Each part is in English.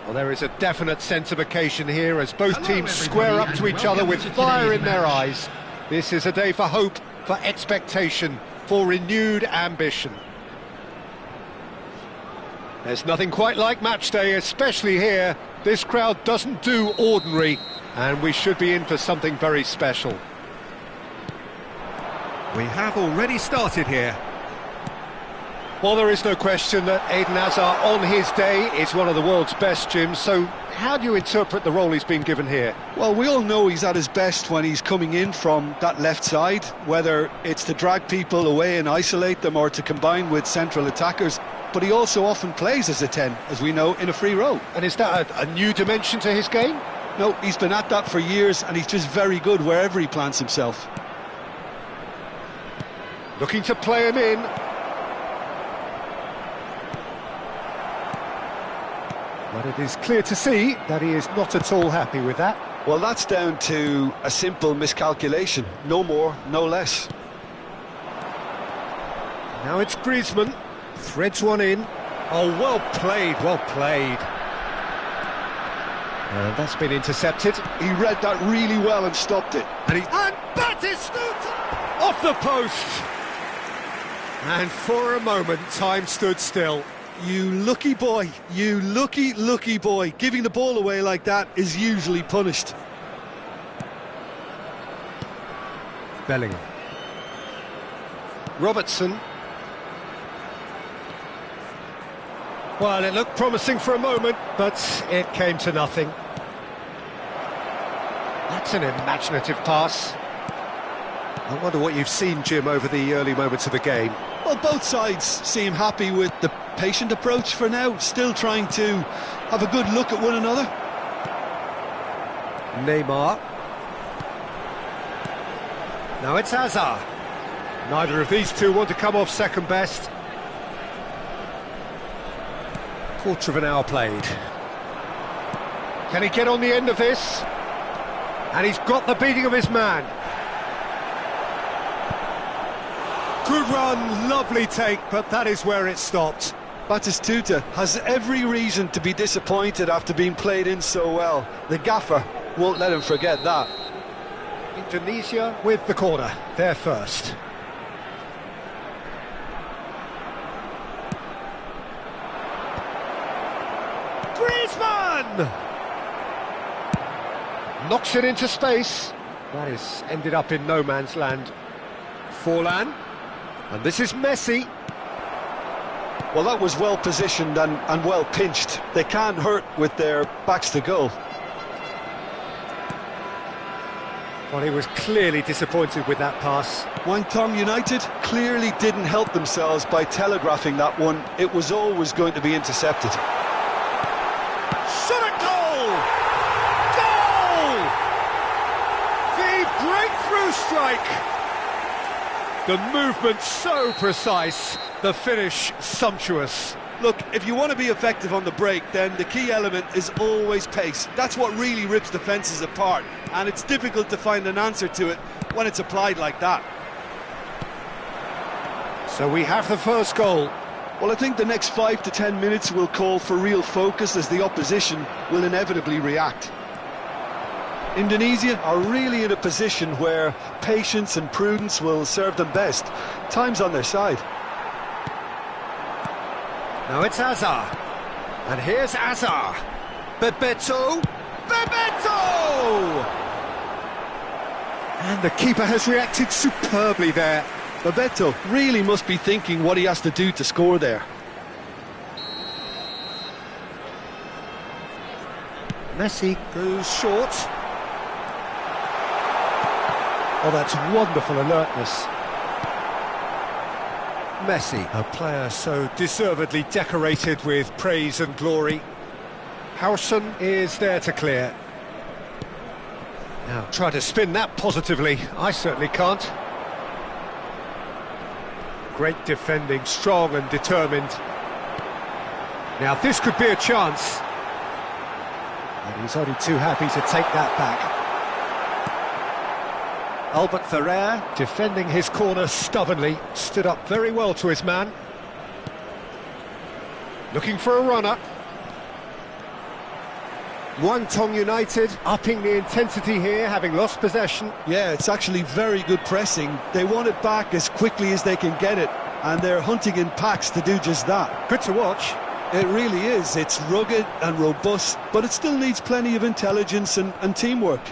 Well, there is a definite sense of occasion here as both teams square up to each other with fire in their eyes. This is a day for hope, for expectation, for renewed ambition. There's nothing quite like match day, especially here. This crowd doesn't do ordinary, and we should be in for something very special. We have already started here. Well, there is no question that Eden Hazard, on his day, is one of the world's best, Jim. So how do you interpret the role he's been given here? Well, we all know he's at his best when he's coming in from that left side, whether it's to drag people away and isolate them or to combine with central attackers. But he also often plays as a 10, as we know, in a free role. And is that a new dimension to his game? No, he's been at that for years, and he's just very good wherever he plants himself. Looking to play him in. But it is clear to see that he is not at all happy with that. Well, that's down to a simple miscalculation. No more, no less. Now it's Griezmann. Threads one in. Oh, well played, well played. And that's been intercepted. He read that really well and stopped it. And Batistuta off the post. And for a moment, time stood still. You lucky boy, you lucky boy. Giving the ball away like that is usually punished. Bellingham. Robertson. Well, it looked promising for a moment, but it came to nothing. That's an imaginative pass. I wonder what you've seen, Jim, over the early moments of the game. Well, both sides seem happy with the patient approach for now, still trying to have a good look at one another. Neymar. Now it's Hazard. Neither of these two want to come off second best. Quarter of an hour played. Can he get on the end of this? And he's got the beating of his man. Good run, lovely take, but that is where it stopped. Batistuta has every reason to be disappointed after being played in so well. The gaffer won't let him forget that. Indonesia with the corner, they're first. Griezmann! Knocks it into space. That is ended up in no man's land. Forlan. And this is Messi. Well, that was well positioned and well pinched. They can't hurt with their backs to goal. Well, he was clearly disappointed with that pass. Wangtong United clearly didn't help themselves by telegraphing that one. It was always going to be intercepted. Shot at goal! Goal! The breakthrough strike! The movement so precise, the finish sumptuous. Look, if you want to be effective on the break, then the key element is always pace. That's what really rips defences apart, and it's difficult to find an answer to it when it's applied like that. So we have the first goal. Well, I think the next 5 to 10 minutes will call for real focus as the opposition will inevitably react. Indonesia are really in a position where patience and prudence will serve them best. Time's on their side. Now it's Hazard. And here's Hazard. Bebeto. Bebeto! And the keeper has reacted superbly there. Bebeto really must be thinking what he has to do to score there. Messi goes short. Oh, that's wonderful alertness. Messi, a player so deservedly decorated with praise and glory. Howson is there to clear. Now, try to spin that positively. I certainly can't. Great defending, strong and determined. Now, this could be a chance. And he's only too happy to take that back. Albert Ferrer, defending his corner stubbornly, stood up very well to his man. Looking for a runner. Guangdong United upping the intensity here, having lost possession. Yeah, it's actually very good pressing. They want it back as quickly as they can get it, and they're hunting in packs to do just that. Good to watch. It really is. It's rugged and robust, but it still needs plenty of intelligence and teamwork.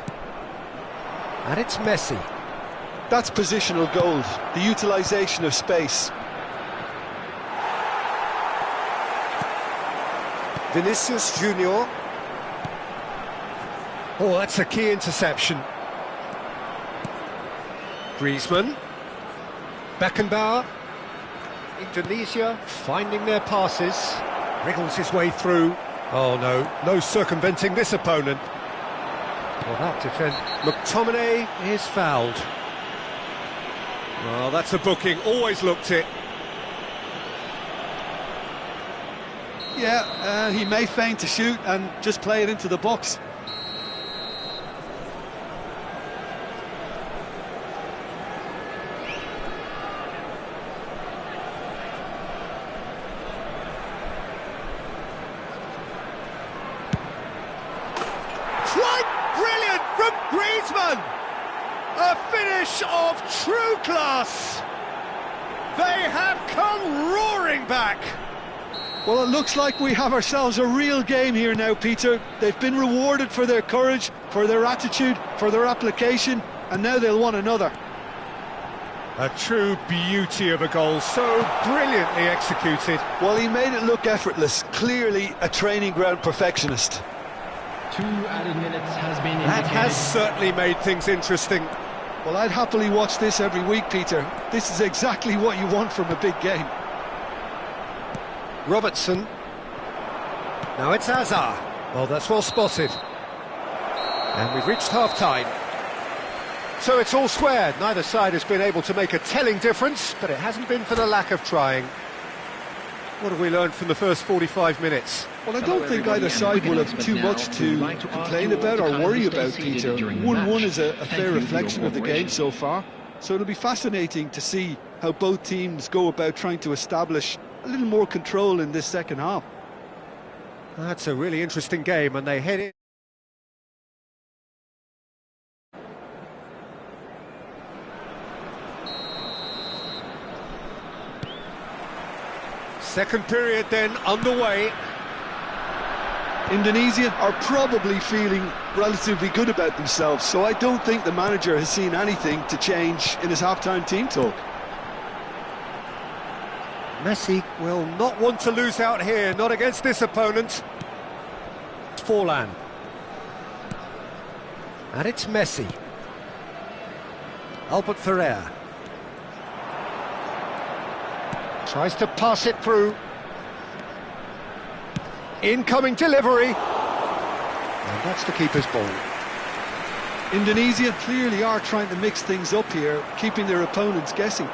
And it's Messi. That's positional gold, the utilisation of space. Vinicius Junior. Oh, that's a key interception. Griezmann. Beckenbauer. Indonesia finding their passes. Wriggles his way through. Oh no, no circumventing this opponent. Well, that defence. McTominay is fouled. Well, that's a booking, always looked it. Yeah, he may feign to shoot and just play it into the box. Quite brilliant from Griezmann! A finish of true class! They have come roaring back! Well, it looks like we have ourselves a real game here now, Peter. They've been rewarded for their courage, for their attitude, for their application, and now they'll want another. A true beauty of a goal, so brilliantly executed. Well, he made it look effortless, clearly a training ground perfectionist. 2 added minutes has been indicated. That has certainly made things interesting. Well, I'd happily watch this every week, Peter. This is exactly what you want from a big game. Robertson. Now it's Hazard. Well, that's well spotted. And we've reached half-time. So it's all square. Neither side has been able to make a telling difference, but it hasn't been for the lack of trying. What have we learned from the first 45 minutes? Well, I don't think either side will have too much to complain about or worry about, Peter. 1-1 is a fair reflection of the game so far. So it'll be fascinating to see how both teams go about trying to establish a little more control in this second half. That's a really interesting game, and they head in. Second period then underway. Indonesia are probably feeling relatively good about themselves, so I don't think the manager has seen anything to change in his half-time team talk. Messi will not want to lose out here, not against this opponent. Forlan. And it's Messi. Albert Ferrer. Tries to pass it through. Incoming delivery. And that's the keeper's ball. Indonesia clearly are trying to mix things up here, keeping their opponents guessing.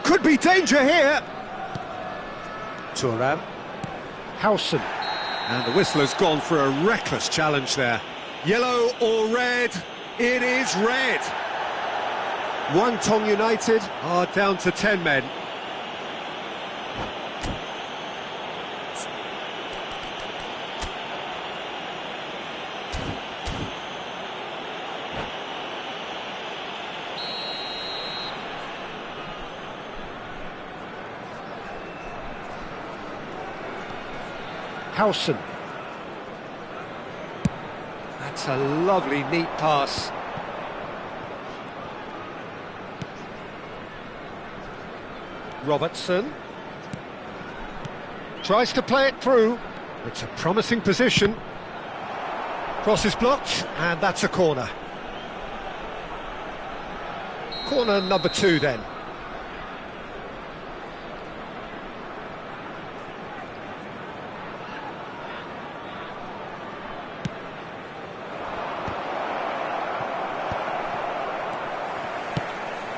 Could be danger here. Thuram. Howson. And the whistle has gone for a reckless challenge there. Yellow or red? It is red. Guangdong United are down to 10 men. Howson. That's a lovely, neat pass. Robertson. Tries to play it through. It's a promising position. Cross is blocked, and that's a corner. Corner number 2 then.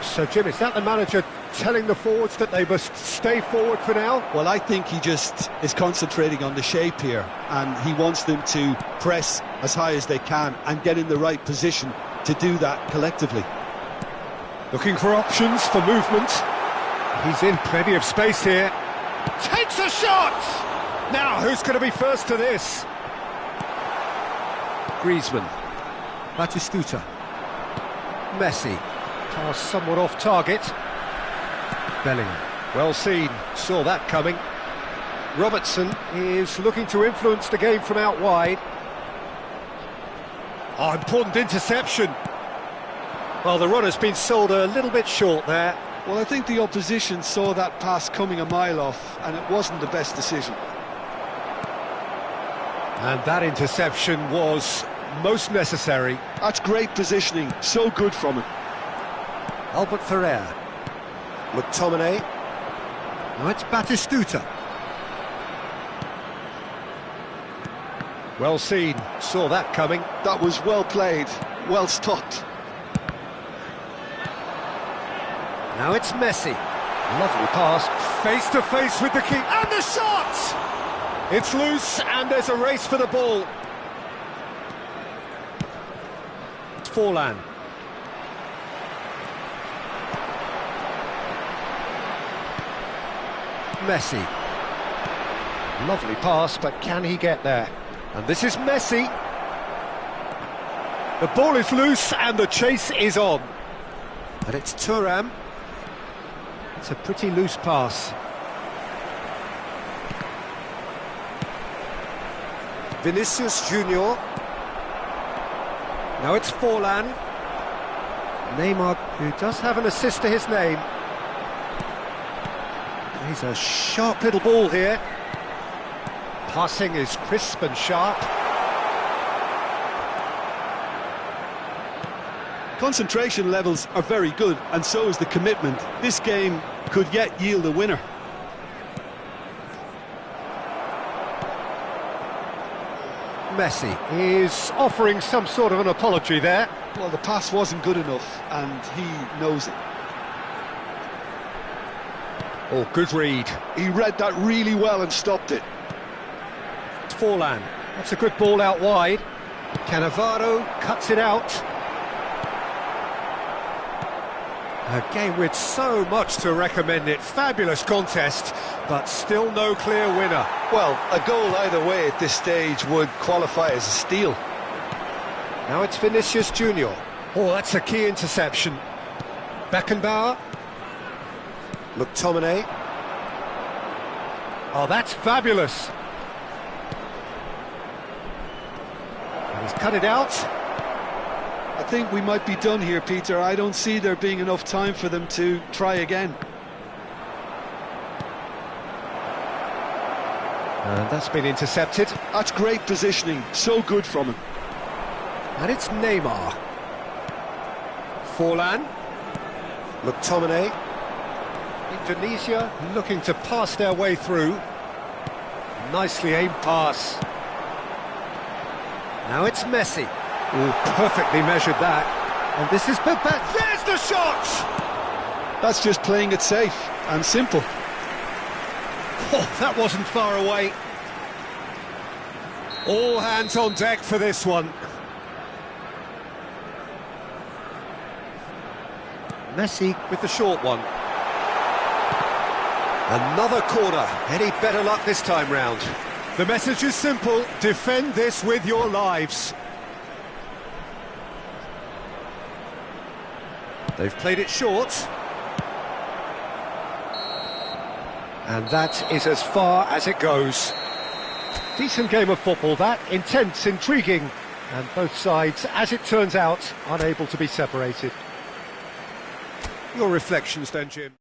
So, Jim, is that the manager telling the forwards that they must stay forward for now? Well, I think he just is concentrating on the shape here, and he wants them to press as high as they can and get in the right position to do that collectively. Looking for options for movement. He's in plenty of space here. Takes a shot! Now, who's going to be first to this? Griezmann. Batistuta. Messi. Pass somewhat off target. Bellingham. Well seen, saw that coming. Robertson is looking to influence the game from out wide. Oh, important interception. Well, the runner's been sold a little bit short there. Well, I think the opposition saw that pass coming a mile off, and it wasn't the best decision. And that interception was most necessary. That's great positioning, so good from him. Albert Ferrer. McTominay. Now it's Batistuta. Well seen, saw that coming. That was well played, well stopped. Now it's Messi. Lovely pass, face to face with the keeper. And the shot! It's loose and there's a race for the ball. It's Forlan. Messi. Lovely pass, but can he get there? And this is Messi. The ball is loose and the chase is on. And it's Thuram. It's a pretty loose pass. Vinicius Junior. Now it's Forlan. Neymar, who does have an assist to his name. He's a sharp little ball here. Passing is crisp and sharp. Concentration levels are very good, and so is the commitment. This game could yet yield a winner. Messi is offering some sort of an apology there. Well, the pass wasn't good enough, and he knows it. Oh, good read. He read that really well and stopped it. Forlan. That's a good ball out wide. Cannavaro cuts it out. A game with so much to recommend it. Fabulous contest, but still no clear winner. Well, a goal either way at this stage would qualify as a steal. Now it's Vinicius Junior. Oh, that's a key interception. Beckenbauer. McTominay. Oh, that's fabulous. And he's cut it out. I think we might be done here, Peter. I don't see there being enough time for them to try again. And that's been intercepted. That's great positioning, so good from him. And it's Neymar. Forlan. McTominay. Indonesia looking to pass their way through. Nicely aimed pass. Now it's Messi. Oh, perfectly measured that. And this is Pepe. There's the shot! That's just playing it safe and simple. Oh, that wasn't far away. All hands on deck for this one. Messi with the short one. Another corner. Any better luck this time round? The message is simple. Defend this with your lives. They've played it short. And that is as far as it goes. Decent game of football, that. Intense, intriguing. And both sides, as it turns out, unable to be separated. Your reflections then, Jim?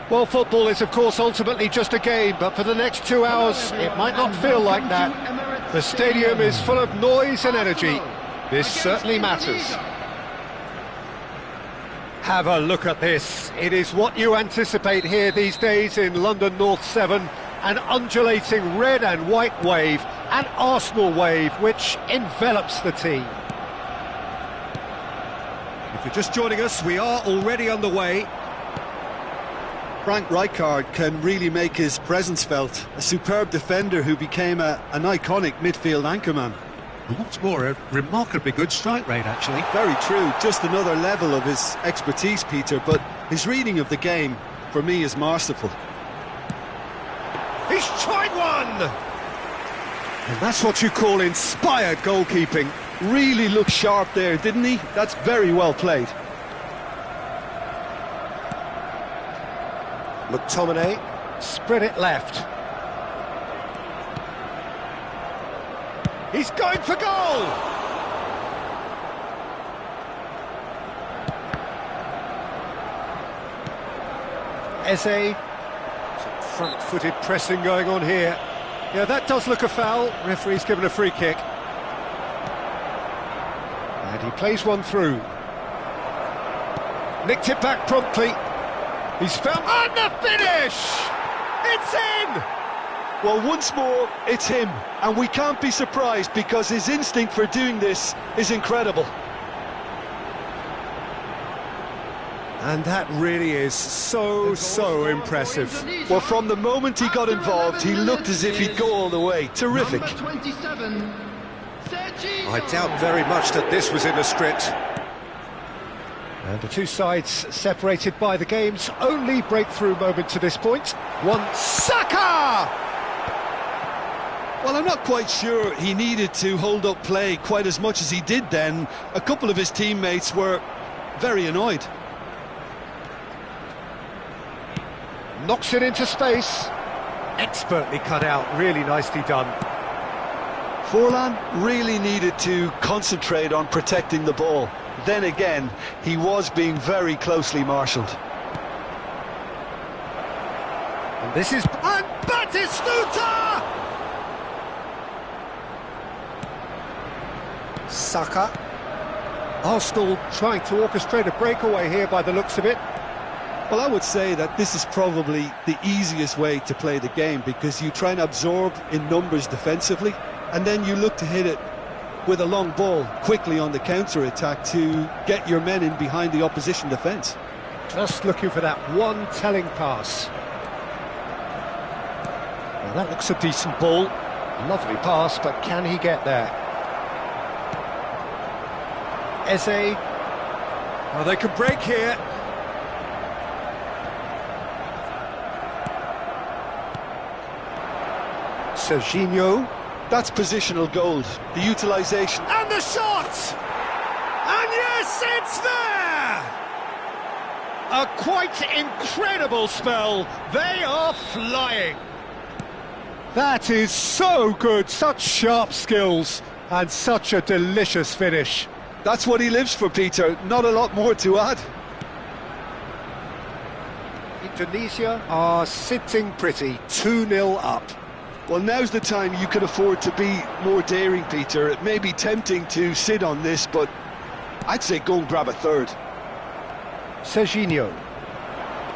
Well, football is, of course, ultimately just a game, but for the next 2 hours, it might not feel like that. The stadium is full of noise and energy. This certainly matters. Have a look at this. It is what you anticipate here these days in London North 7. An undulating red and white wave, an Arsenal wave, which envelops the team. If you're just joining us, we are already underway. Frank Rijkaard can really make his presence felt. A superb defender who became an iconic midfield anchorman. What's more, a remarkably good strike rate, actually. Very true, just another level of his expertise, Peter, but his reading of the game, for me, is masterful. He's tried one! And that's what you call inspired goalkeeping. Really looked sharp there, didn't he? That's very well played. McTominay, spread it left. He's going for goal! Eze, some front-footed pressing going on here. Yeah, that does look a foul. Referee's given a free kick. And he plays one through. Nicked it back promptly. He's found... And the finish! It's in! Well, once more, it's him. And we can't be surprised because his instinct for doing this is incredible. And that really is so impressive. Well, from the moment he got involved, he looked as if he'd go all the way. Terrific. I doubt very much that this was in the script. And the two sides separated by the game's only breakthrough moment to this point. One, Saka! Well, I'm not quite sure he needed to hold up play quite as much as he did then. A couple of his teammates were very annoyed. Knocks it into space. Expertly cut out, really nicely done. Forlan really needed to concentrate on protecting the ball. Then again, he was being very closely marshalled. And this is... And Batistuta! Saka. Arsenal trying to orchestrate a breakaway here by the looks of it. Well, I would say that this is probably the easiest way to play the game because you try and absorb in numbers defensively and then you look to hit it with a long ball quickly on the counter-attack to get your men in behind the opposition defence. Just looking for that one telling pass. Well, that looks a decent ball. Lovely pass, but can he get there? Eze. Oh, they can break here. Serginho. That's positional gold. The utilisation. And the shot! And yes, it's there! A quite incredible spell. They are flying. That is so good. Such sharp skills and such a delicious finish. That's what he lives for, Peter. Not a lot more to add. Indonesia are sitting pretty, 2-0 up. Well, now's the time you can afford to be more daring, Peter. It may be tempting to sit on this, but I'd say go and grab a third. Serginho.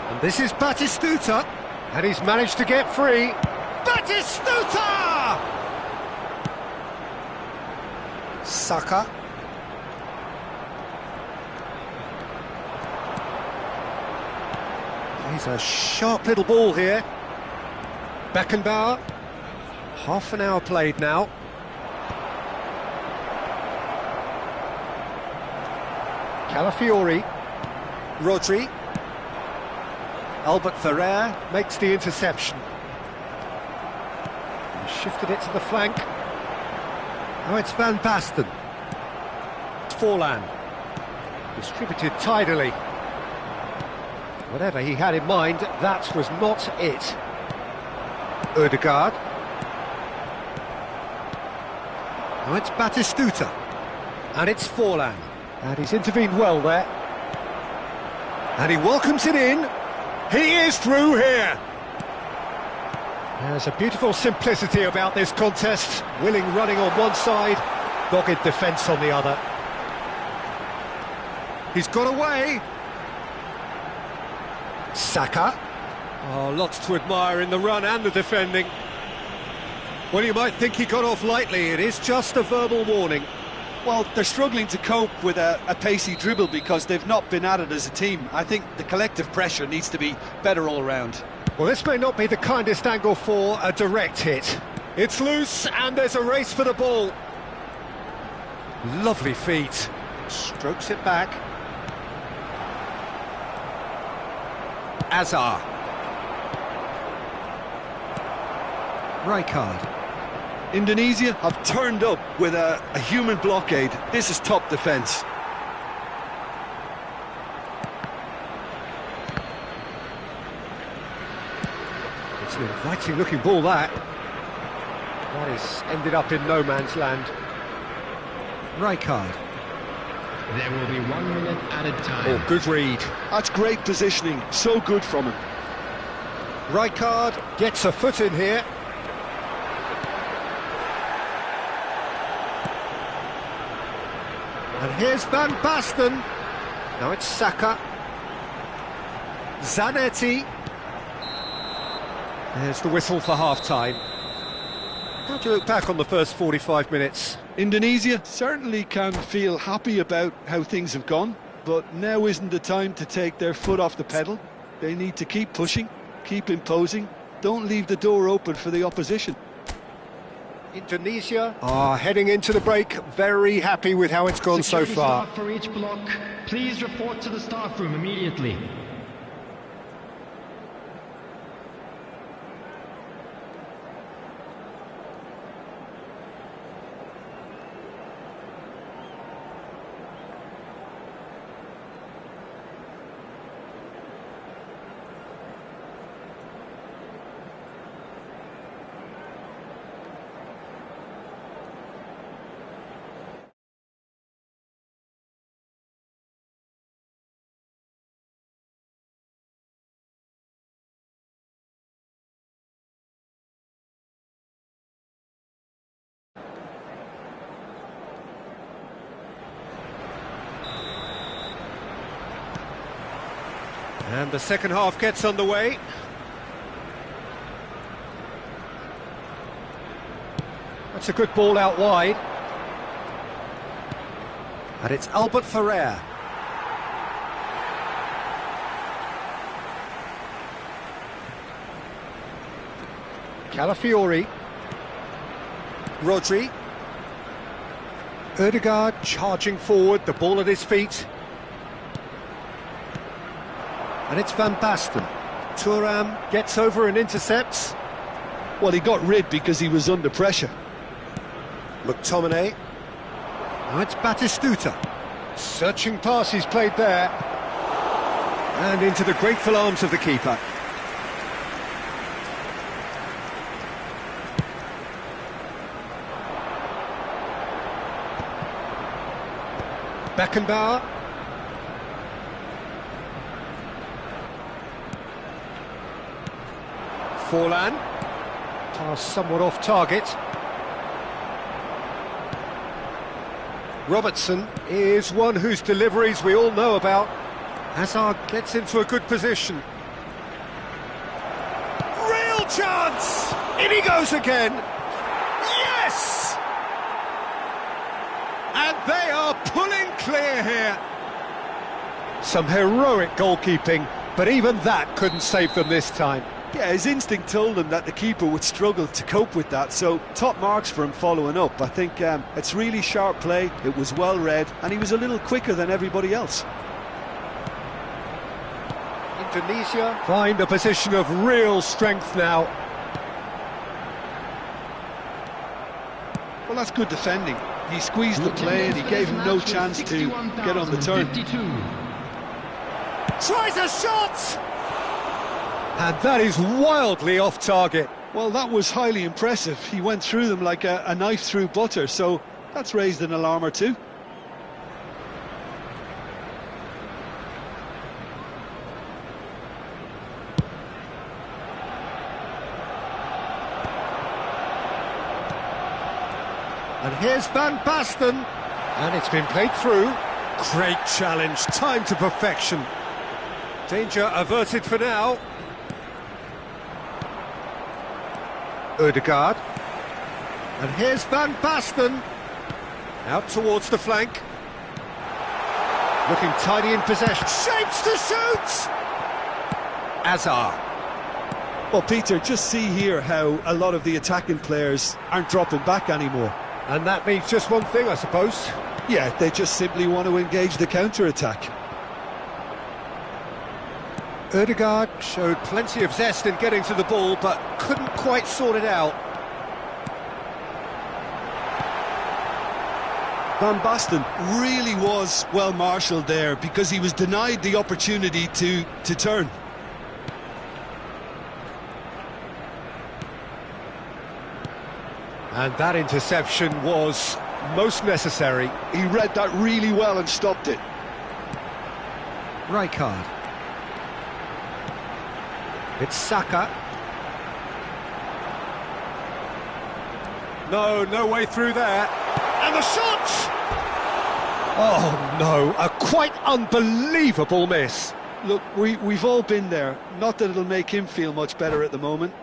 And this is Batistuta. And he's managed to get free. Batistuta! Saka. He's a sharp little ball here. Beckenbauer. Half an hour played now. Calafiori. Rodri. Albert Ferrer makes the interception. He shifted it to the flank. Now it's Van Basten. Forlan. Distributed tidily. Whatever he had in mind, that was not it. Ødegaard. Now it's Batistuta. And it's Forlan. And he's intervened well there. And he welcomes it in. He is through here. There's a beautiful simplicity about this contest. Willing running on one side, dogged defence on the other. He's got away. Saka. Oh, lots to admire in the run and the defending. Well, you might think he got off lightly. It is just a verbal warning. Well, they're struggling to cope with a pacey dribble because they've not been at it as a team. I think the collective pressure needs to be better all round. Well, this may not be the kindest angle for a direct hit. It's loose and there's a race for the ball. Lovely feet. Strokes it back. Azar. Rijkaard. Indonesia have turned up with a human blockade. This is top defence. It's an inviting looking ball, that. That is ended up in no man's land. Rijkaard. There will be 1 minute added time. Oh, good read. That's great positioning, so good from him. Rijkaard gets a foot in here. And here's Van Basten. Now it's Saka. Zanetti. There's the whistle for half-time. How do you look back on the first 45 minutes? Indonesia certainly can feel happy about how things have gone, but now isn't the time to take their foot off the pedal. They need to keep pushing, keep imposing, don't leave the door open for the opposition. Indonesia are heading into the break, very happy with how it's gone so Security far. staff for each block, please report to the staff room immediately. And the second half gets underway. That's a good ball out wide. And it's Albert Ferrer. Calafiori. Rodri. Ødegaard charging forward, the ball at his feet. And it's Van Basten. Thuram gets over and intercepts. Well, he got rid because he was under pressure. McTominay. Now it's Batistuta. Searching pass he's played there. And into the grateful arms of the keeper. Beckenbauer. Forlan. Pass somewhat off target. Robertson is one whose deliveries we all know about. Hazard gets into a good position. Real chance! In he goes again! Yes! And they are pulling clear here. Some heroic goalkeeping, but even that couldn't save them this time. Yeah, his instinct told him that the keeper would struggle to cope with that, so top marks for him following up. I think it's really sharp play, it was well read, and he was a little quicker than everybody else. Indonesia find a position of real strength now. Well, that's good defending. He squeezed the play and he gave him no chance to get on the turn. Tries a shot! And that is wildly off target. Well, that was highly impressive. He went through them like a knife through butter, so that's raised an alarm or two. And here's Van Basten. And it's been played through. Great challenge, time to perfection. Danger averted for now. Ødegaard. And here's Van Basten. Out towards the flank. Looking tidy in possession. Shapes to shoot! Azar. Well, Peter, just see here how a lot of the attacking players aren't dropping back anymore. And that means just one thing, I suppose. Yeah, they just simply want to engage the counter-attack. Ødegaard showed plenty of zest in getting to the ball, but couldn't quite sort it out. Van Basten really was well marshalled there because he was denied the opportunity to turn. And that interception was most necessary. He read that really well and stopped it. Rijkaard. It's Saka. No way through there. And the shot! Oh no, a quite unbelievable miss. Look, we've all been there. Not that it'll make him feel much better at the moment.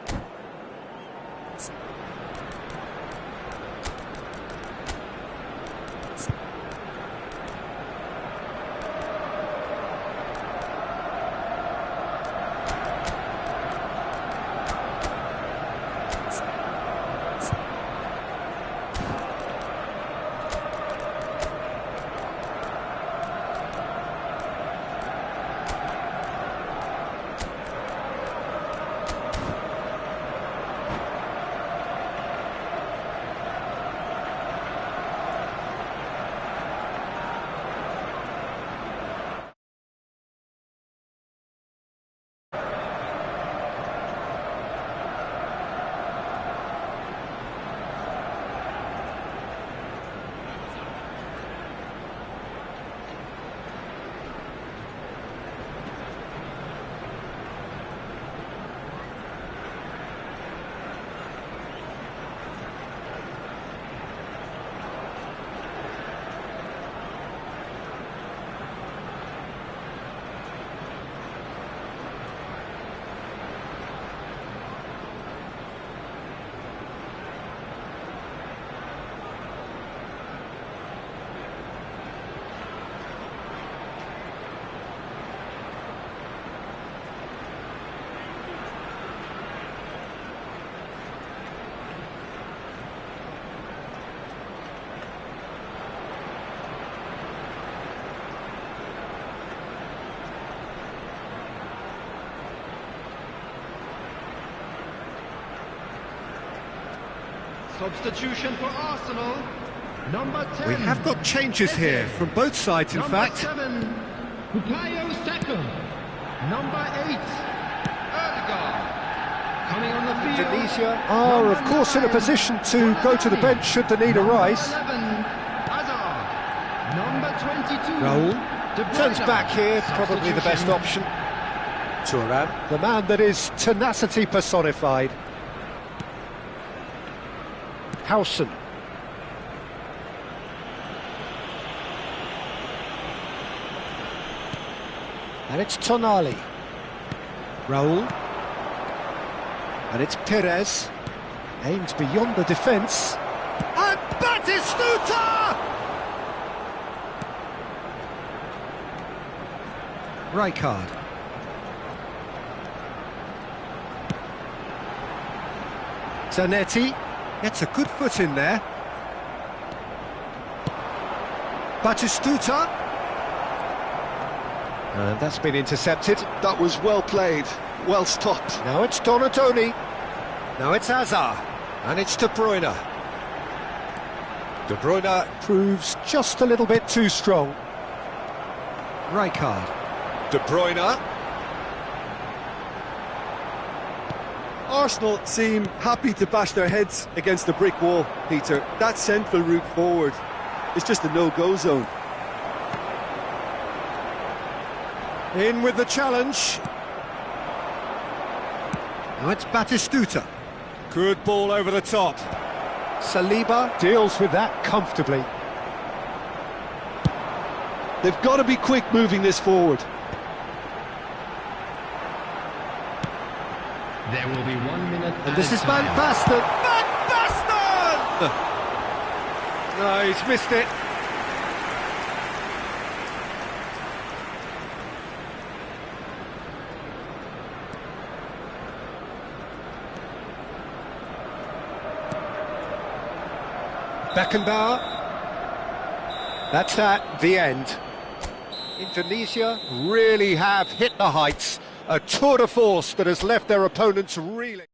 Substitution for Arsenal. Number 10. We have got changes here from both sides, in fact. Number 7, Bukayo Saka. Number 8, Ødegaard. Coming on the field. Indonesia are, of course, in a position to go to the bench should the need arise. Number 22. Raul turns back here, probably the best option. Thuram, the man that is tenacity personified. Howson. And it's Tonali. Raul. And it's Perez. Aimed beyond the defence. And Batistuta! Rijkaard. Zanetti gets a good foot in there. Batistuta. And that's been intercepted. That was well played, well stopped. Now it's Donatoni. Now it's Hazard. And it's De Bruyne. De Bruyne proves just a little bit too strong. Rijkaard. De Bruyne. Arsenal seem happy to bash their heads against the brick wall, Peter. That central route forward is just a no-go zone. In with the challenge. Now it's Batistuta. Good ball over the top. Saliba deals with that comfortably. They've got to be quick moving this forward. There will be 1 minute. And this is Van Basten. Van Basten! No, he's missed it. Beckenbauer. That's the end. Indonesia really have hit the heights. A tour de force that has left their opponents reeling.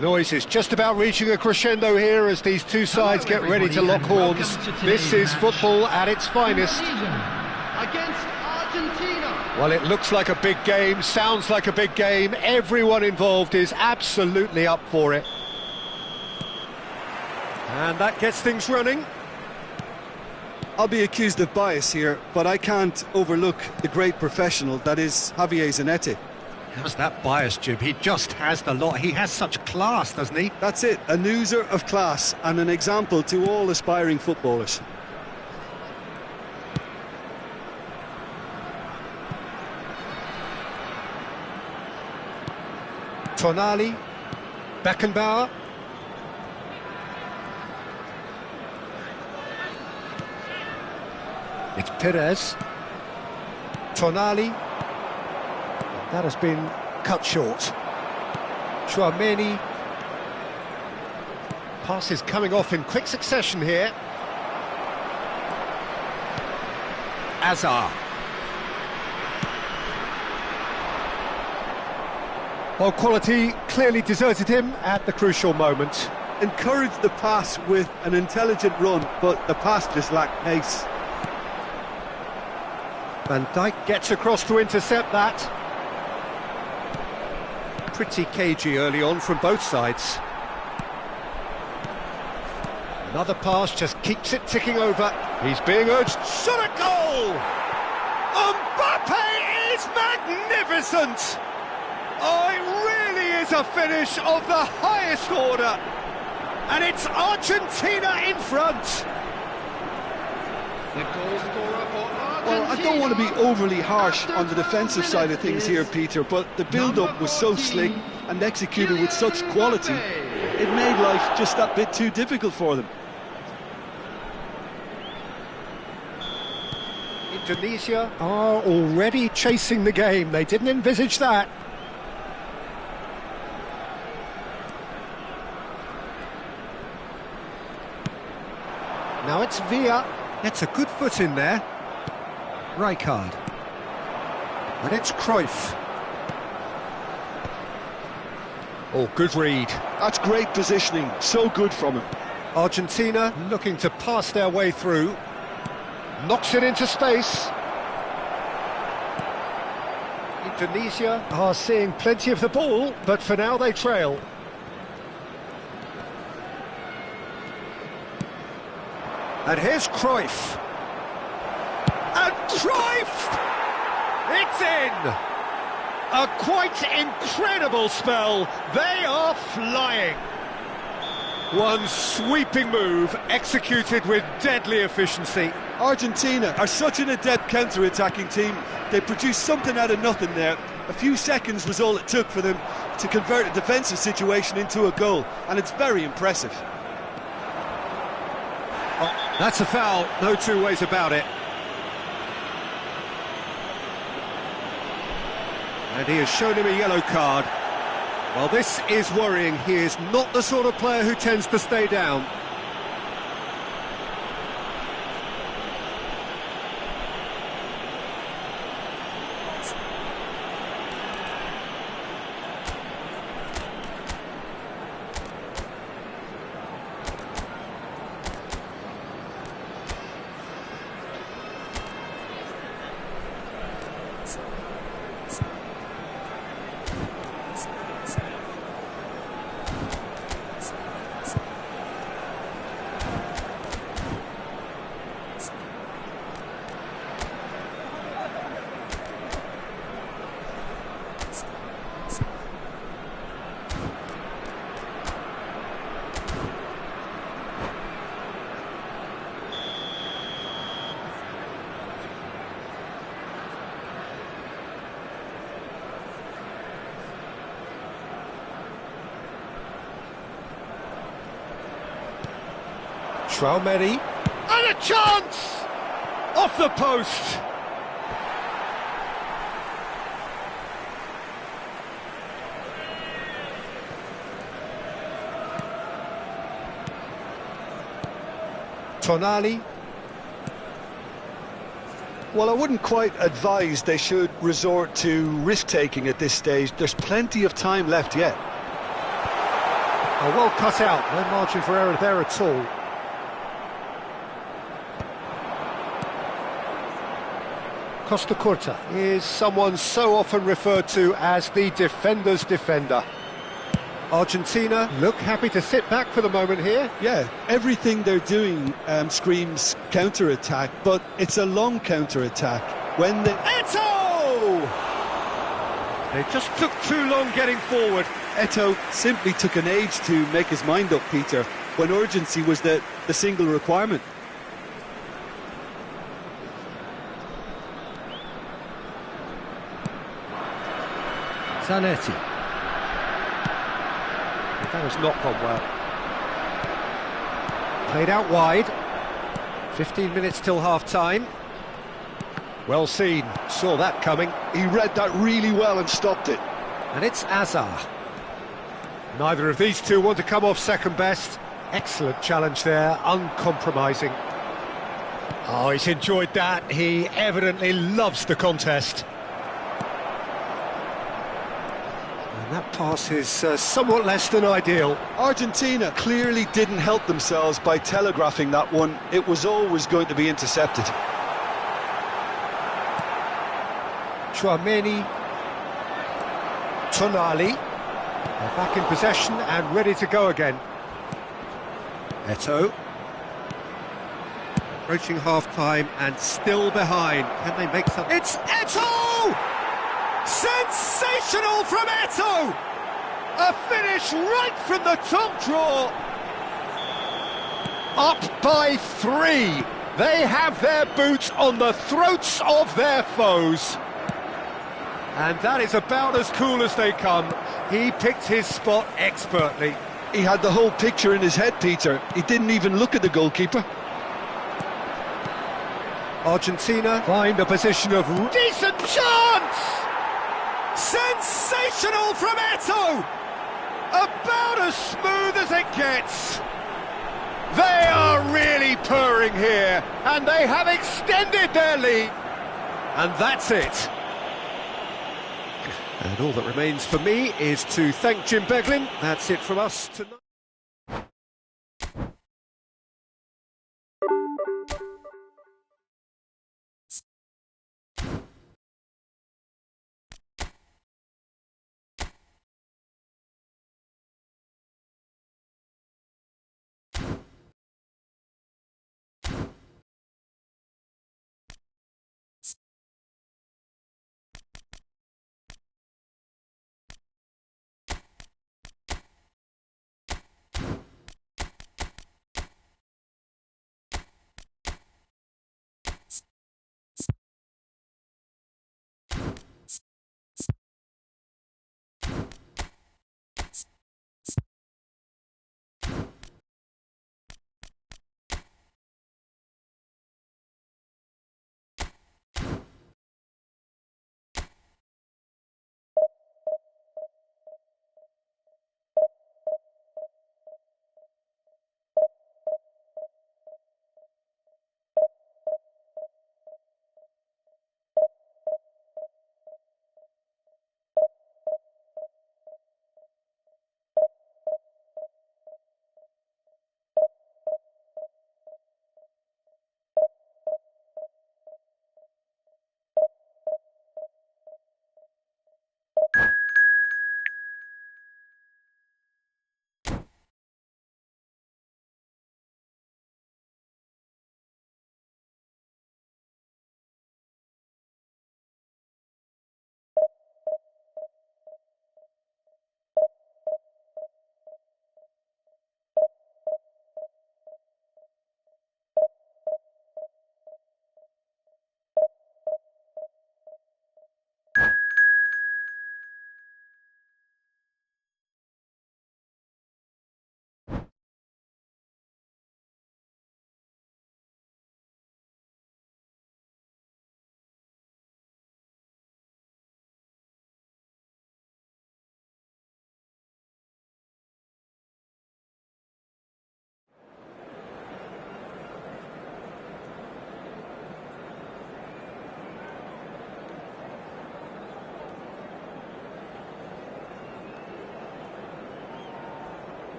The noise is just about reaching a crescendo here as these two sides get ready to lock horns. This is football at its finest. Against Argentina. Well, it looks like a big game, sounds like a big game. Everyone involved is absolutely up for it. And that gets things running. I'll be accused of bias here, but I can't overlook the great professional that is Javier Zanetti. How's that bias, Jib? He just has the lot. He has such class, doesn't he? That's it, a newser of class and an example to all aspiring footballers. Tonali, Beckenbauer. It's Perez. Tonali. That has been cut short. Chouameni. Passes coming off in quick succession here. Azar. Well, quality clearly deserted him at the crucial moment. Encouraged the pass with an intelligent run, but the pass just lacked pace. Van Dijk gets across to intercept that. Pretty cagey early on from both sides. Another pass just keeps it ticking over. He's being urged. Shot at goal! Mbappe is magnificent! Oh, it really is a finish of the highest order. And it's Argentina in front. The goal scorer for Argentina. Well, I don't want to be overly harsh on the defensive side of things here, Peter, but the build-up was so slick and executed with such quality, it made life just that bit too difficult for them. Indonesia are already chasing the game. They didn't envisage that. Now it's Villa. Gets a good foot in there. Rijkaard. And it's Cruyff. Oh, good read. That's great positioning, so good from him. Argentina looking to pass their way through. Knocks it into space. Indonesia are seeing plenty of the ball, but for now they trail. And here's Cruyff. And Cruyff! It's in! A quite incredible spell. They are flying. One sweeping move, executed with deadly efficiency. Argentina are such an adept counter-attacking team. They produced something out of nothing there. A few seconds was all it took for them to convert a defensive situation into a goal, and it's very impressive. Oh, that's a foul, no two ways about it. And he has shown him a yellow card. Well, this is worrying. He is not the sort of player who tends to stay down. Chouameni, and a chance! Off the post! Tonali. Well, I wouldn't quite advise they should resort to risk-taking at this stage. There's plenty of time left yet. Oh, well cut out, no margin for error there at all. Costa Curta is someone so often referred to as the defender's defender. Argentina look happy to sit back for the moment here. Yeah, everything they're doing screams counter-attack, but it's a long counter-attack. When they... Eto'o! They just took too long getting forward. Eto'o simply took an age to make his mind up, Peter, when urgency was the single requirement. Zanetti. That has not gone well. Played out wide. 15 minutes till half-time. Well seen, saw that coming. He read that really well and stopped it. And it's Azar. Neither of these two want to come off second best. Excellent challenge there, uncompromising. Oh, he's enjoyed that. He evidently loves the contest. And that pass is somewhat less than ideal. Argentina clearly didn't help themselves by telegraphing that one. It was always going to be intercepted. Chouameni, Tonali, they're back in possession and ready to go again. Eto'o, approaching half-time and still behind. Can they make something? It's Eto'o! Sensational from Eto'o! A finish right from the top draw. Up by 3. They have their boots on the throats of their foes. And that is about as cool as they come. He picked his spot expertly. He had the whole picture in his head, Peter. He didn't even look at the goalkeeper. Argentina find a position of decent chance! Sensational from Eto'o! About as smooth as it gets. They are really purring here, and they have extended their lead. And that's it. And all that remains for me is to thank Jim Beglin. That's it from us tonight.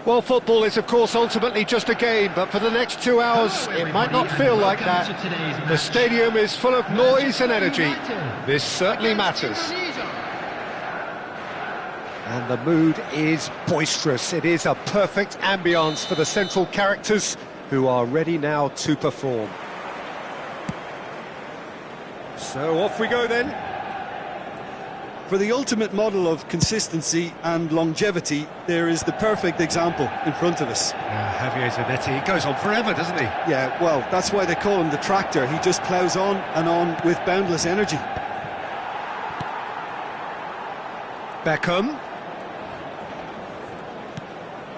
Well, football is, of course, ultimately just a game, but for the next 2 hours, it might not feel like that. The stadium is full of noise and energy. This certainly matters. And the mood is boisterous. It is a perfect ambience for the central characters who are ready now to perform. So off we go then. For the ultimate model of consistency and longevity, there is the perfect example in front of us. Javier Zanetti, he goes on forever, doesn't he? Yeah, well, that's why they call him the tractor. He just ploughs on and on with boundless energy. Beckham.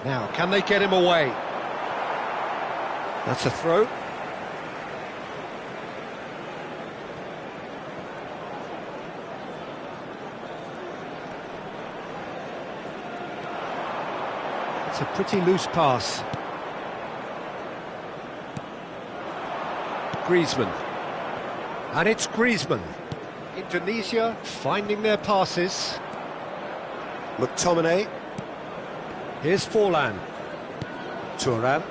Now, can they get him away? That's a throw. It's a pretty loose pass. Griezmann. And it's Griezmann. Indonesia finding their passes. McTominay. Here's Forlan. Thuram.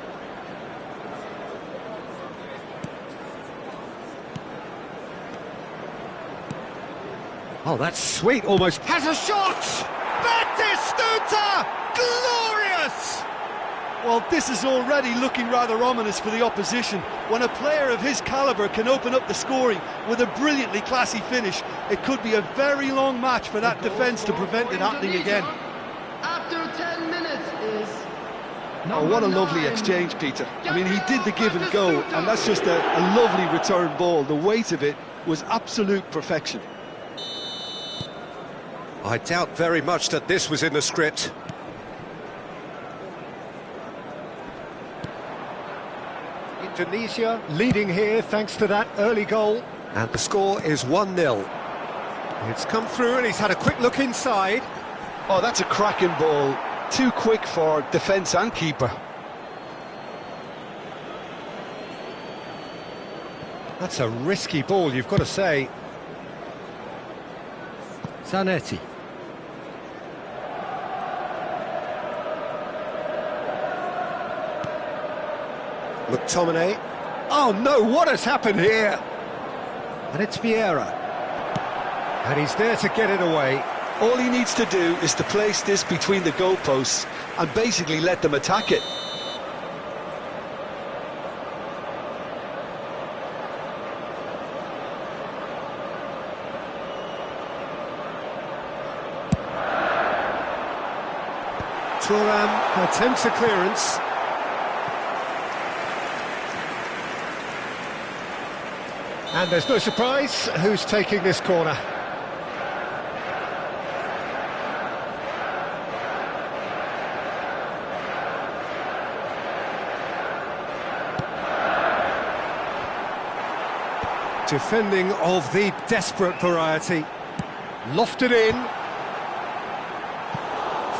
Oh, that's sweet, almost. Has a shot! Batistuta! Glorious! Well, this is already looking rather ominous for the opposition. When a player of his calibre can open up the scoring with a brilliantly classy finish, it could be a very long match for that defence to prevent it happening again. After 10 minutes is... Oh, what a lovely exchange, Peter. I mean, he did the give and go, and that's just a lovely return ball. The weight of it was absolute perfection. I doubt very much that this was in the script. Indonesia leading here thanks to that early goal. And the score is 1-0. It's come through and he's had a quick look inside. Oh, that's a cracking ball. Too quick for defence and keeper. That's a risky ball, you've got to say. Zanetti. McTominay. Oh no, what has happened here? And it's Vieira. And he's there to get it away. All he needs to do is to place this between the goalposts and basically let them attack it. Thuram attempts a clearance. And there's no surprise who's taking this corner. Defending of the desperate variety. Lofted in.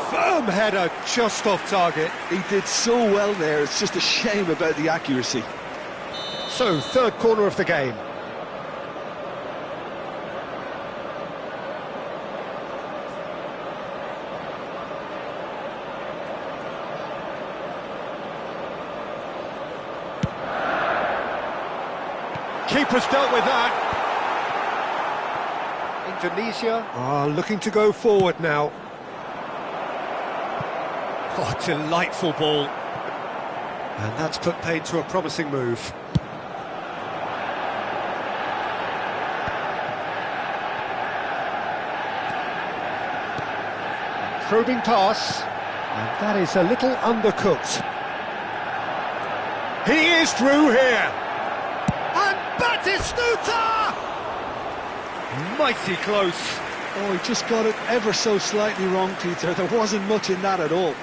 Firm header just off target. He did so well there, it's just a shame about the accuracy. So, third corner of the game. Keeper's dealt with that. Indonesia are looking to go forward now. Oh, delightful ball. And that's put paid to a promising move. Probing pass. And that is a little undercooked. He is through here. Batistuta! Mighty close. Oh, he just got it ever so slightly wrong, Peter. There wasn't much in that at all.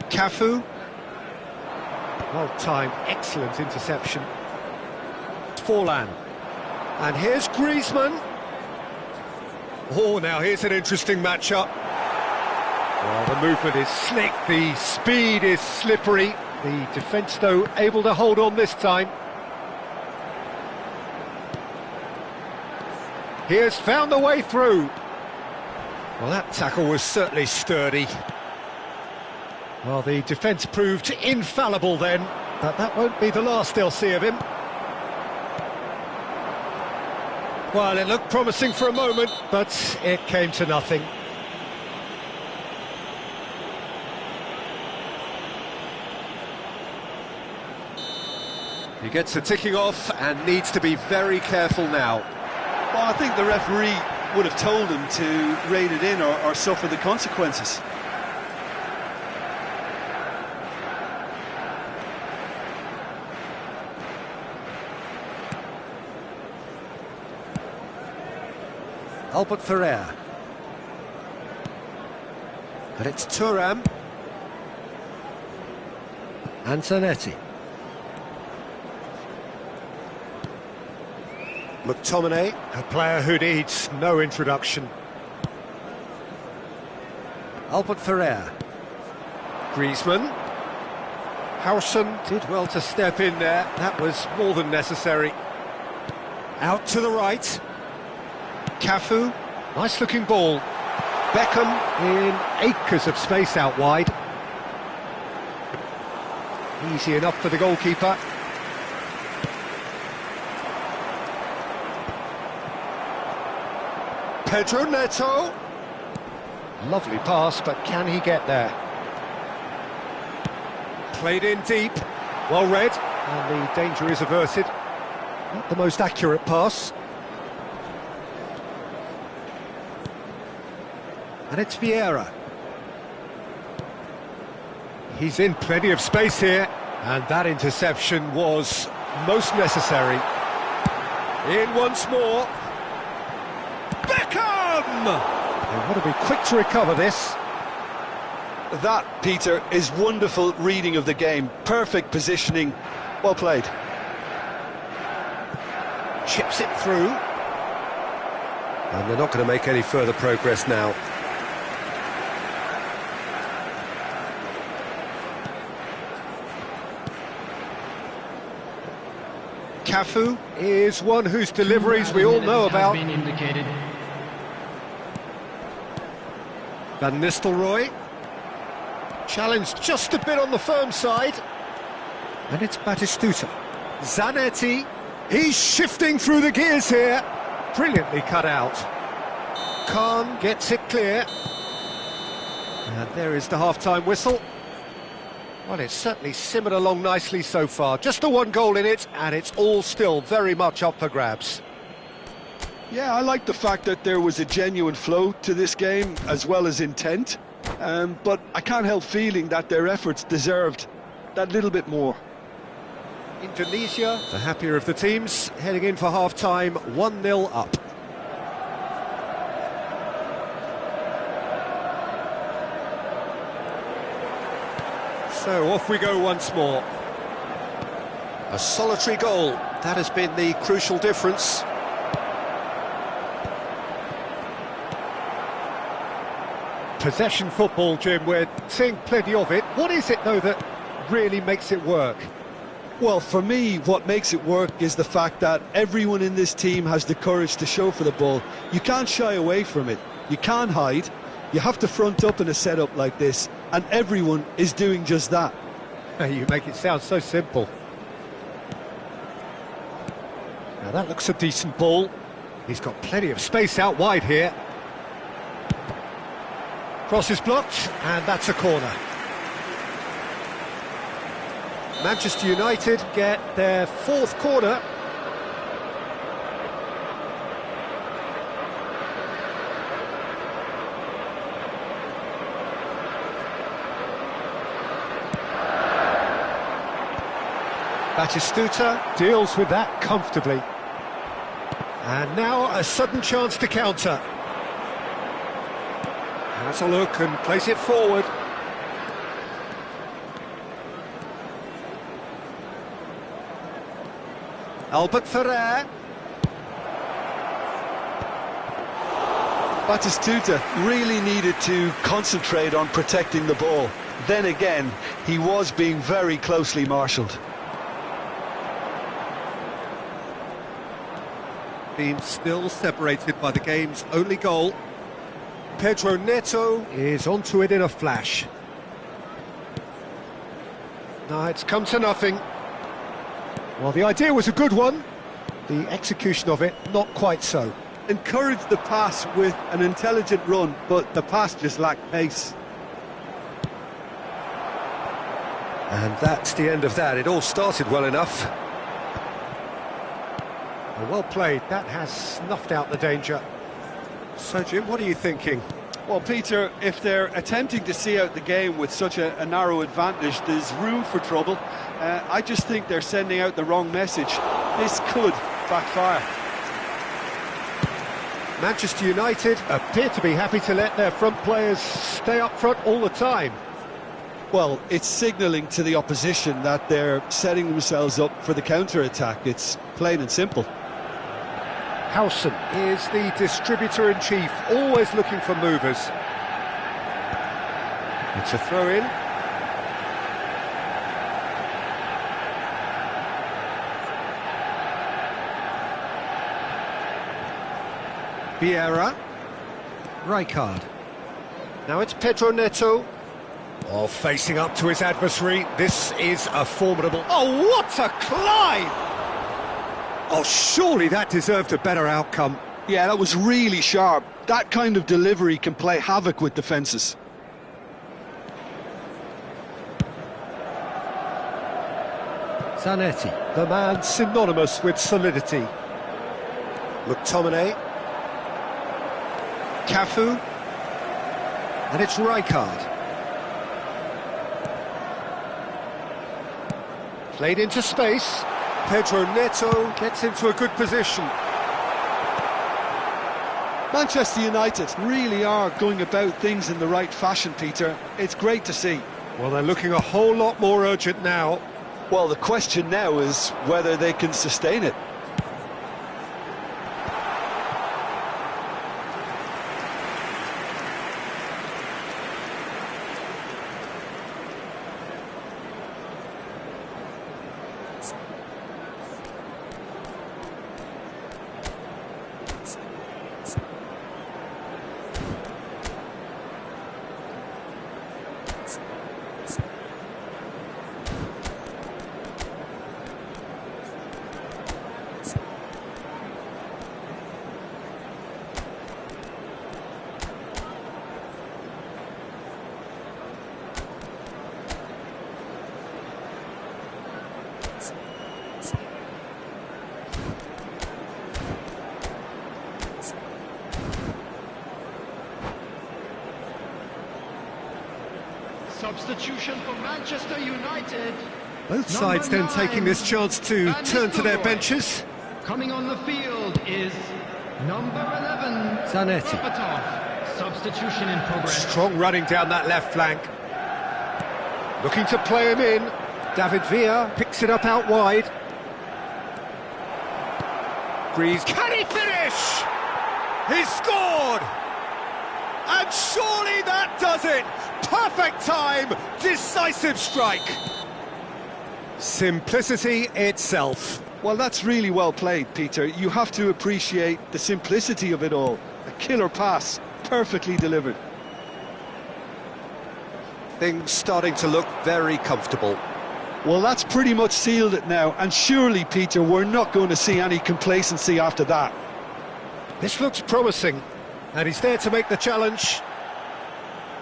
Cafu. Well timed, excellent interception. Forlan. And here's Griezmann. Oh, now here's an interesting matchup. Well, the movement is slick, the speed is slippery. The defence, though, able to hold on this time. He has found the way through. Well, that tackle was certainly sturdy. Well, the defence proved infallible then, but that won't be the last they'll see of him. Well, it looked promising for a moment, but it came to nothing. He gets the ticking off and needs to be very careful now. Well, I think the referee would have told him to rein it in or suffer the consequences. Albert Ferrer. And it's Thuram. Antonetti. McTominay, a player who needs no introduction. Albert Ferrer. Griezmann. Howson did well to step in there. That was more than necessary. Out to the right. Cafu. Nice looking ball. Beckham in acres of space out wide. Easy enough for the goalkeeper. Pedro Neto. Lovely pass, but can he get there? Played in deep. Well read, and the danger is averted. Not the most accurate pass. And it's Vieira. He's in plenty of space here, and that interception was most necessary. In once more. Beckham! They want to be quick to recover this. That, Peter, is wonderful reading of the game. Perfect positioning. Well played. Chips it through. And they're not going to make any further progress now. Cafu is one whose deliveries we all know about. Van Nistelrooy. Challenged just a bit on the firm side. And it's Batistuta. Zanetti. He's shifting through the gears here. Brilliantly cut out. Khan gets it clear. And there is the half-time whistle. Well, it's certainly simmered along nicely so far. Just the one goal in it, and it's all still very much up for grabs. Yeah, I like the fact that there was a genuine flow to this game, as well as intent. But I can't help feeling that their efforts deserved that little bit more. Indonesia, the happier of the teams, heading in for half-time, 1-0 up. So off we go once more. A solitary goal, that has been the crucial difference. Possession football, Jim, we're seeing plenty of it. What is it, though, that really makes it work? Well, for me, what makes it work is the fact that everyone in this team has the courage to show for the ball. You can't shy away from it. You can't hide. You have to front up in a setup like this, and everyone is doing just that. You make it sound so simple. Now that looks a decent ball. He's got plenty of space out wide here. Cross is blocked, and that's a corner. Manchester United get their fourth corner. Batistuta deals with that comfortably. And now a sudden chance to counter. Has a look and plays it forward. Albert Ferrer. Batistuta really needed to concentrate on protecting the ball. Then again, he was being very closely marshalled. been still separated by the game's only goal. Pedro Neto is onto it in a flash. No, it's come to nothing. Well, the idea was a good one. The execution of it, not quite so. Encouraged the pass with an intelligent run, but the pass just lacked pace. And that's the end of that. It all started well enough. Well played. That has snuffed out the danger. So, Jim, what are you thinking? Well, Peter, if they're attempting to see out the game with such a narrow advantage, there's room for trouble. I just think they're sending out the wrong message. This could backfire. Manchester United appear to be happy to let their front players stay up front all the time. Well, it's signalling to the opposition that they're setting themselves up for the counter-attack. It's plain and simple. Howson is the distributor-in-chief, always looking for movers. It's a throw-in. Vieira. Rijkaard. Now it's Pedro Neto. Oh, facing up to his adversary. This is a formidable... Oh, what a climb! Oh, surely that deserved a better outcome. Yeah, that was really sharp. That kind of delivery can play havoc with defences. Zanetti. The man synonymous with solidity. McTominay. Cafu. And it's Rijkaard. Played into space. Pedro Neto gets into a good position. Manchester United really are going about things in the right fashion, Peter. It's great to see. Well, they're looking a whole lot more urgent now. Well, the question now is whether they can sustain it. Substitution for Manchester United. Both sides then taking this chance to turn to their benches. Coming on the field is number 11, Zanetti. Berbatov. Substitution in progress. Strong running down that left flank. Looking to play him in. David Villa picks it up out wide. Greaves. Can he finish? He's scored! And surely that does it! Perfect time, decisive strike. Simplicity itself. Well, that's really well played, Peter. You have to appreciate the simplicity of it all. A killer pass, perfectly delivered. Things starting to look very comfortable. Well, that's pretty much sealed it now, and surely, Peter, we're not going to see any complacency after that. This looks promising, and he's there to make the challenge.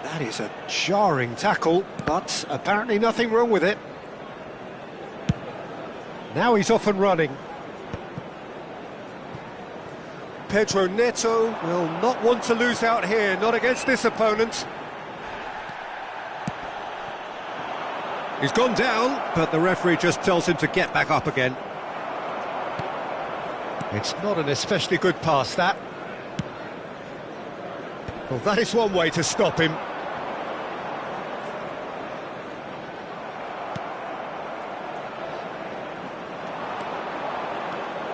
That is a jarring tackle, but apparently nothing wrong with it. Now he's off and running. Pedro Neto will not want to lose out here, not against this opponent. He's gone down, but the referee just tells him to get back up again. It's not an especially good pass, that. Well, that is one way to stop him.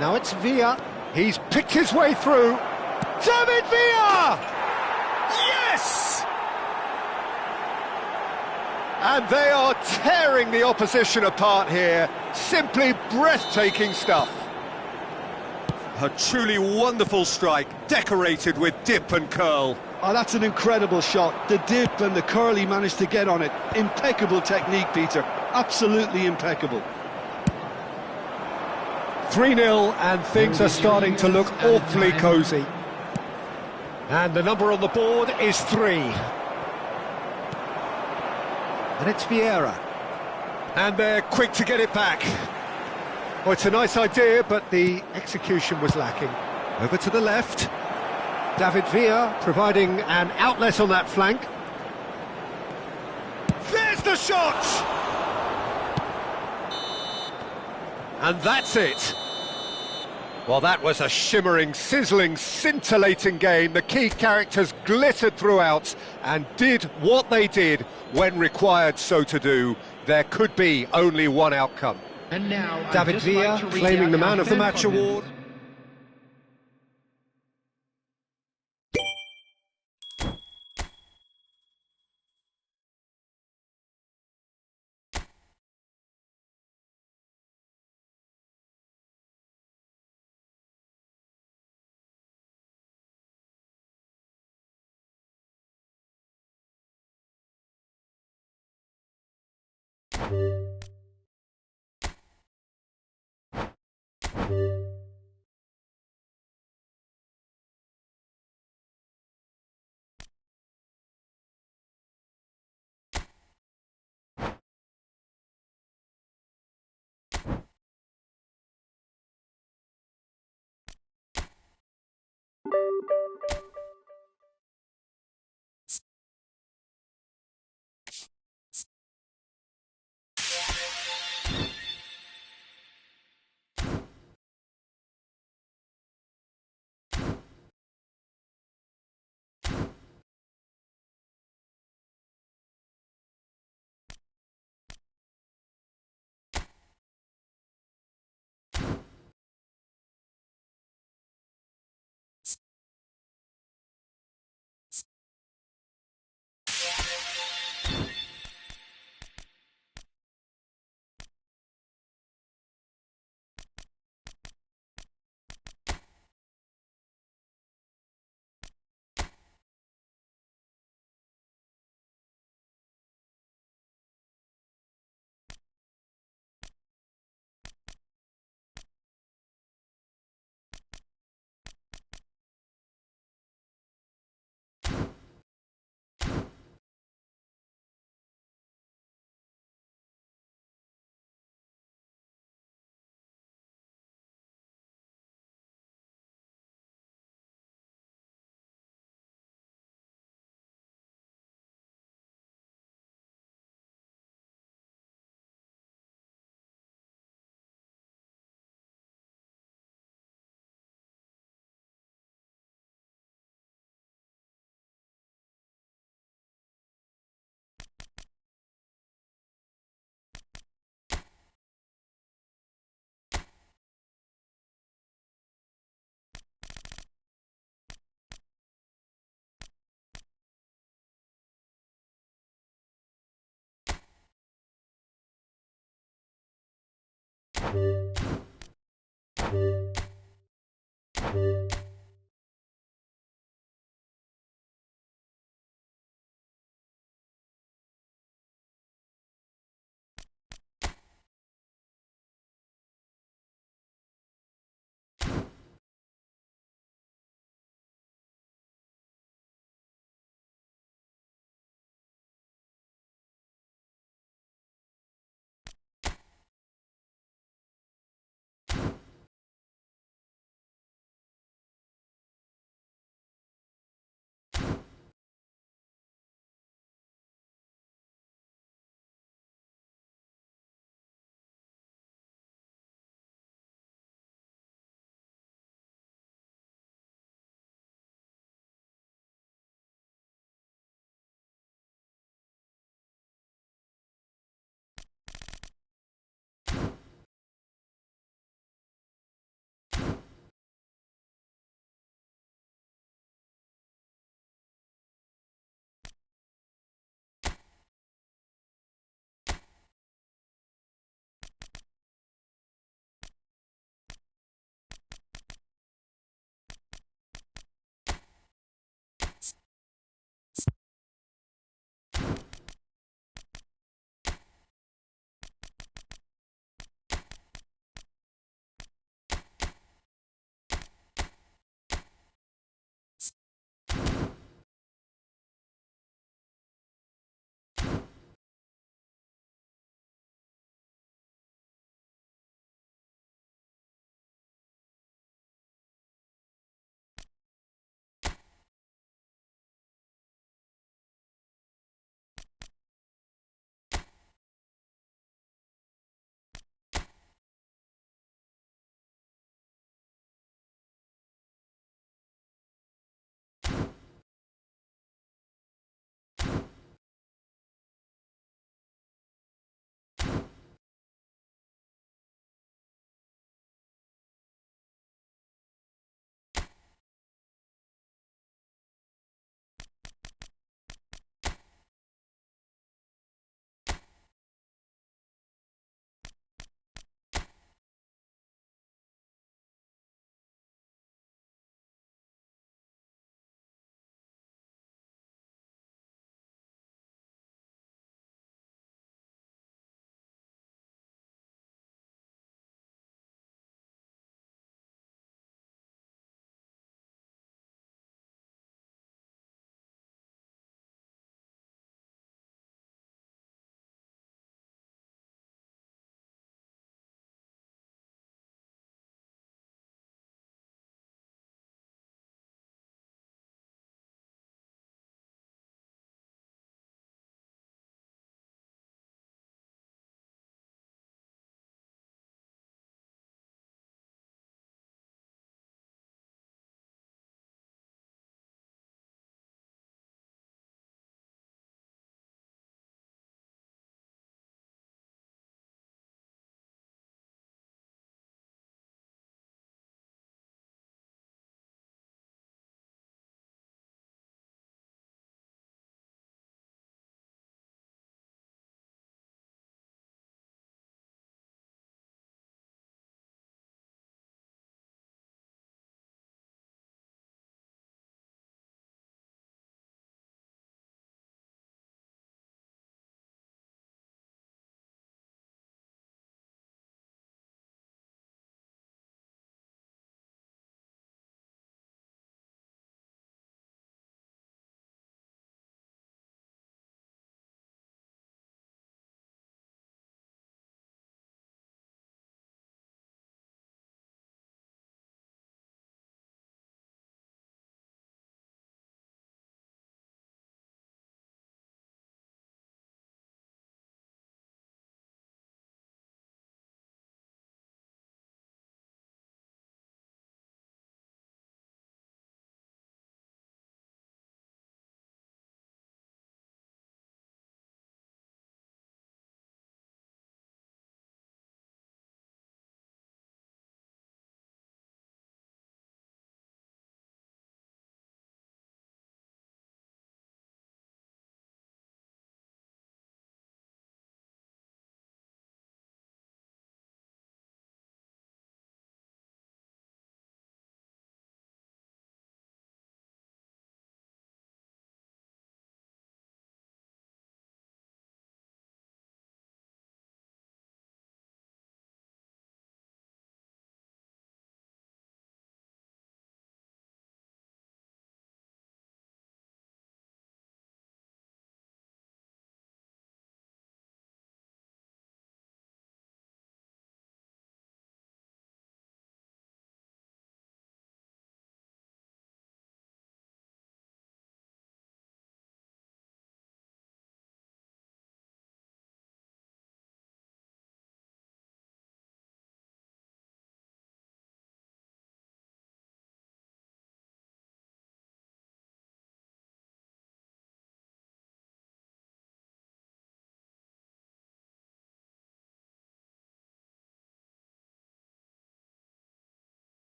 Now it's Villa. He's picked his way through. David Villa! Yes! And they are tearing the opposition apart here. Simply breathtaking stuff. A truly wonderful strike, decorated with dip and curl. Oh, that's an incredible shot. The dip and the curl he managed to get on it. Impeccable technique, Peter. Absolutely impeccable. 3-0, and things are starting to look awfully cosy. And the number on the board is 3. And it's Vieira. And they're quick to get it back. Well, it's a nice idea, but the execution was lacking. Over to the left. David Villa providing an outlet on that flank. There's the shot! And that's it. Well, that was a shimmering, sizzling, scintillating game. The key characters glittered throughout and did what they did when required so to do. There could be only one outcome. And now, David Villa claiming the Man of the Match award.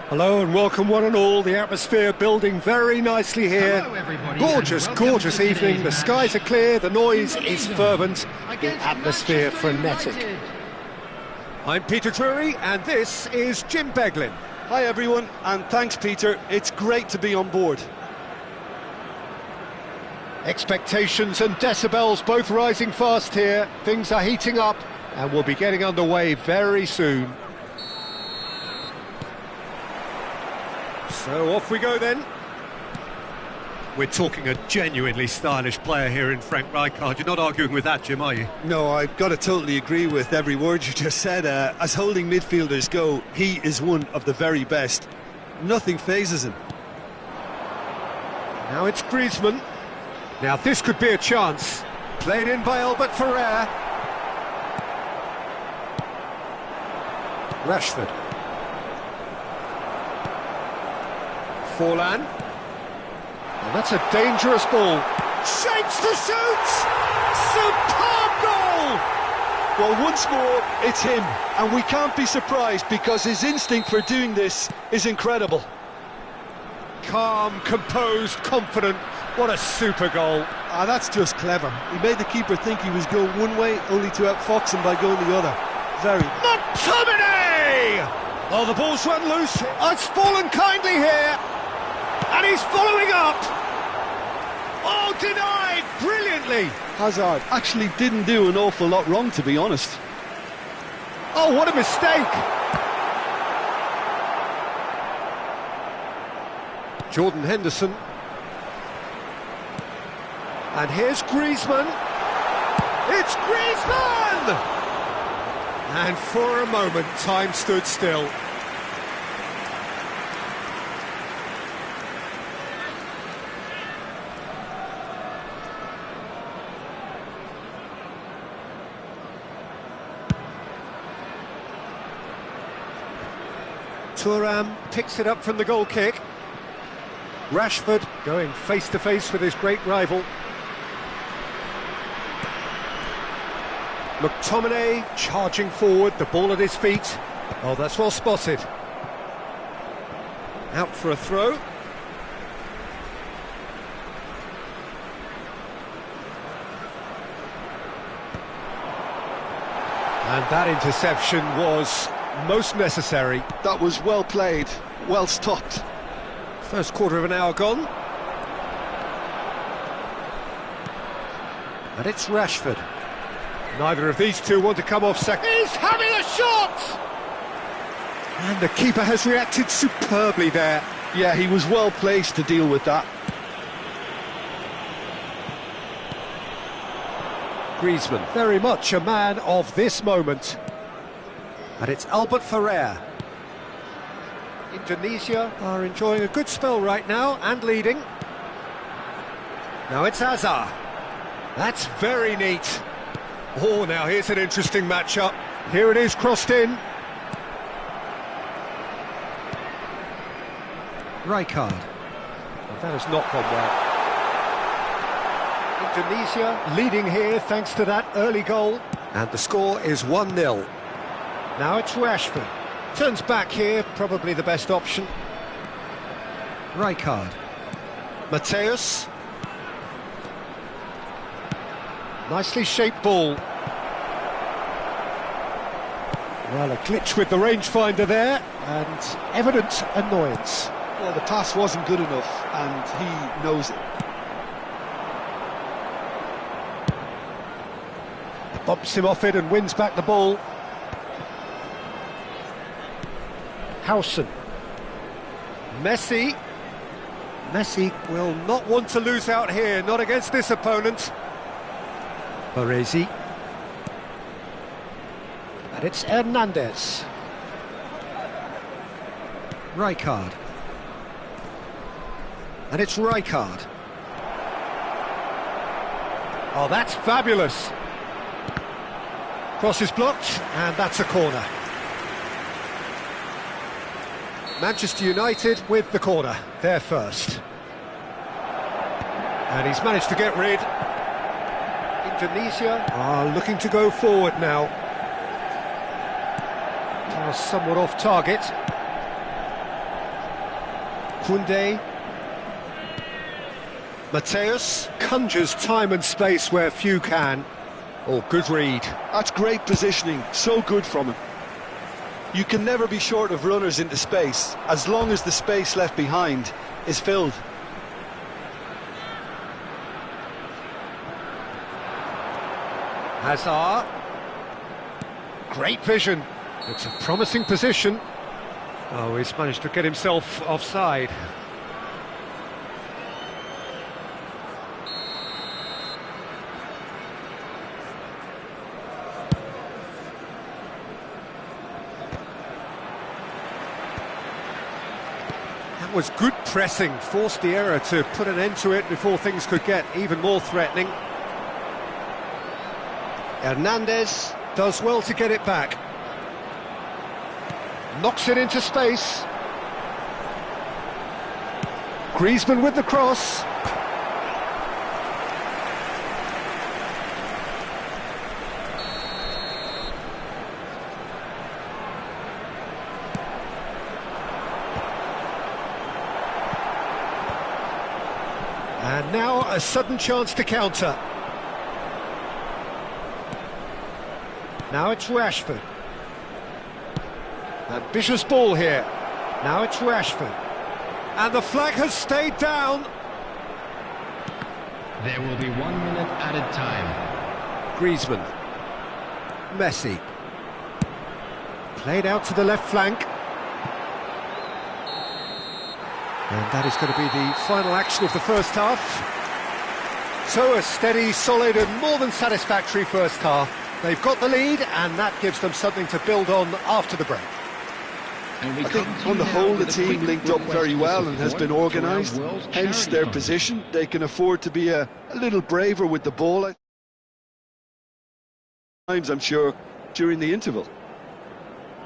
Hello and welcome one and all. The atmosphere building very nicely here. Hello, everybody, Gorgeous, and welcome gorgeous to today's evening. The match. skies are clear, the noise is Liverpool fervent, the against atmosphere Manchester frenetic. United. I'm Peter Drury and this is Jim Beglin. Hi everyone, and thanks Peter, it's great to be on board. Expectations and decibels both rising fast here. Things are heating up and we'll be getting underway very soon. So off we go then. We're talking a genuinely stylish player here in Frank Rijkaard. You're not arguing with that, Jim, are you? No, I've got to totally agree with every word you just said. As holding midfielders go, he is one of the very best. Nothing phases him. Now it's Griezmann. Now this could be a chance. Played in by Albert Ferrer. Rashford. Forlan. And that's a dangerous ball. Shapes to shoot! Superb goal! Well, once more, it's him. And we can't be surprised because his instinct for doing this is incredible. Calm, composed, confident. What a super goal. Ah, that's just clever. He made the keeper think he was going one way, only to outfox him by going the other. Very. McTominay! Oh, the ball's run loose. Oh, it's fallen kindly here. And he's following up. Oh, denied brilliantly. Hazard actually didn't do an awful lot wrong, to be honest. Oh, what a mistake. Jordan Henderson. And here's Griezmann. It's Griezmann! And for a moment, time stood still. Thuram picks it up from the goal kick. Rashford going face-to-face with his great rival. McTominay charging forward, the ball at his feet. Oh, that's well spotted. Out for a throw. And that interception was most necessary. That was well played, well stopped. First quarter of an hour gone. And it's Rashford. Neither of these two want to come off second. He's having a shot! And the keeper has reacted superbly there. Yeah, he was well placed to deal with that. Griezmann, very much a man of this moment. And it's Albert Ferrer. Indonesia are enjoying a good spell right now and leading. Now it's Hazard. That's very neat. Oh, now here's an interesting matchup. Here it is, crossed in. Rijkaard. Well, that has not gone well. Indonesia leading here thanks to that early goal. And the score is 1-0. Now it's Rashford. Turns back here, probably the best option. Rijkaard. Mateus. Nicely shaped ball. Well, a glitch with the rangefinder there, and evident annoyance. Well, the pass wasn't good enough, and he knows it. Bumps him off it and wins back the ball. Howson. Messi. Messi will not want to lose out here, not against this opponent. Baresi. And it's Hernandez. Rijkaard. And it's Rijkaard. Oh, that's fabulous. Cross is blocked, and that's a corner. Manchester United with the corner, they're first. And he's managed to get rid. Indonesia are looking to go forward now. Somewhat off target. Koundé. Mateus conjures time and space where few can. Oh, good read. That's great positioning, so good from him. You can never be short of runners into space, as long as the space left behind is filled. Hazard. Great vision. It's a promising position. Oh, he's managed to get himself offside. That was good pressing, forced the error to put an end to it before things could get even more threatening. Hernandez does well to get it back. Knocks it into space. Griezmann with the cross. And now a sudden chance to counter. Now it's Rashford. Ambitious ball here. Now it's Rashford. And the flag has stayed down. There will be 1 minute added time. Griezmann. Messi. Played out to the left flank. And that is going to be the final action of the first half. So a steady, solid and more than satisfactory first half. They've got the lead and that gives them something to build on after the break. I think on the whole the team linked up very well and has been organised, hence their position. They can afford to be a little braver with the ball at times, I'm sure, during the interval.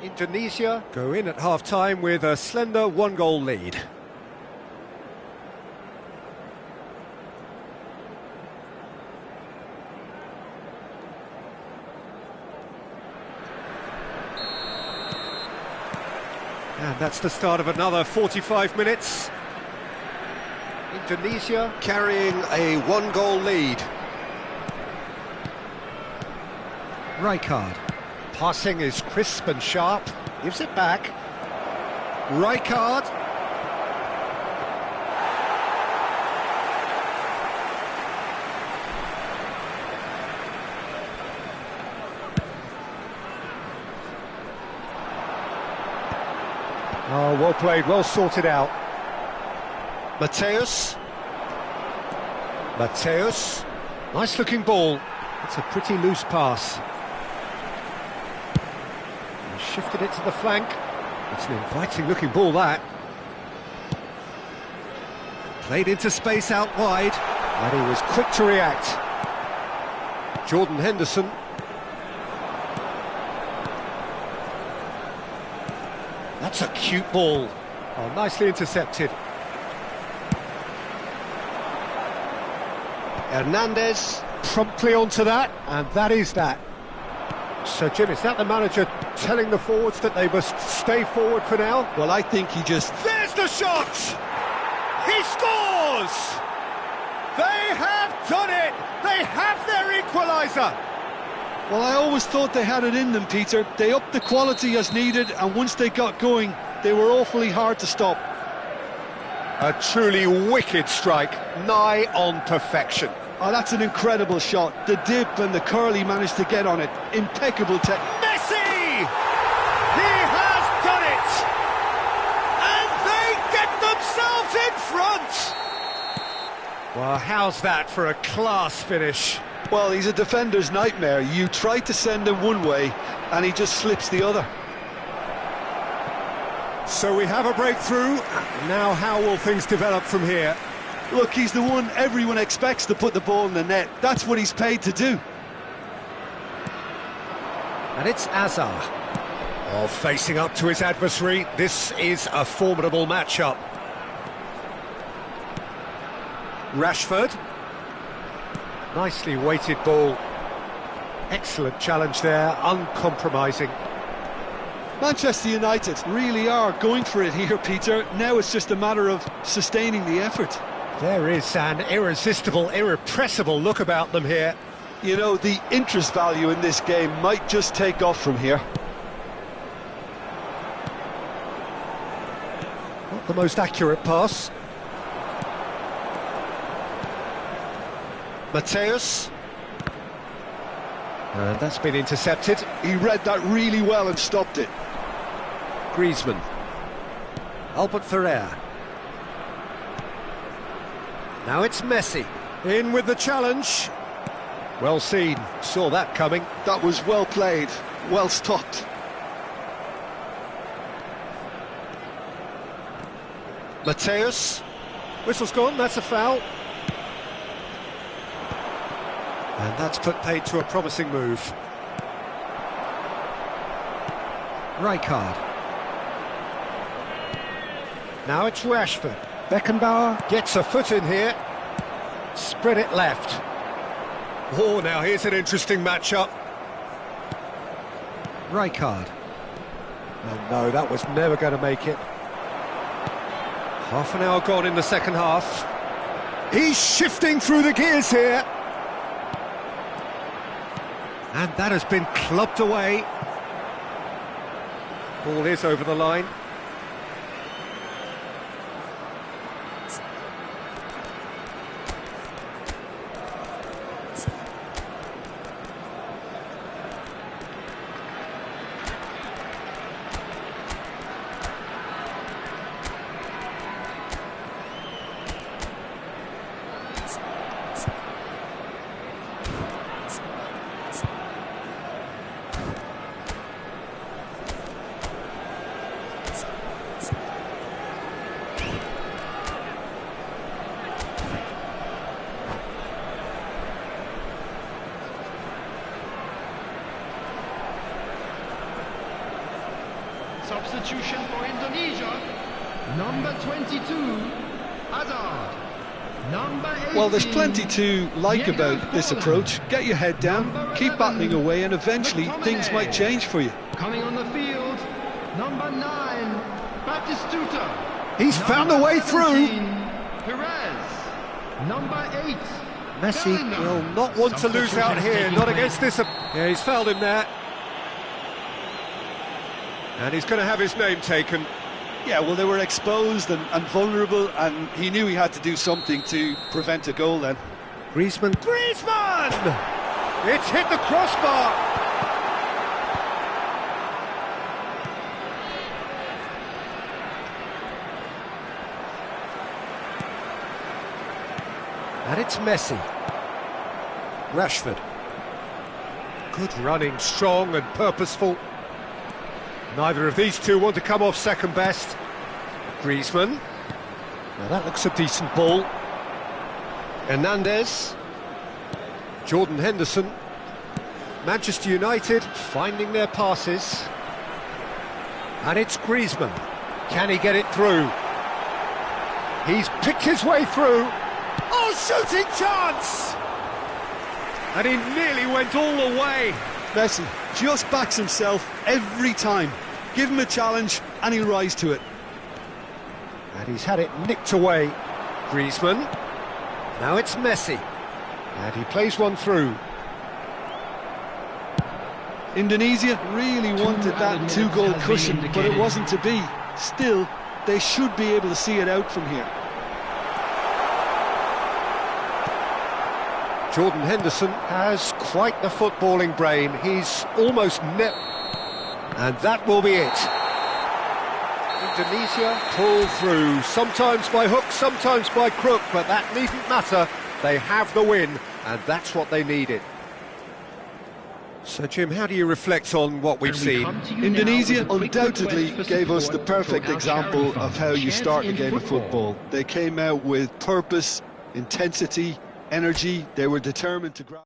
Indonesia go in at half-time with a slender 1-goal lead. And that's the start of another 45 minutes. Indonesia carrying a 1-goal lead. Rijkaard. Passing is crisp and sharp. Gives it back. Rijkaard. Oh, well played, well sorted out. Mateus. Mateus. Nice looking ball. It's a pretty loose pass. He shifted it to the flank. It's an inviting looking ball, that. Played into space out wide. And he was quick to react. Jordan Henderson. That's a cute ball. Oh, nicely intercepted. Hernandez promptly onto that, and that is that. So, Jim, is that the manager telling the forwards that they must stay forward for now? Well, I think he just... There's the shot! He scores! They have done it! They have their equaliser! Well, I always thought they had it in them, Peter. They upped the quality as needed, and once they got going, they were awfully hard to stop. A truly wicked strike, nigh on perfection. Oh, that's an incredible shot. The dip and the curl he managed to get on it. Impeccable technique. Messi! He has done it! And they get themselves in front! Well, how's that for a class finish? Well, he's a defender's nightmare. You try to send him one way, and he just slips the other. So we have a breakthrough. Now how will things develop from here? Look, he's the one everyone expects to put the ball in the net. That's what he's paid to do. And it's Hazard. Oh, facing up to his adversary. This is a formidable matchup. Rashford. Nicely weighted ball. Excellent challenge there, uncompromising. Manchester United really are going for it here, Peter. Now it's just a matter of sustaining the effort. There is an irresistible, irrepressible look about them here. You know, the interest value in this game might just take off from here. Not the most accurate pass. Mateus. And that's been intercepted. He read that really well and stopped it. Griezmann. Albert Ferrer. Now it's Messi. In with the challenge. Well seen. Saw that coming. That was well played. Well stopped. Mateus. Whistle's gone. That's a foul. And that's put paid to a promising move. Rijkaard. Now it's Rashford. Beckenbauer gets a foot in here. Spread it left. Oh, now here's an interesting matchup. Rijkaard. Oh no, that was never going to make it. Half an hour gone in the second half. He's shifting through the gears here. And that has been clubbed away. Ball is over the line. Substitution for Indonesia. Number 22, Hazard. Number 18. Well, there's plenty to like about this approach. Get your head down, keep battling away, and eventually things might change for you. Coming on the field, number 9, Batistuta. He's found a way through. Perez. Number 8. Messi Bellingham. will not want to lose out here, not against this. Yeah, he's fouled him there. And he's going to have his name taken. Yeah, well, they were exposed and vulnerable, and he knew he had to do something to prevent a goal then. Griezmann. Griezmann! It's hit the crossbar. And it's Messi. Rashford. Good running, strong and purposeful. Neither of these two want to come off second best. Griezmann. Now that looks a decent ball. Hernandez. Jordan Henderson. Manchester United finding their passes. And it's Griezmann. Can he get it through? He's picked his way through. Oh, shooting chance! And he nearly went all the way. Messi just backs himself every time. Give him a challenge and he'll rise to it. And he's had it nicked away. Griezmann. Now it's Messi. And he plays one through. Indonesia really wanted that two-goal cushion, but it wasn't to be. Still, they should be able to see it out from here. Jordan Henderson has quite the footballing brain. He's almost net. And that will be it. Indonesia pull through, sometimes by hook, sometimes by crook, but that needn't matter. They have the win, and that's what they needed. So, Jim, how do you reflect on what we've seen? Indonesia undoubtedly gave us the perfect example of how you start a game of football. They came out with purpose, intensity, energy. They were determined to grab.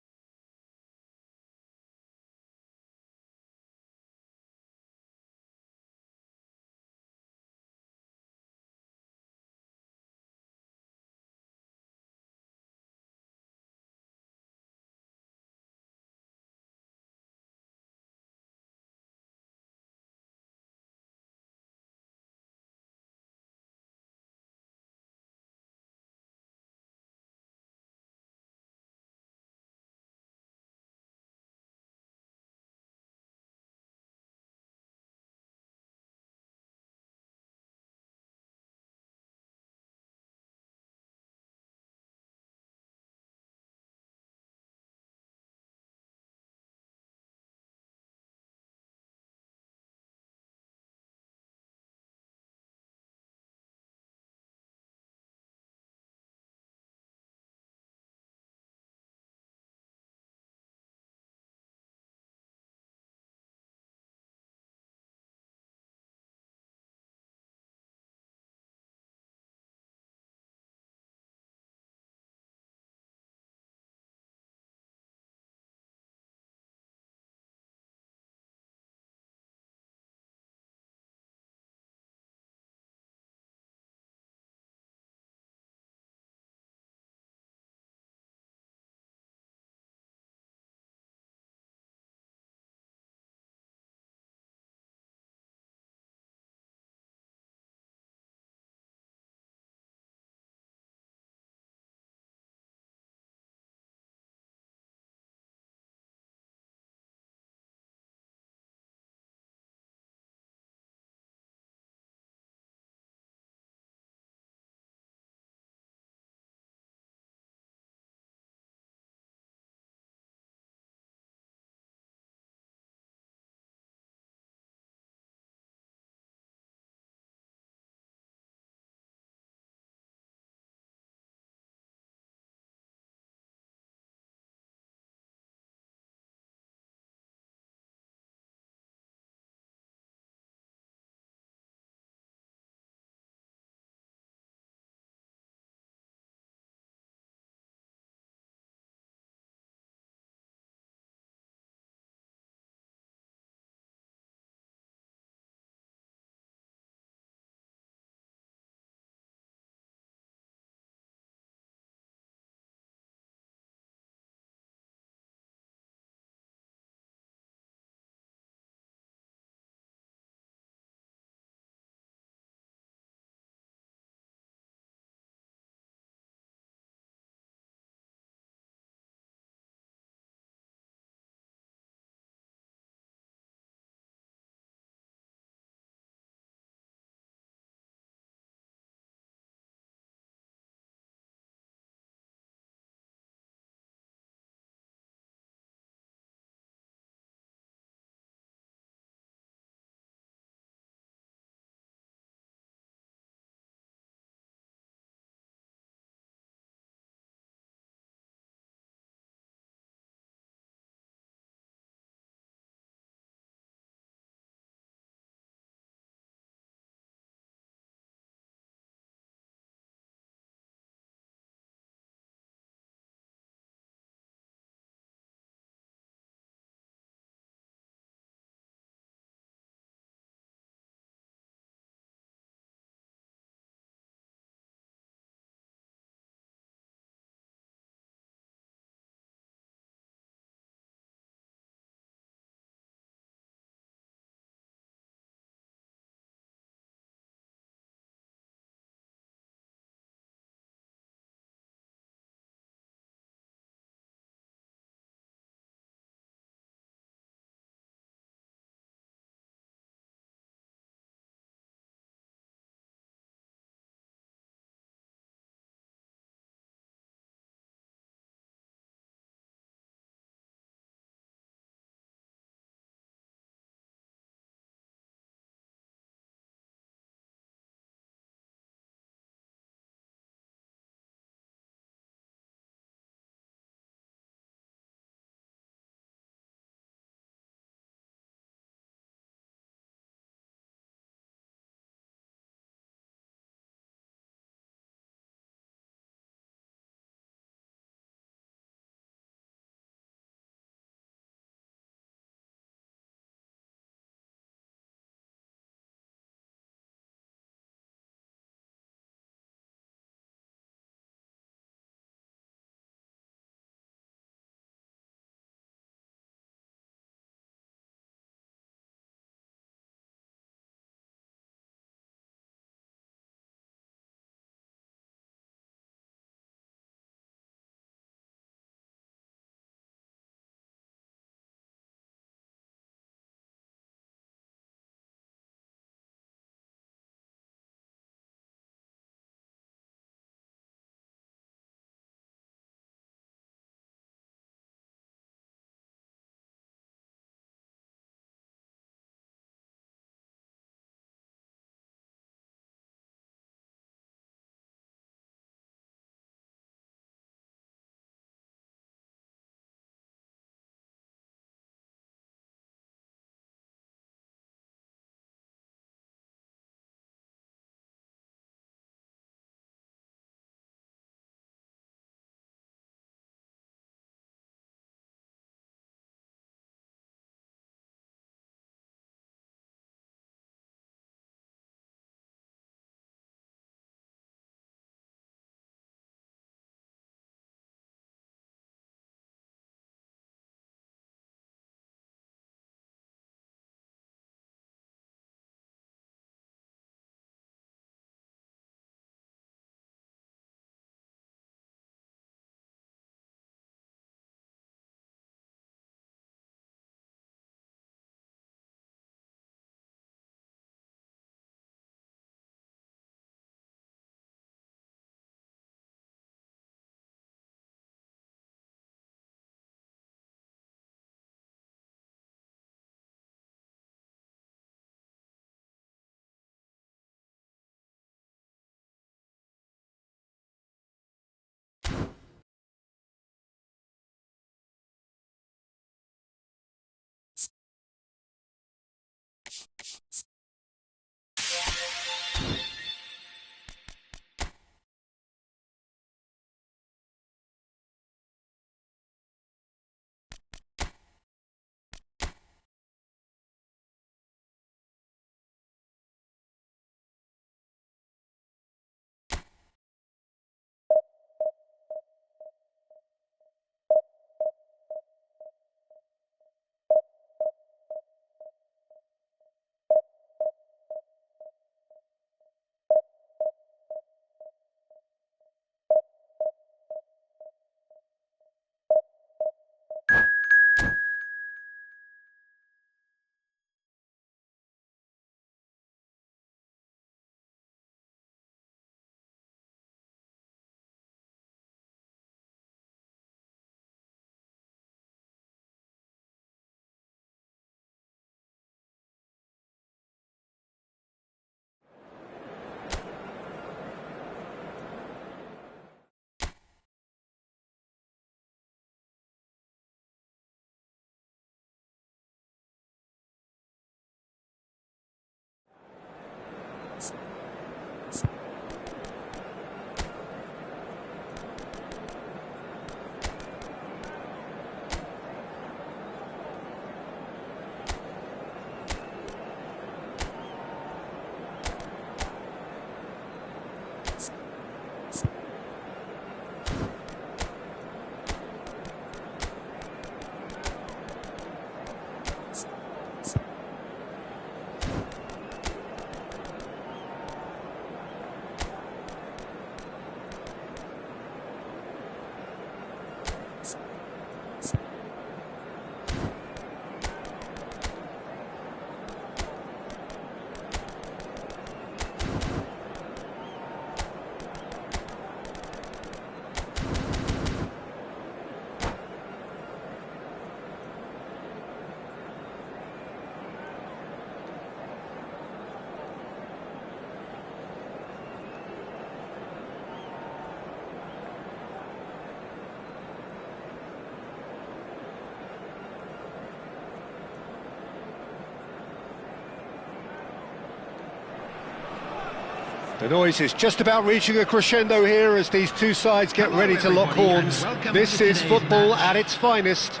The noise is just about reaching a crescendo here as these two sides get ready to lock horns. This is football at its finest.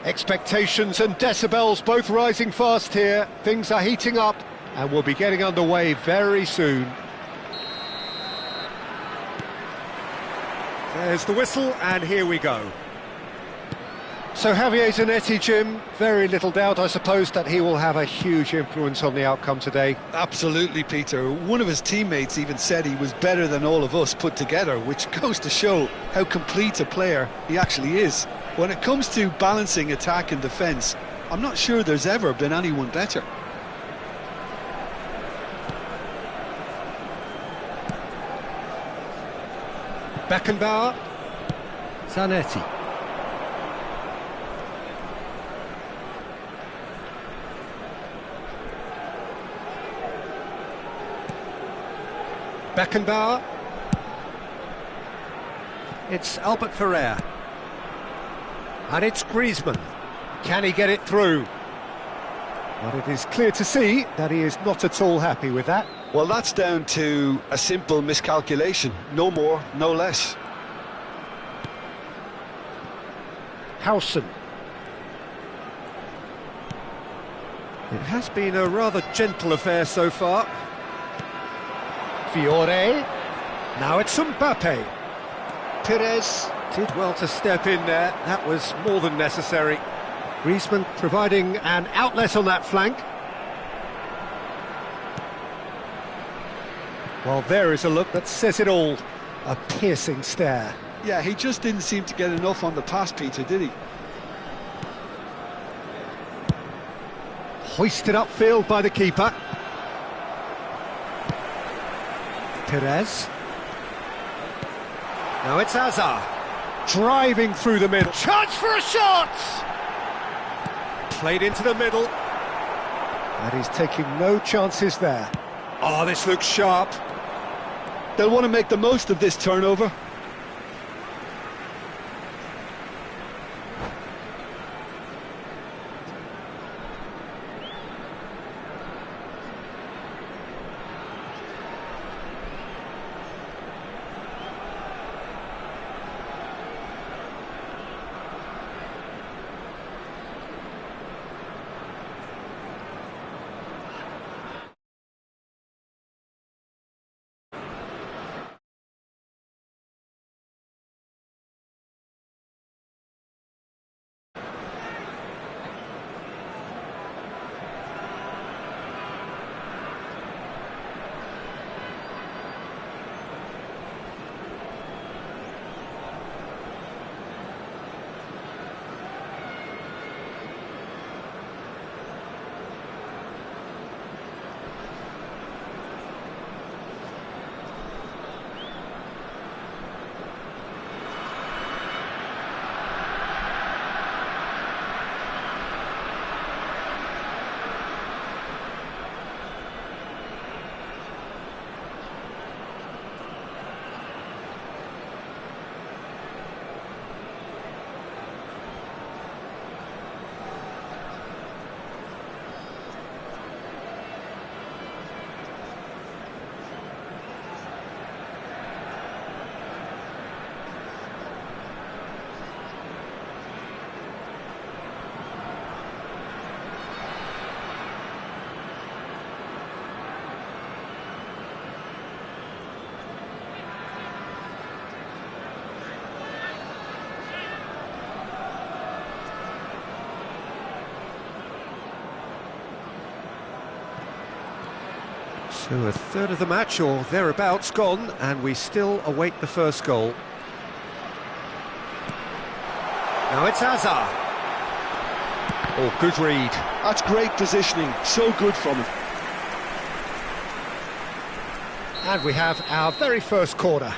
Expectations and decibels both rising fast here. Things are heating up and we'll be getting underway very soon. There's the whistle, and here we go. So Javier Zanetti, Jim, very little doubt, I suppose, that he will have a huge influence on the outcome today. Absolutely, Peter. One of his teammates even said he was better than all of us put together, which goes to show how complete a player he actually is. When it comes to balancing attack and defence, I'm not sure there's ever been anyone better. Beckenbauer. Zanetti. Beckenbauer. It's Albert Ferrer. And it's Griezmann. Can he get it through? But it is clear to see that he is not at all happy with that. Well, that's down to a simple miscalculation. No more, no less. Howson. It has been a rather gentle affair so far. Fiore. Now it's Mbappe. Perez did well to step in there. That was more than necessary. Griezmann providing an outlet on that flank. Well, there is a look that says it all. A piercing stare. Yeah, he just didn't seem to get enough on the pass, Peter, did he? Hoisted upfield by the keeper. Perez. Now it's Hazard. Driving through the middle. Chance for a shot! Played into the middle. And he's taking no chances there. Oh, this looks sharp. They'll want to make the most of this turnover. So a third of the match or thereabouts gone, and we still await the first goal. Now it's Hazard. Oh, good read. That's great positioning, so good from him. And we have our very first corner.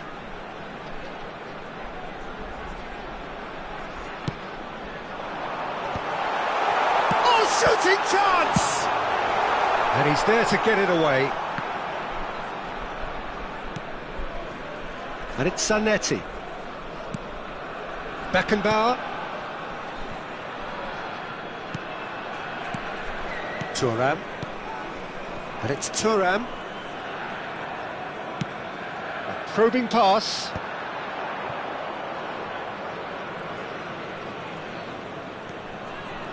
Oh, shooting chance! And he's there to get it away. And it's Zanetti. Beckenbauer. Thuram. And it's Thuram. A probing pass.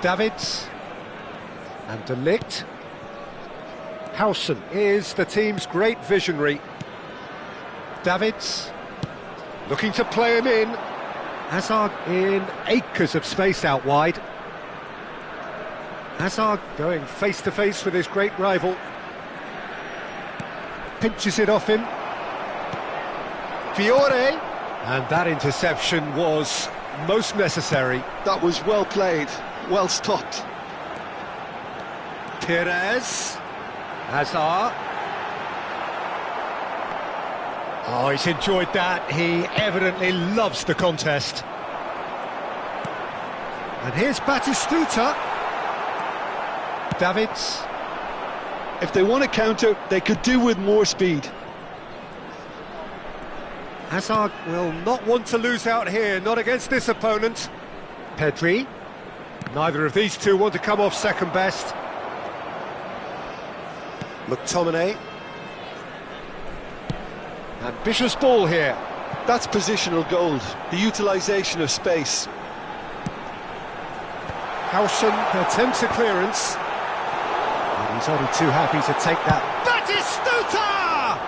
Davids. And De Ligt. Howson is the team's great visionary. Davids. Looking to play him in. Hazard in acres of space out wide. Hazard going face-to-face with his great rival. Pinches it off him. Fiore. And that interception was most necessary. That was well played, well stopped. Perez. Hazard. Oh, he's enjoyed that. He evidently loves the contest. And here's Batistuta. Davids. If they want to counter, they could do with more speed. Hazard will not want to lose out here, not against this opponent. Pedri. Neither of these two want to come off second best. McTominay. Ambitious ball here. That's positional gold, the utilisation of space. Howson attempts a clearance. And he's only too happy to take that. Batistuta!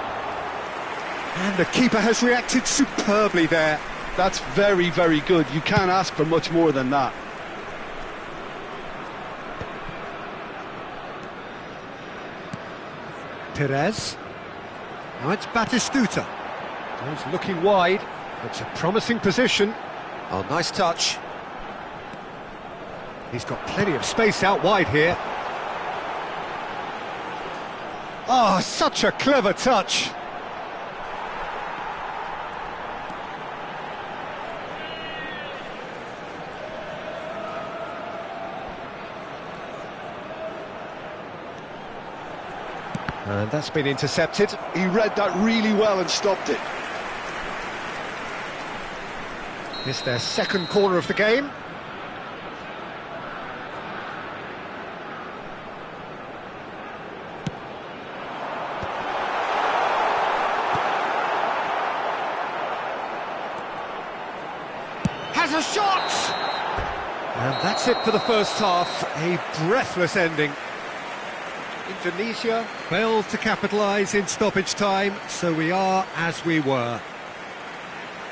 And the keeper has reacted superbly there. That's very, very good. You can't ask for much more than that. Perez. Now it's Batistuta. He's looking wide. It's a promising position. Oh, nice touch. He's got plenty of space out wide here. Oh, such a clever touch. And that's been intercepted. He read that really well and stopped it. It's their second corner of the game. Has a shot! And that's it for the first half. A breathless ending. Indonesia failed to capitalise in stoppage time, so we are as we were.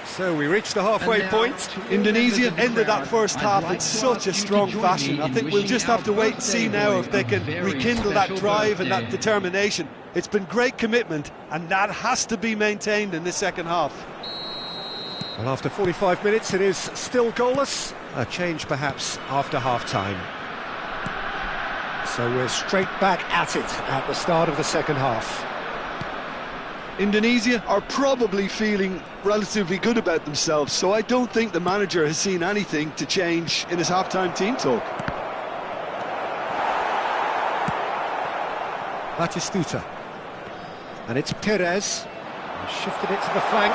So we reached the halfway point. Indonesia ended that first half in such a strong fashion. I think we'll just have to wait and see now if they can rekindle that drive and that determination. It's been great commitment, and that has to be maintained in the second half. Well, after 45 minutes, it is still goalless. A change, perhaps, after half-time. So we're straight back at it at the start of the second half. Indonesia are probably feeling relatively good about themselves, so I don't think the manager has seen anything to change in his half-time team talk. Batistuta. And it's Perez. He's shifted it to the flank.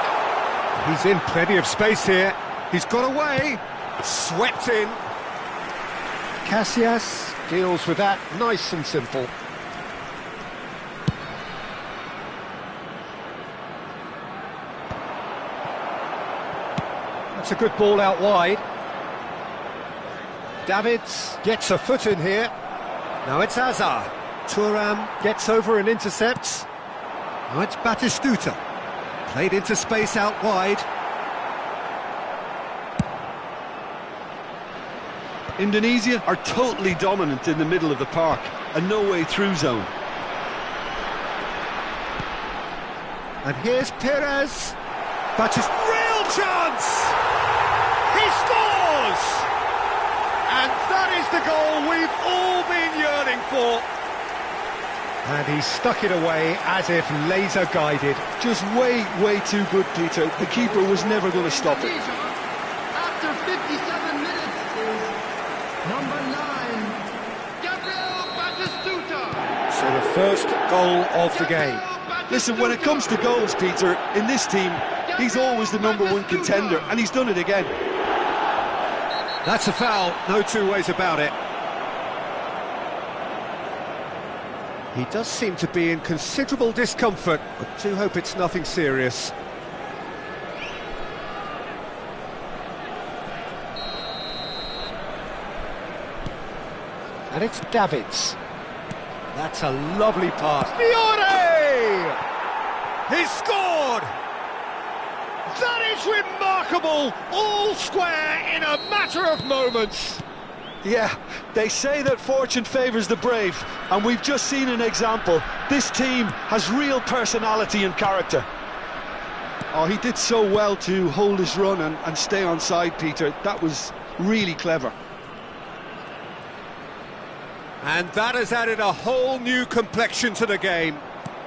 He's in plenty of space here. He's got away. Swept in. Casillas deals with that nice and simple. That's a good ball out wide. Davids gets a foot in here. Now it's Hazard. Thuram gets over and intercepts. Now it's Batistuta. Played into space out wide. Indonesia are totally dominant in the middle of the park, a no-way-through zone. And here's Perez. That's real chance! He scores! And that is the goal we've all been yearning for. And he stuck it away as if laser guided. Just way too good, Peter. The keeper was never going to stop it. After 57 minutes is number 9, Gabriel Batistuta. So the first goal of the game. Listen, when it comes to goals, Peter, in this team, he's always the #1 contender, and he's done it again. That's a foul, no two ways about it. He does seem to be in considerable discomfort. I do hope it's nothing serious. And it's Davids. That's a lovely pass. Fiore! He's scored! That is remarkable! All square in a matter of moments. Yeah, they say that fortune favours the brave, and we've just seen an example. This team has real personality and character. Oh, he did so well to hold his run and stay on side, Peter. That was really clever. And that has added a whole new complexion to the game.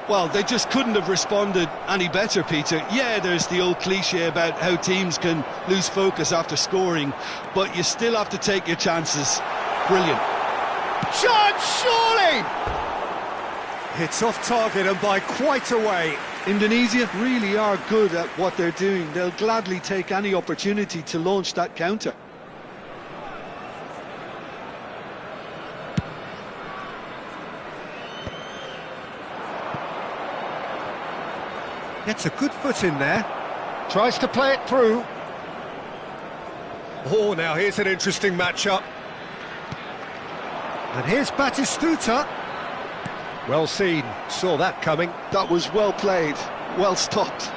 Well, they just couldn't have responded any better, Peter. Yeah, there's the old cliche about how teams can lose focus after scoring, but you still have to take your chances. Brilliant. Chance, surely! It's off target and by quite a way. Indonesia really are good at what they're doing. They'll gladly take any opportunity to launch that counter. Gets a good foot in there. Tries to play it through. Oh, now here's an interesting matchup. And here's Batistuta. Well seen, saw that coming. That was well played, well stopped.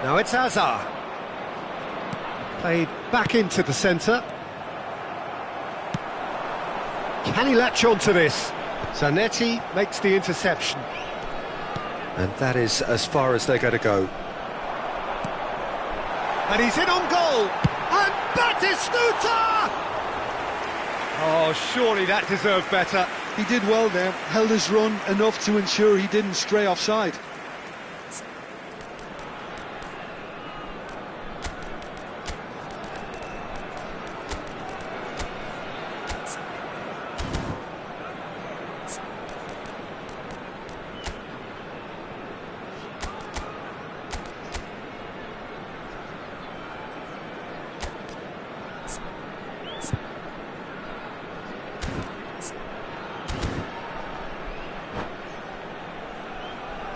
Now it's Hazard. Played back into the centre. Can he latch on to this? Zanetti makes the interception. And that is as far as they're going to go. And he's in on goal! And Batistuta! Oh, surely that deserved better. He did well there, held his run enough to ensure he didn't stray offside.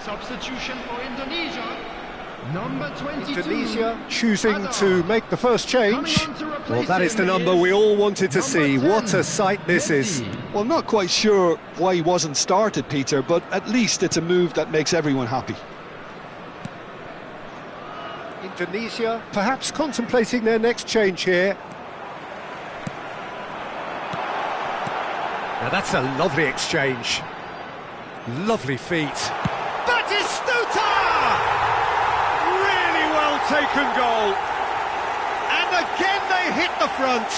Substitution for Indonesia, number 22. Indonesia choosing to make the first change. Well, that is the number we all wanted to see. What a sight this is. Well, not quite sure why he wasn't started, Peter, but at least it's a move that makes everyone happy. Indonesia perhaps contemplating their next change here. Now that's a lovely exchange. Lovely feet. Batistuta! Really well taken goal. And again they hit the front.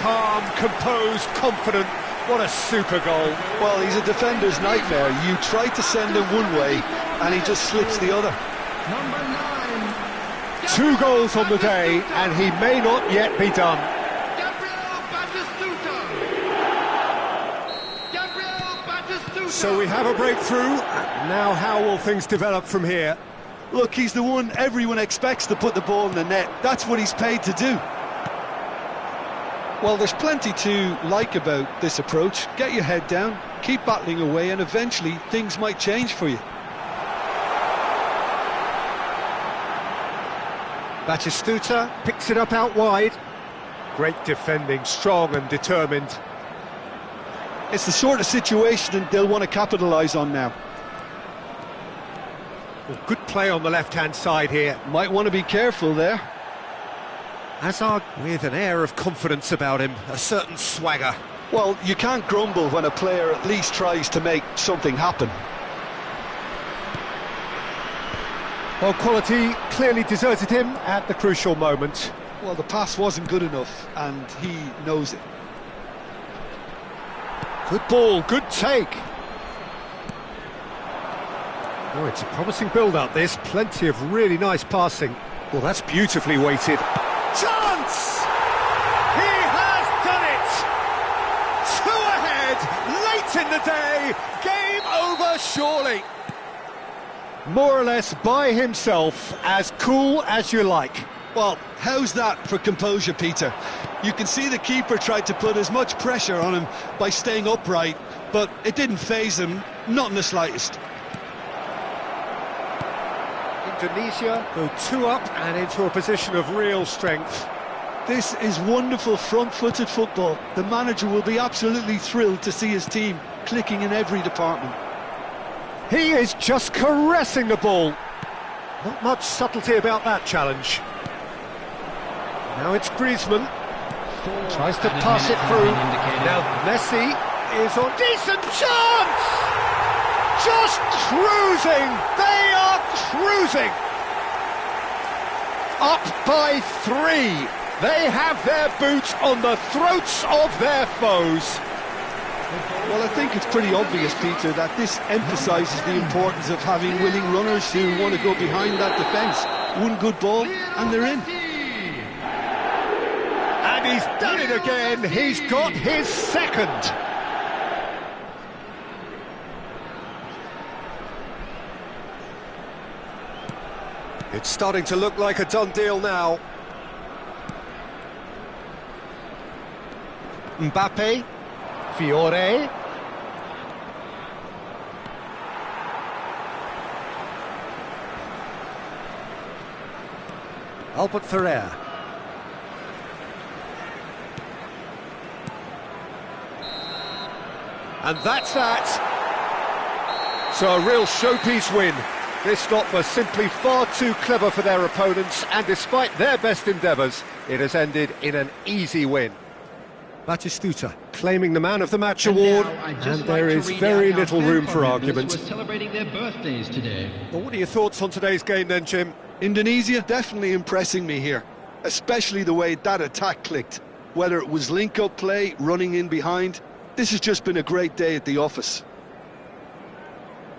Calm, composed, confident. What a super goal. Well, he's a defender's nightmare. You try to send him one way and he just slips the other. Number 9. 2 goals on the day and he may not yet be done. So we have a breakthrough. Now how will things develop from here? Look, he's the one everyone expects to put the ball in the net. That's what he's paid to do. Well, there's plenty to like about this approach. Get your head down, keep battling away, and eventually things might change for you. Batistuta picks it up out wide. Great defending, strong and determined. It's the sort of situation they'll want to capitalise on now. Well, good play on the left-hand side here. Might want to be careful there. Hazard with an air of confidence about him, a certain swagger. Well, you can't grumble when a player at least tries to make something happen. Well, quality clearly deserted him at the crucial moment. Well, the pass wasn't good enough, and he knows it. Good ball, good take. Oh, it's a promising build-up, this. Plenty of really nice passing. Well, that's beautifully weighted. Chance! He has done it! 2 ahead, late in the day. Game over, surely. More or less by himself, as cool as you like. Well, how's that for composure, Peter? You can see the keeper tried to put as much pressure on him by staying upright, but it didn't faze him, not in the slightest. Indonesia go 2 up and into a position of real strength. This is wonderful front-footed football. The manager will be absolutely thrilled to see his team clicking in every department. He is just caressing the ball. Not much subtlety about that challenge. Now it's Griezmann. Tries to pass it through. Now Messi is on. Decent chance! Just cruising! They are cruising! Up by 3. They have their boots on the throats of their foes. Well, I think it's pretty obvious, Peter, that this emphasises the importance of having willing runners who want to go behind that defence. One good ball, and they're in. And he's done it again. He's got his second. It's starting to look like a done deal now. Mbappe, Fiore. Albert Ferrer. And that's that. So a real showpiece win. This stop was simply far too clever for their opponents, and despite their best endeavours, it has ended in an easy win. Batistuta claiming the Man of the Match award, and there is very little room for argument. Celebrating their birthdays today. Well, what are your thoughts on today's game then, Jim? Indonesia definitely impressing me here, especially the way that attack clicked. Whether it was link-up play, running in behind, this has just been a great day at the office.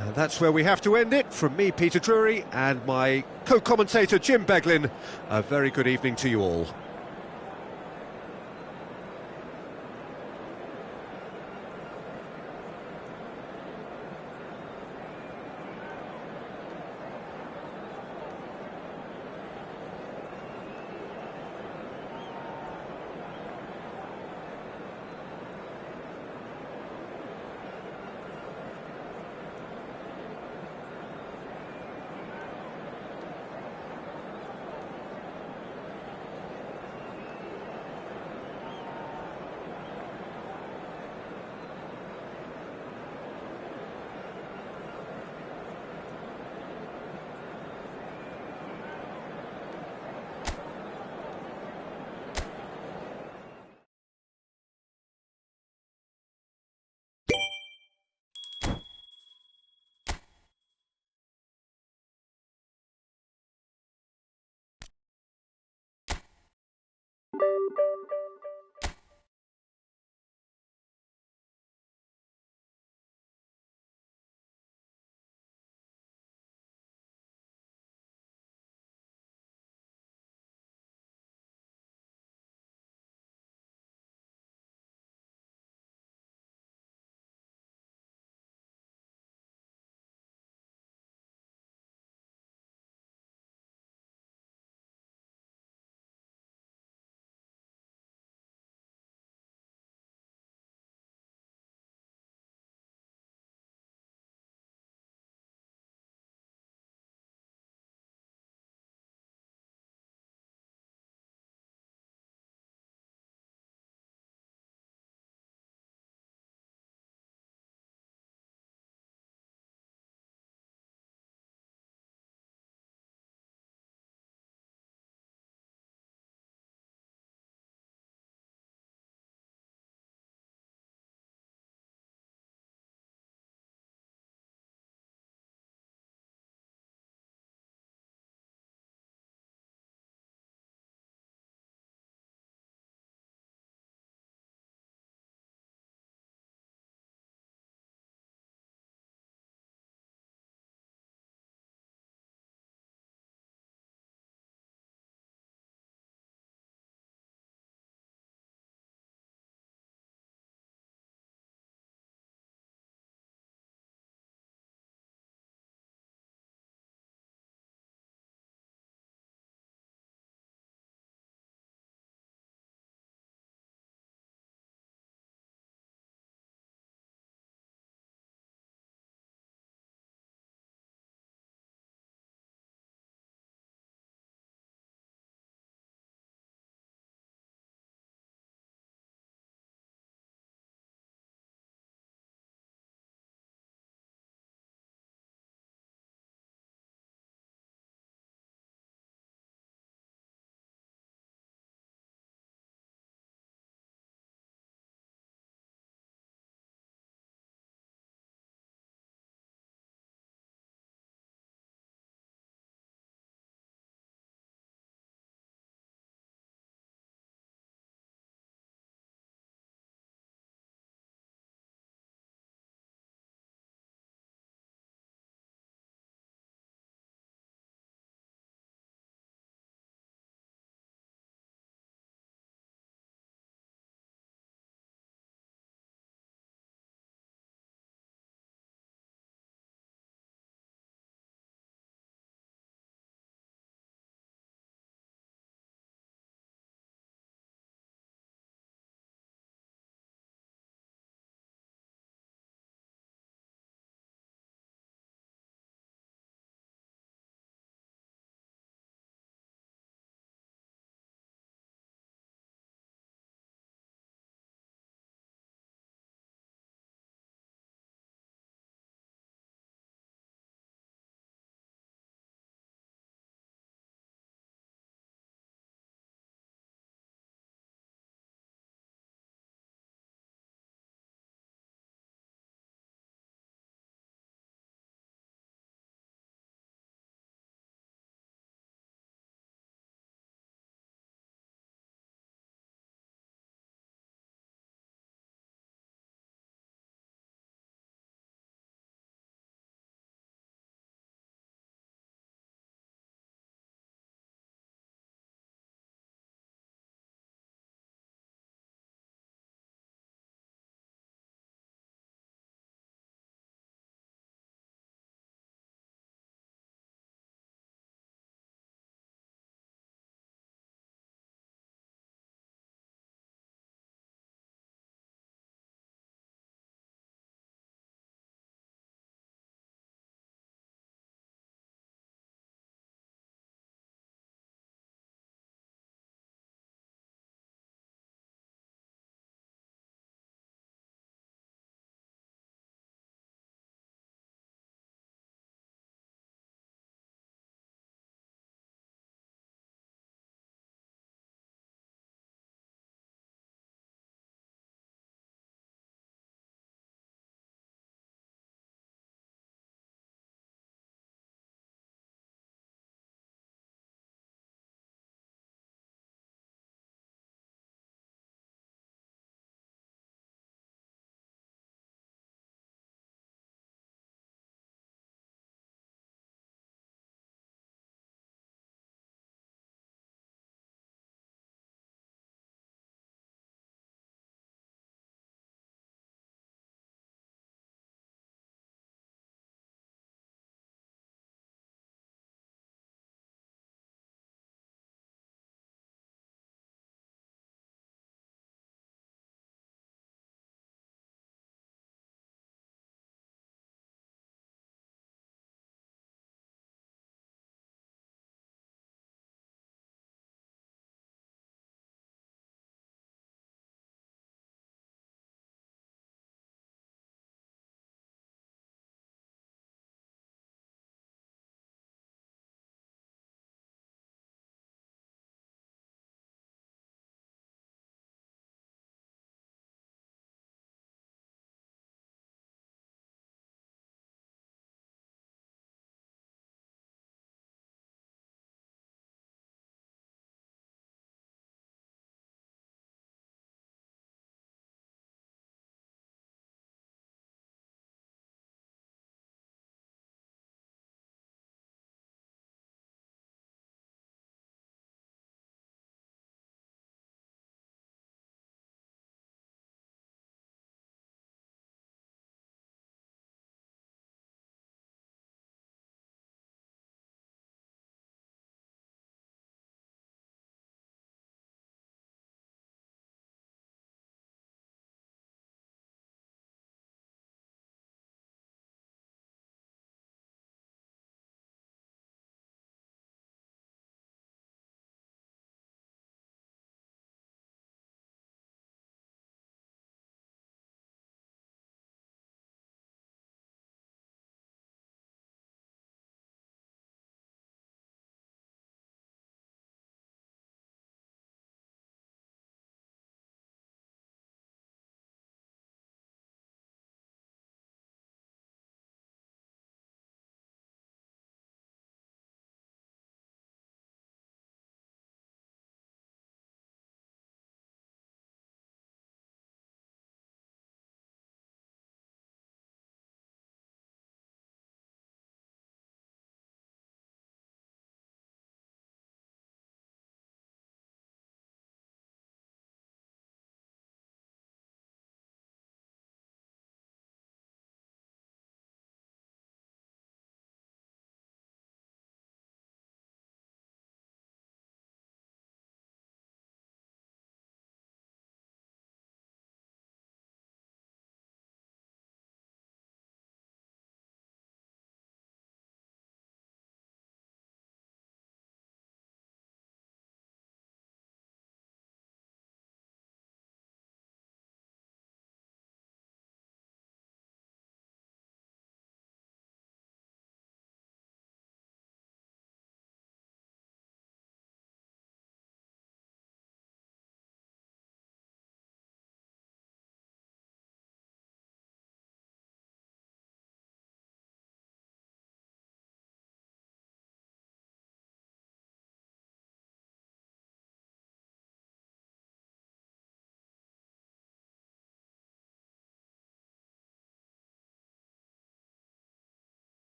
And that's where we have to end it. From me, Peter Drury, and my co-commentator, Jim Beglin, a very good evening to you all.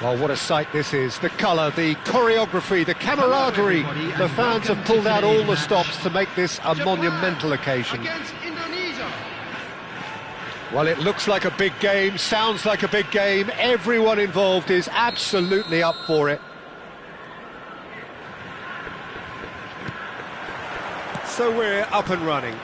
Well, what a sight this is. The colour, the choreography, the camaraderie. The fans have pulled out all the stops to make this a monumental occasion. Against Indonesia. Well, it looks like a big game, sounds like a big game. Everyone involved is absolutely up for it. So we're up and running.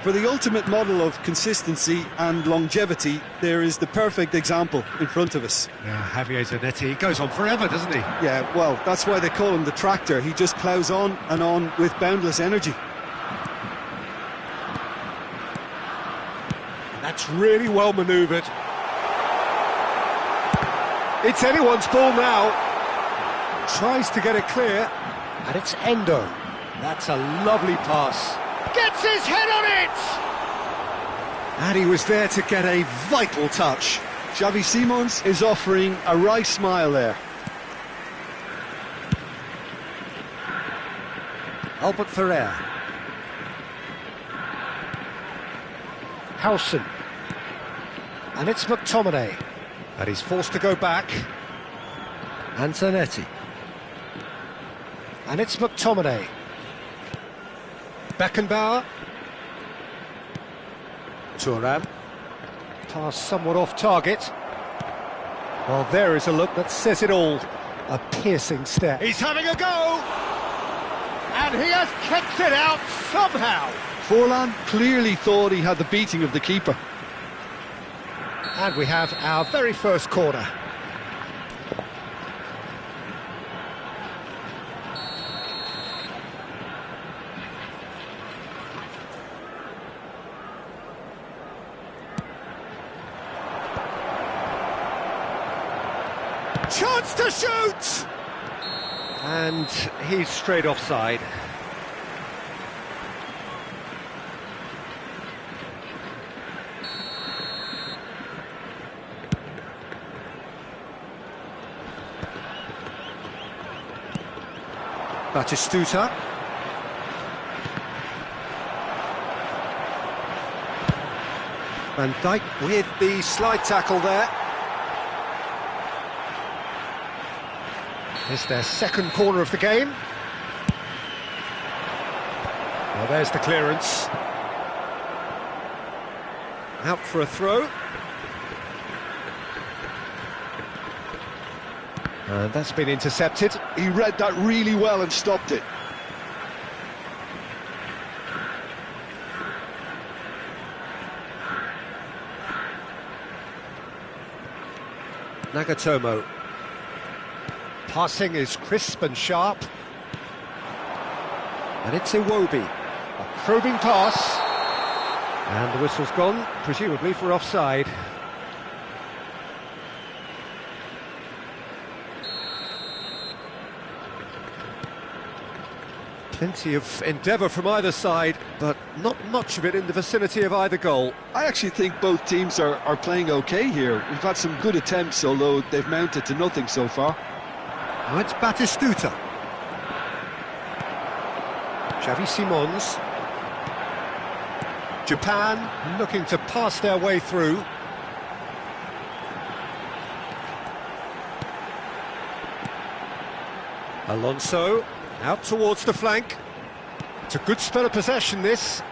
For the ultimate model of consistency and longevity, there is the perfect example in front of us. Yeah, Javier Zanetti, he goes on forever, doesn't he? Yeah, well, that's why they call him the tractor. He just ploughs on and on with boundless energy. That's really well manoeuvred. It's anyone's ball now. Tries to get it clear, and it's Endo. That's a lovely pass. Gets his head on it! And he was there to get a vital touch. Xavi Simons is offering a wry smile there. Albert Ferrer. Howson. And it's McTominay. And he's forced to go back. And Zanetti. And it's McTominay. Beckenbauer. Thuram. Pass somewhat off target. Well, there is a look that says it all. A piercing step. He's having a go! And he has kept it out somehow. Forlan clearly thought he had the beating of the keeper. And we have our very first corner. Chance to shoot! And he's straight offside. Batistuta. Van Dijk with the slide tackle there. It's their second corner of the game. Well, there's the clearance. Out for a throw. And that's been intercepted. He read that really well and stopped it. Nagatomo. Passing is crisp and sharp. And it's Iwobi. A probing pass. And the whistle's gone, presumably for offside. Plenty of endeavour from either side, but not much of it in the vicinity of either goal. I actually think both teams are playing okay here. We've had some good attempts, although they've mounted to nothing so far. Now it's Batistuta. Xavi Simons. Japan looking to pass their way through. Alonso out towards the flank. It's a good spell of possession, this.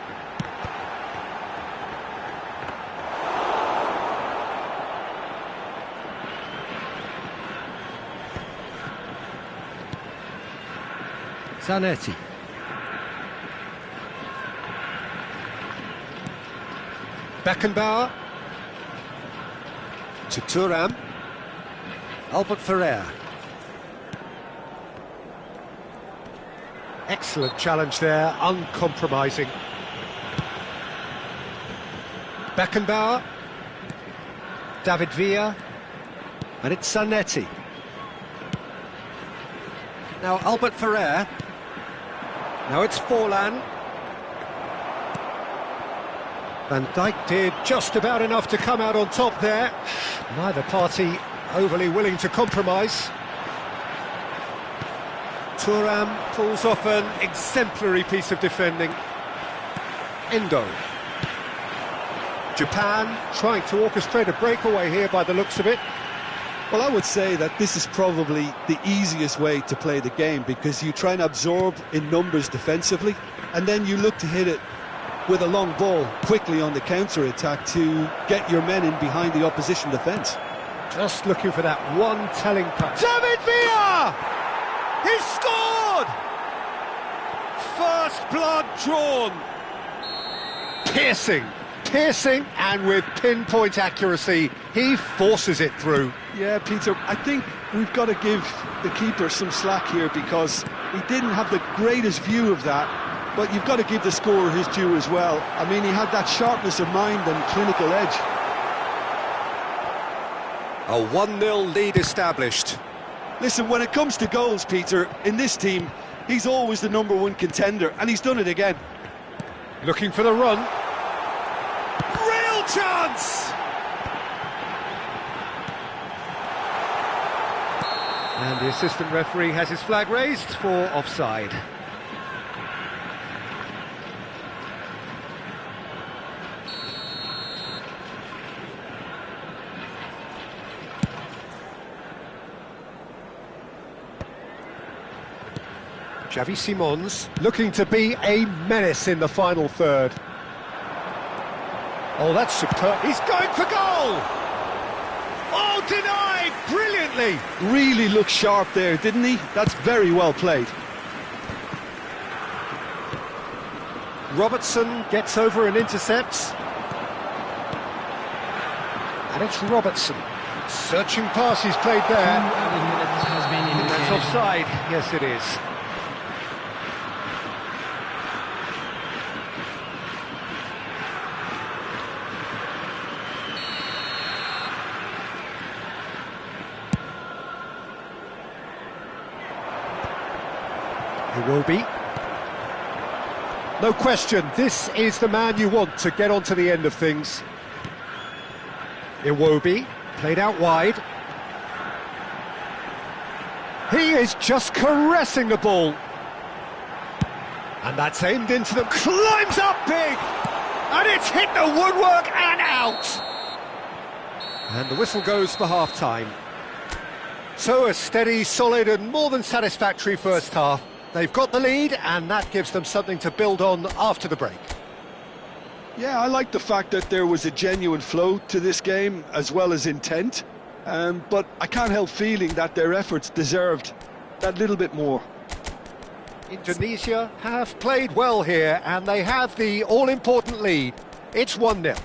Zanetti. Beckenbauer. To Thuram. Albert Ferrer. Excellent challenge there, uncompromising. Beckenbauer. David Villa. And it's Zanetti. Now Albert Ferrer. Now it's Forlan. Van Dijk did just about enough to come out on top there. Neither party overly willing to compromise. Thuram pulls off an exemplary piece of defending. Endo. Japan trying to orchestrate a breakaway here by the looks of it. Well, I would say that this is probably the easiest way to play the game, because you try and absorb in numbers defensively, and then you look to hit it with a long ball quickly on the counter-attack to get your men in behind the opposition defence. Just looking for that one telling cut. David Villa! He's scored! First blood drawn. Piercing, and with pinpoint accuracy, he forces it through. Yeah, Peter, I think we've got to give the keeper some slack here, because he didn't have the greatest view of that, but you've got to give the scorer his due as well. I mean, he had that sharpness of mind and clinical edge. A 1-0 lead established. Listen, when it comes to goals, Peter, in this team, he's always the #1 contender, and he's done it again. Looking for the run. Real chance! And the assistant referee has his flag raised for offside. Xavi Simons looking to be a menace in the final third. Oh, that's superb. He's going for goal! Oh, denied brilliantly! Really looked sharp there, didn't he? That's very well played. Robertson gets over and intercepts. And it's Robertson. Searching pass he's played there. And that's offside. Yes, it is. Iwobi. No question, this is the man you want to get onto the end of things. Iwobi, played out wide. He is just caressing the ball. And that's aimed into them, climbs up big! And it's hit the woodwork and out! And the whistle goes for half-time. So a steady, solid and more than satisfactory first half. They've got the lead, and that gives them something to build on after the break. Yeah, I like the fact that there was a genuine flow to this game, as well as intent. But I can't help feeling that their efforts deserved that little bit more. Indonesia have played well here, and they have the all-important lead. It's 1-0.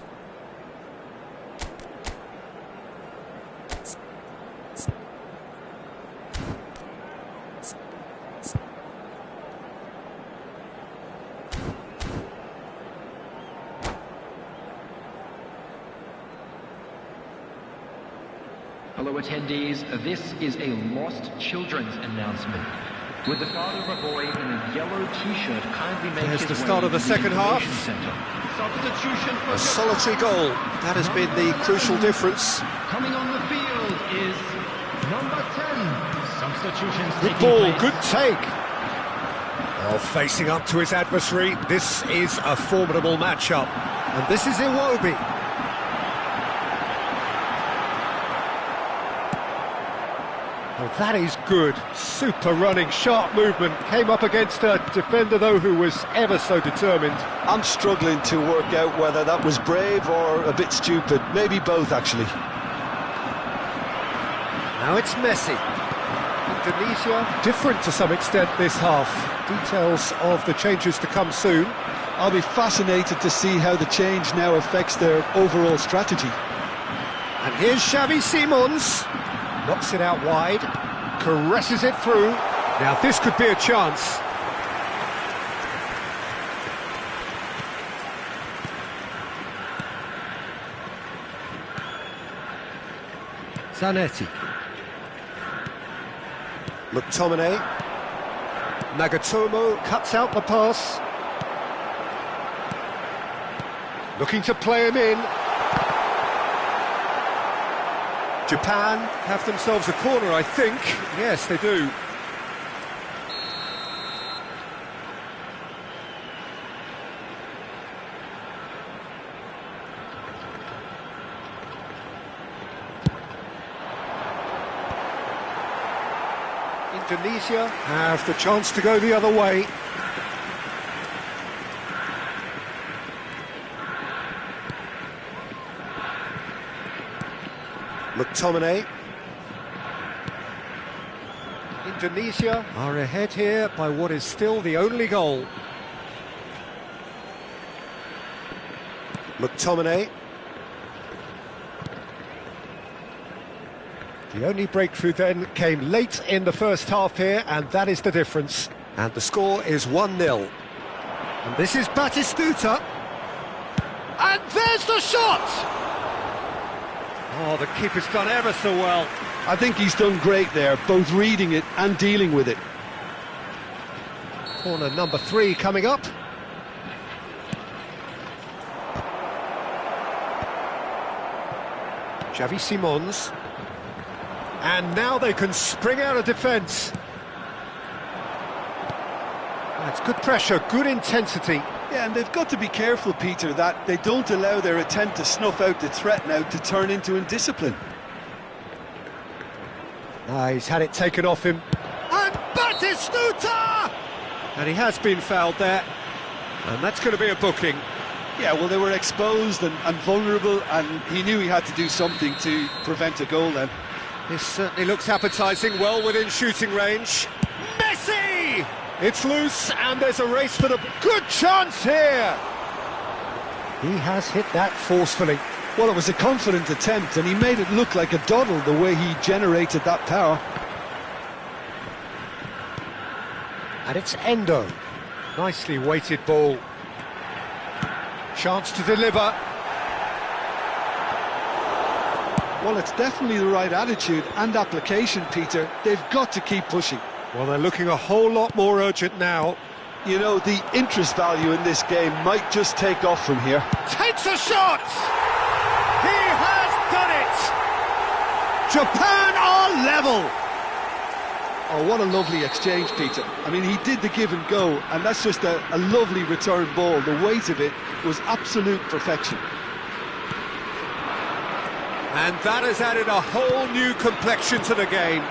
Hello attendees, this is a lost children's announcement. Would the father of a boy in a yellow t-shirt kindly make There's his the start way of the to second half. Center. Substitution for A solitary goal, that has been the crucial difference. Coming on the field is number 10. Substitutions Good taking ball, place. good take. Well, facing up to his adversary, this is a formidable matchup. And this is Iwobi. Well, that is good. Super running, sharp movement. Came up against a defender, though, who was ever so determined. I'm struggling to work out whether that was brave or a bit stupid. Maybe both, actually. Now it's Messi. Indonesia, different to some extent this half. Details of the changes to come soon. I'll be fascinated to see how the change now affects their overall strategy. And here's Xavi Simons. Knocks it out wide, caresses it through. Now this could be a chance. Zanetti. McTominay. Nagatomo cuts out the pass. Looking to play him in. Japan have themselves a corner, I think. Yes, they do. Indonesia have the chance to go the other way. McTominay. Indonesia are ahead here by what is still the only goal. McTominay. The only breakthrough then came late in the first half here, and that is the difference. And the score is 1-0. And this is Batistuta. And there's the shot! Oh, the keeper's done ever so well. I think he's done great there, both reading it and dealing with it. Corner number 3 coming up. Xavi Simons. And now they can spring out of defence. That's good pressure, good intensity. Yeah, and they've got to be careful, Peter, that they don't allow their attempt to snuff out the threat now to turn into indiscipline. He's had it taken off him. And Batistuta! And he has been fouled there. And that's going to be a booking. Yeah, well, they were exposed and vulnerable, and he knew he had to do something to prevent a goal then. This certainly looks appetising, well within shooting range. Messi! It's loose, and there's a race for the... Good chance here! He has hit that forcefully. Well, it was a confident attempt, and he made it look like a doddle the way he generated that power. And it's Endo. Nicely weighted ball. Chance to deliver. Well, it's definitely the right attitude and application, Peter. They've got to keep pushing. Well, they're looking a whole lot more urgent now. You know, the interest value in this game might just take off from here. Takes a shot! He has done it! Japan are level! Oh, what a lovely exchange, Peter. I mean, he did the give and go, and that's just a lovely return ball. The weight of it was absolute perfection. And that has added a whole new complexion to the game.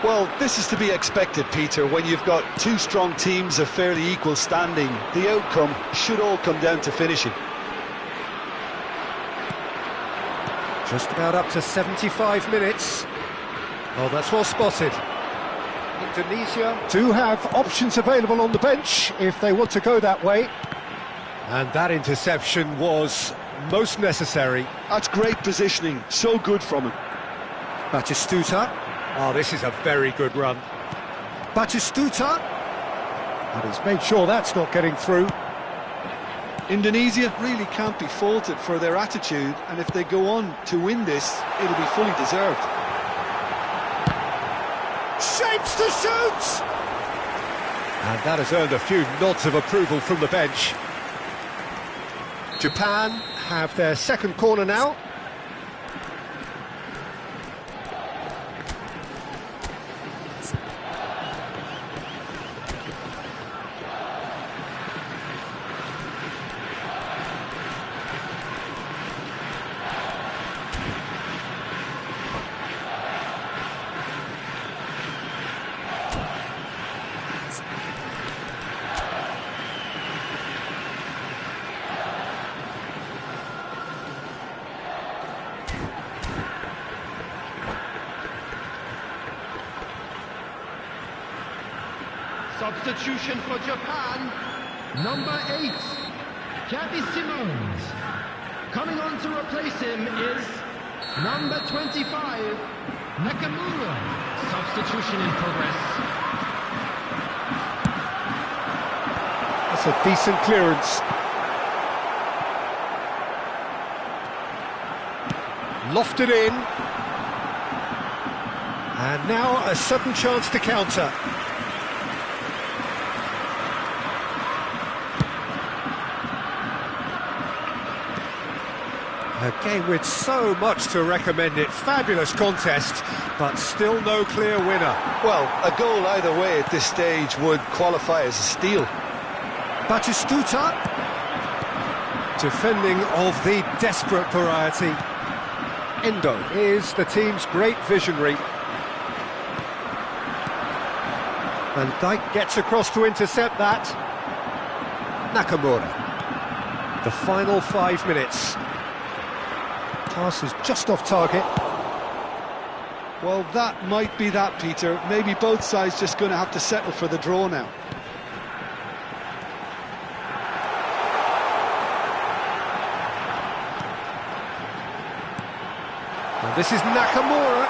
Well, this is to be expected, Peter, when you've got two strong teams of fairly equal standing. The outcome should all come down to finishing. Just about up to 75 minutes. Oh, that's well spotted. Indonesia do have options available on the bench if they want to go that way. And that interception was most necessary. That's great positioning, so good from him. Batistuta. Oh, this is a very good run. Batistuta. And he's made sure that's not getting through. Indonesia really can't be faulted for their attitude, and if they go on to win this, it'll be fully deserved. Shapes to shoot! And that has earned a few nods of approval from the bench. Japan have their second corner now. Substitution for Japan, number 8, Xavi Simons. Coming on to replace him is number 25, Nakamura. Substitution in progress. That's a decent clearance. Lofted in. And now a sudden chance to counter. A game with so much to recommend it. Fabulous contest, but still no clear winner. Well, a goal either way at this stage would qualify as a steal. Batistuta, defending of the desperate variety. Endo is the team's great visionary. Van Dijk gets across to intercept that. Nakamura. The final 5 minutes. Pass is just off target. Well, that might be that, Peter. Maybe both sides just going to have to settle for the draw now. And this is Nakamura.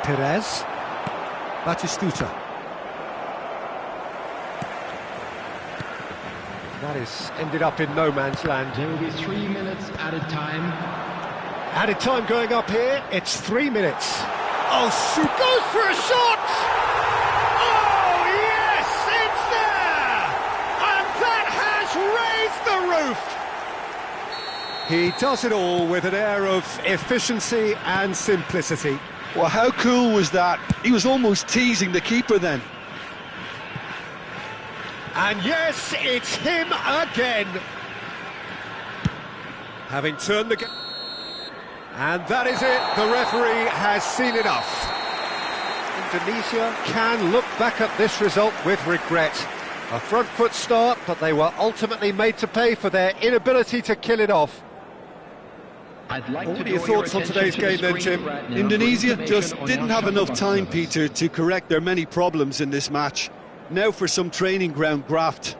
Perez. Batistuta. That is ended up in no man's land. There will be 3 minutes added time. Added time going up here, it's 3 minutes. Oh, shoot, goes for a shot! Oh, yes, it's there! And that has raised the roof! He does it all with an air of efficiency and simplicity. Well, how cool was that? He was almost teasing the keeper then. And yes, it's him again. Having turned the game. And that is it, the referee has seen enough. Indonesia can look back at this result with regret. A front foot start, but they were ultimately made to pay for their inability to kill it off. I'd like What to are your draw thoughts on attention today's to the game then, screen Jim? right now Indonesia for just information on didn't your have enough shuttle time, buses. Peter, to correct their many problems in this match. Now for some training ground graft.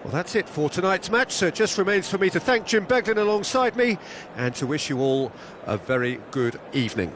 Well, that's it for tonight's match, so it just remains for me to thank Jim Beglin alongside me and to wish you all a very good evening.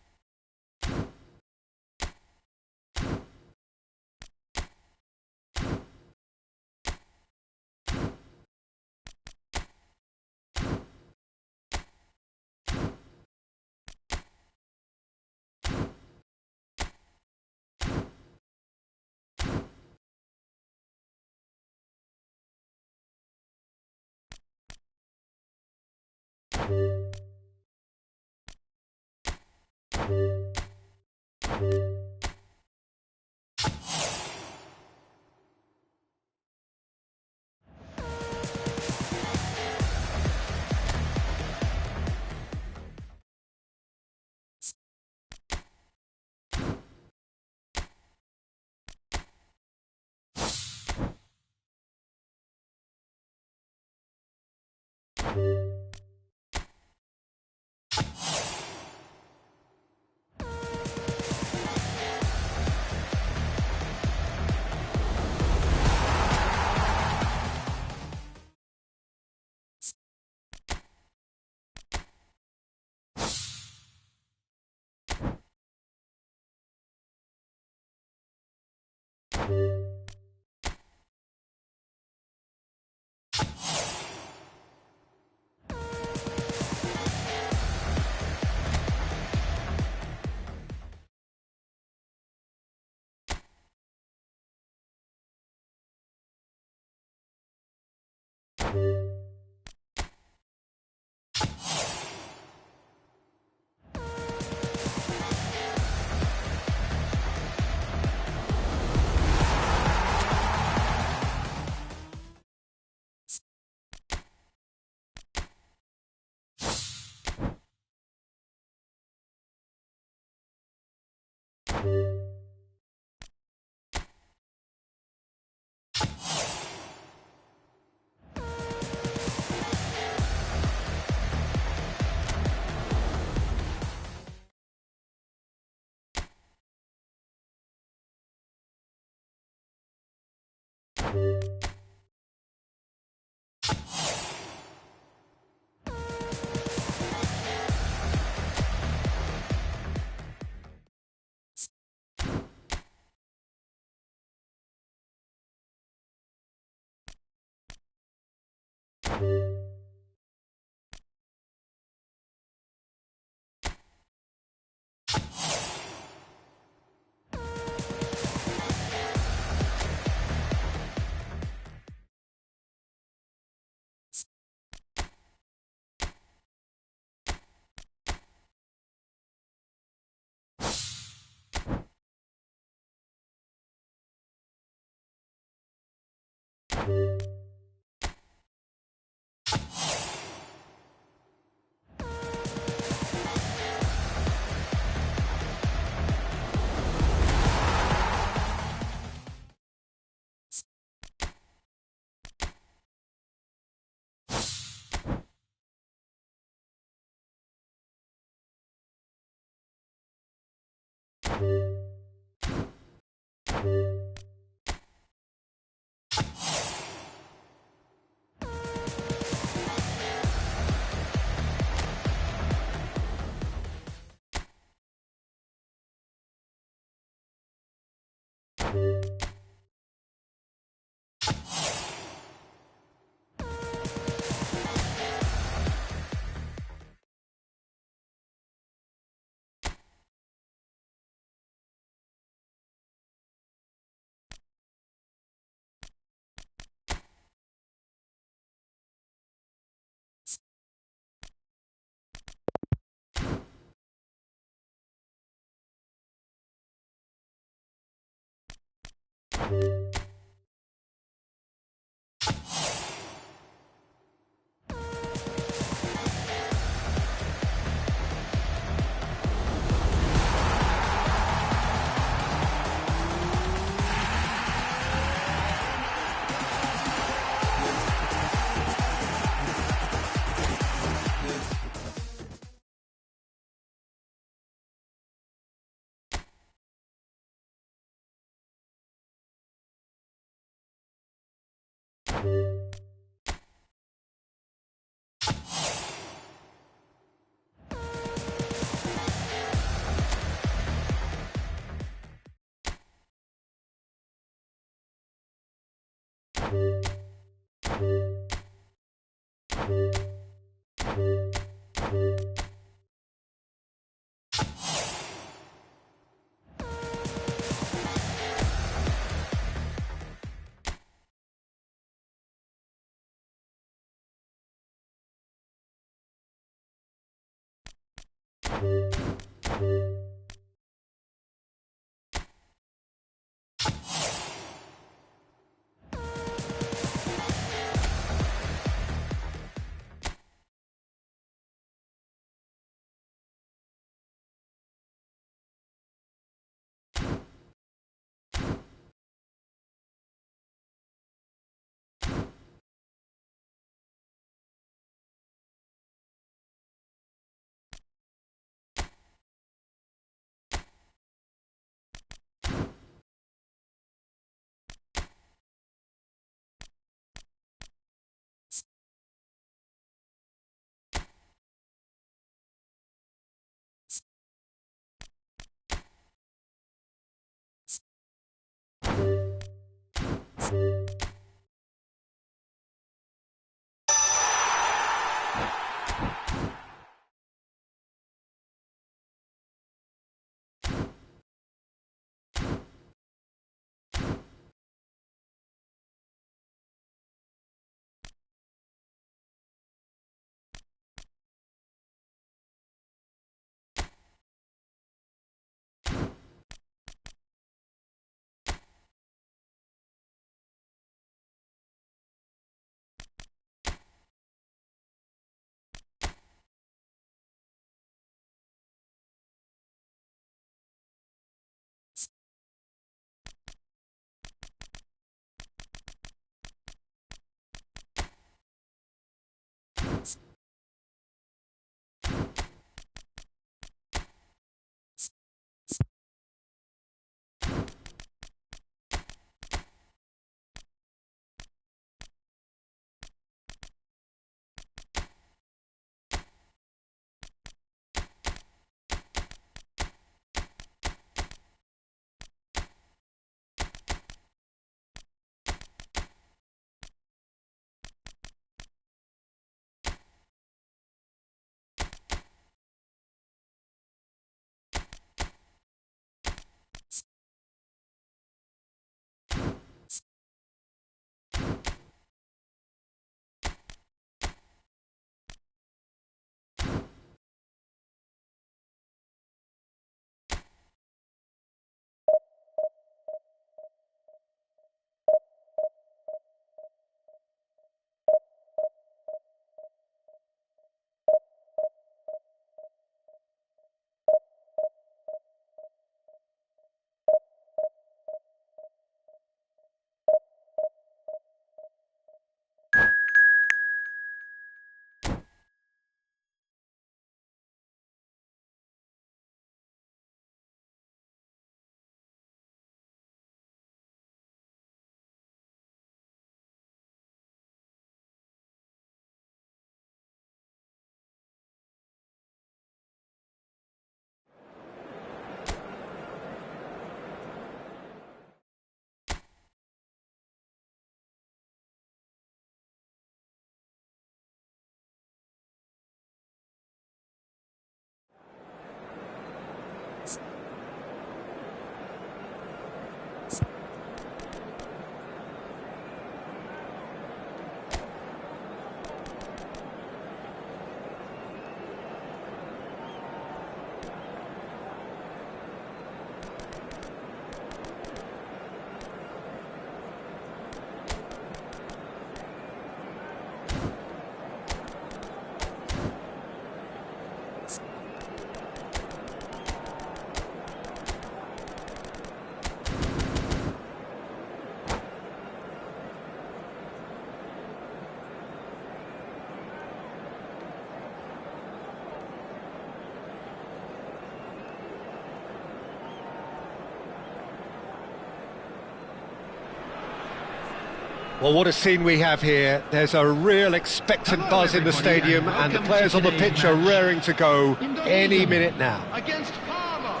Well, what a scene we have here. There's a real expectant buzz in the stadium, and the players on the pitch are raring to go any minute now. Against Parma.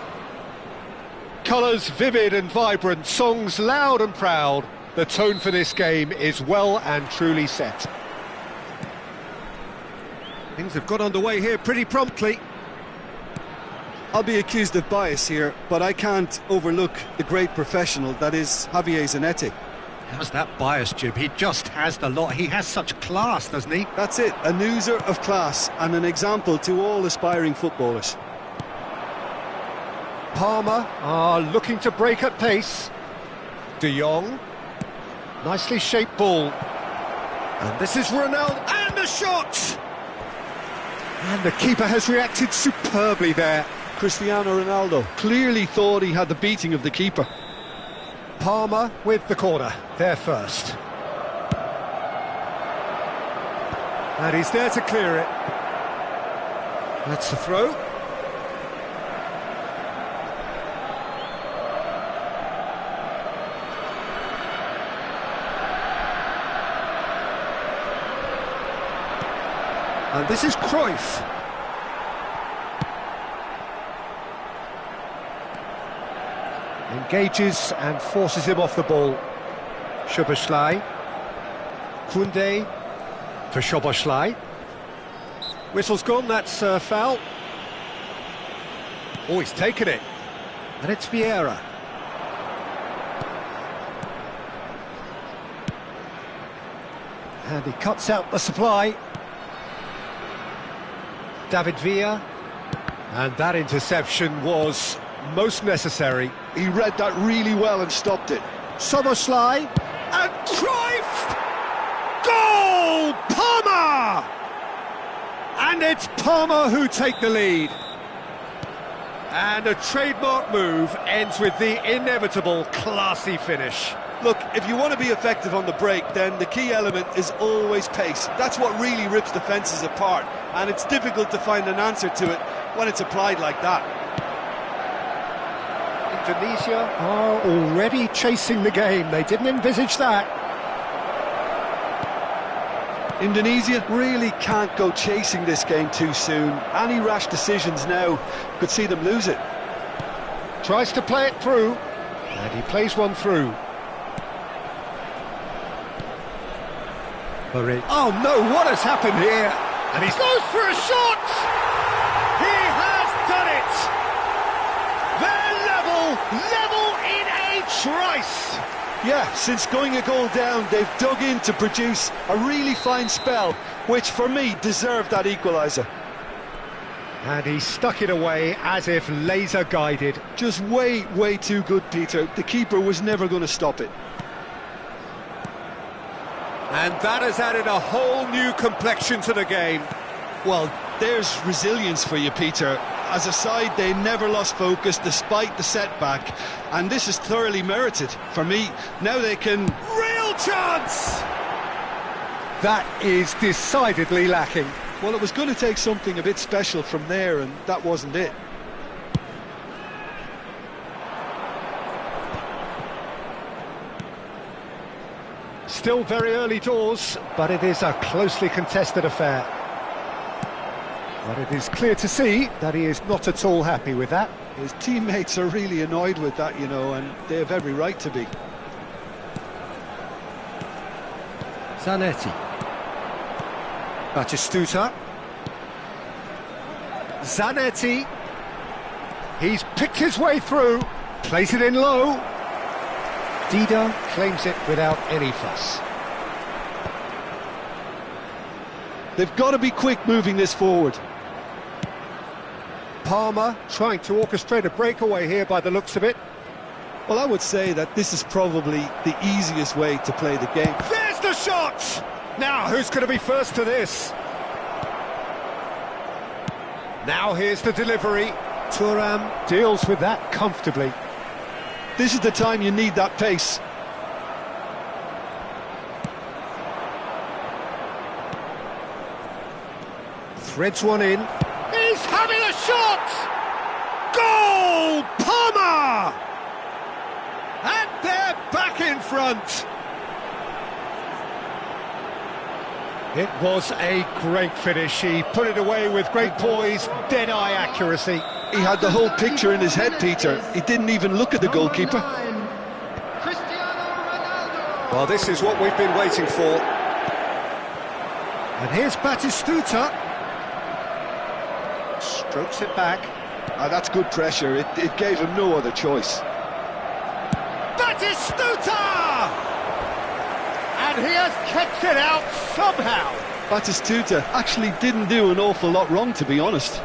Colours vivid and vibrant, songs loud and proud. The tone for this game is well and truly set. Things have got underway here pretty promptly. I'll be accused of bias here, but I can't overlook the great professional that is Javier Zanetti. How's that bias, Jim? He just has the lot. He has such class, doesn't he? That's it, an oozer of class and an example to all aspiring footballers. Palmer are looking to break at pace. De Jong. Nicely shaped ball. And this is Ronaldo, and the shot! And the keeper has reacted superbly there. Cristiano Ronaldo clearly thought he had the beating of the keeper. Palmer with the corner, there first. And he's there to clear it. That's the throw. And this is Cruyff. Engages and forces him off the ball. Szoboszlai. Koundé for Szoboszlai. Whistle's gone, that's a foul. Oh, he's taken it. And it's Vieira. And he cuts out the supply. David Villa, and that interception was most necessary. He read that really well and stopped it. Szoboszlai, and Cruyff! Goal! Palmer! And it's Palmer who take the lead. And a trademark move ends with the inevitable classy finish. Look, if you want to be effective on the break, then the key element is always pace. That's what really rips defences apart, and it's difficult to find an answer to it when it's applied like that. Indonesia are already chasing the game. They didn't envisage that. Indonesia really can't go chasing this game too soon. Any rash decisions now could see them lose it. Tries to play it through, and he plays one through. Oh no, what has happened here? And he's goes for a shot! He has done it! They're level in a trice! Yeah, since going a goal down, they've dug in to produce a really fine spell, which for me deserved that equaliser. And he stuck it away as if laser guided. Just way too good, Peter. The keeper was never going to stop it. And that has added a whole new complexion to the game. Well, there's resilience for you, Peter. As a side, they never lost focus despite the setback, and this is thoroughly merited. For me, now they can... Real chance! That is decidedly lacking. Well, it was going to take something a bit special from there, and that wasn't it. Still very early doors, but it is a closely contested affair. But it is clear to see that he is not at all happy with that. His teammates are really annoyed with that, you know, and they have every right to be. Zanetti. Batistuta. Zanetti. He's picked his way through, plays it in low. Dida claims it without any fuss. They've got to be quick moving this forward. Palmer trying to orchestrate a breakaway here by the looks of it. Well, I would say that this is probably the easiest way to play the game. There's the shot! Now, who's going to be first to this? Now here's the delivery. Thuram deals with that comfortably. This is the time you need that pace. Threads one in. He's having a shot! Goal! Palmer! And they're back in front. It was a great finish. He put it away with great poise, dead-eye accuracy. He had the whole picture in his head, Peter. He didn't even look at the goalkeeper. Well, this is what we've been waiting for. And here's Batistuta. Strokes it back. That's good pressure. It gave him no other choice. Batistuta! And he has kept it out somehow. Batistuta actually didn't do an awful lot wrong, to be honest.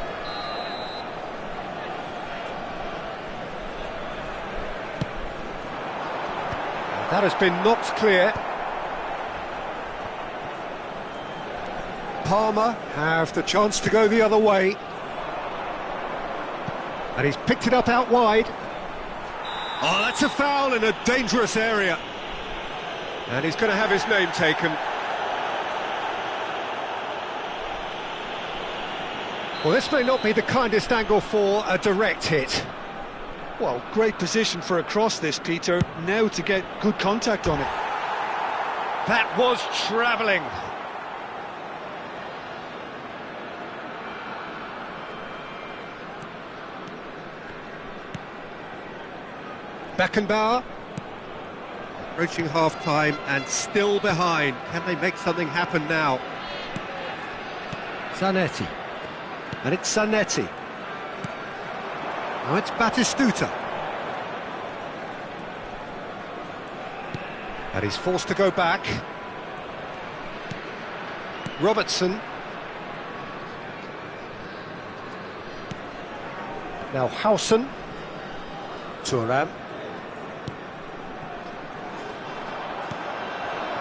That has been knocked clear. Palmer have the chance to go the other way. And he's picked it up out wide. Oh, that's a foul in a dangerous area. And he's going to have his name taken. Well, this may not be the kindest angle for a direct hit. Well, great position for a cross this, Peter. Now to get good contact on it. That was travelling. Beckenbauer. Approaching half-time and still behind. Can they make something happen now? Zanetti. And it's Zanetti. Now it's Batistuta. And he's forced to go back. Robertson. Now Hausen. Thuram.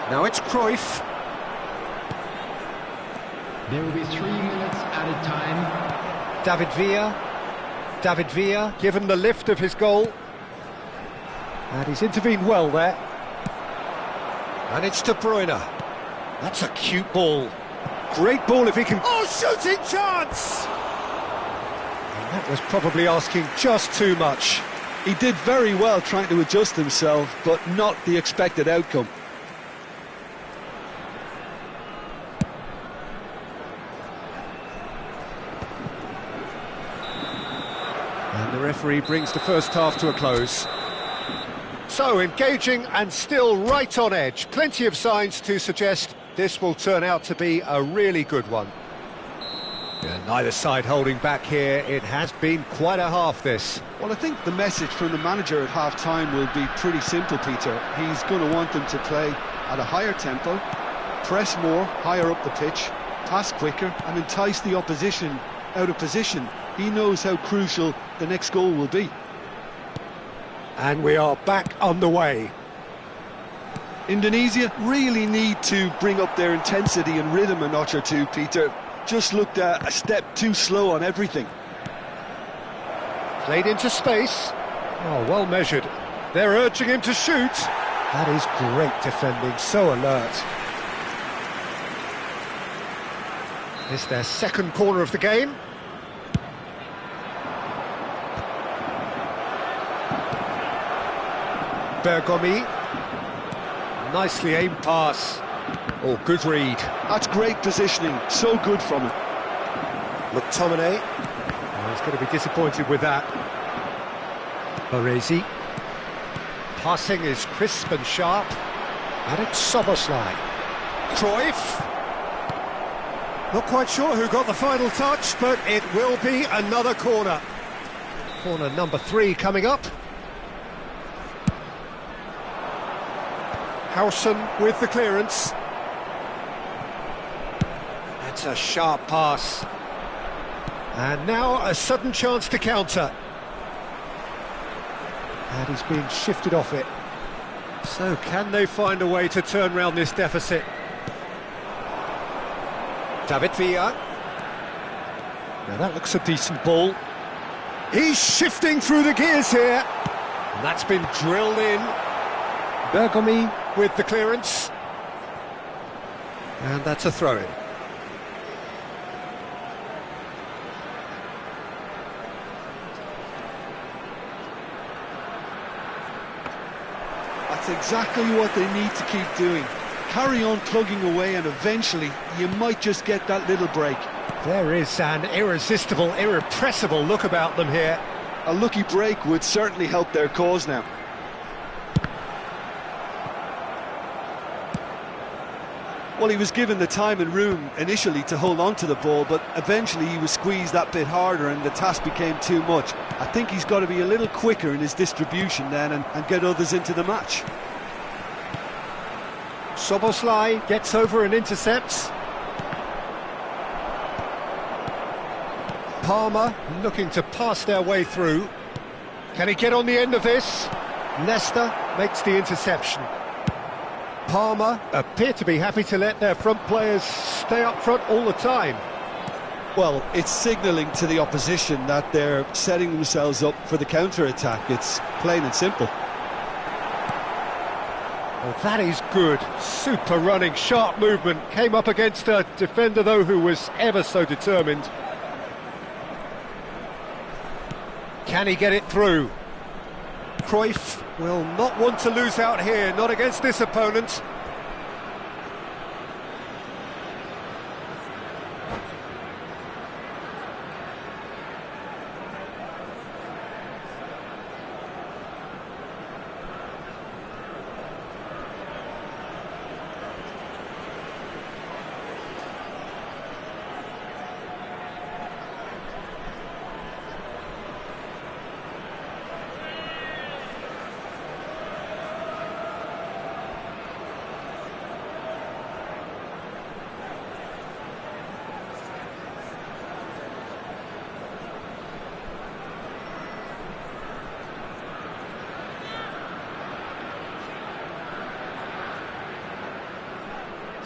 Now it's Cruyff. There will be 3 minutes added time. David Villa. David Villa, given the lift of his goal. And he's intervened well there. And it's De Bruyne. That's a cute ball. Great ball if he can... Oh, shooting chance! And that was probably asking just too much. He did very well trying to adjust himself, but not the expected outcome. And the referee brings the first half to a close. So, engaging and still right on edge. Plenty of signs to suggest this will turn out to be a really good one. Yeah, neither side holding back here. It has been quite a half, this. Well, I think the message from the manager at half-time will be pretty simple, Peter. He's going to want them to play at a higher tempo, press more, higher up the pitch, pass quicker, and entice the opposition out of position. He knows how crucial the next goal will be. And we are back on the way. Indonesia really need to bring up their intensity and rhythm a notch or two, Peter. Just looked a step too slow on everything. Played into space. Oh, well measured. They're urging him to shoot. That is great defending, so alert. It's their second corner of the game. Bergomi. Nicely aimed pass. Oh, good read. That's great positioning, so good from him. McTominay. Oh, he's going to be disappointed with that. Baresi. Passing is crisp and sharp. And it's Szoboszlai. Cruyff. Not quite sure who got the final touch, but it will be another corner. Corner number 3 coming up. Hausen with the clearance. That's a sharp pass. And now a sudden chance to counter. And he's being shifted off it. So can they find a way to turn round this deficit? David Villa. Now that looks a decent ball. He's shifting through the gears here. And that's been drilled in. Bergomi with the clearance. And that's a throw-in. That's exactly what they need to keep doing. Carry on plugging away and eventually you might just get that little break. There is an irresistible, irrepressible look about them here. A lucky break would certainly help their cause now. Well, he was given the time and room initially to hold on to the ball, but eventually he was squeezed that bit harder and the task became too much. I think he's got to be a little quicker in his distribution then and get others into the match. Szoboszlai gets over and intercepts. Palmer looking to pass their way through. Can he get on the end of this? Leicester makes the interception. Palmer appear to be happy to let their front players stay up front all the time. Well, it's signalling to the opposition that they're setting themselves up for the counter-attack. It's plain and simple. Oh, that is good. Super running, sharp movement. Came up against a defender, though, who was ever so determined. Can he get it through? Cruyff will not want to lose out here, not against this opponent.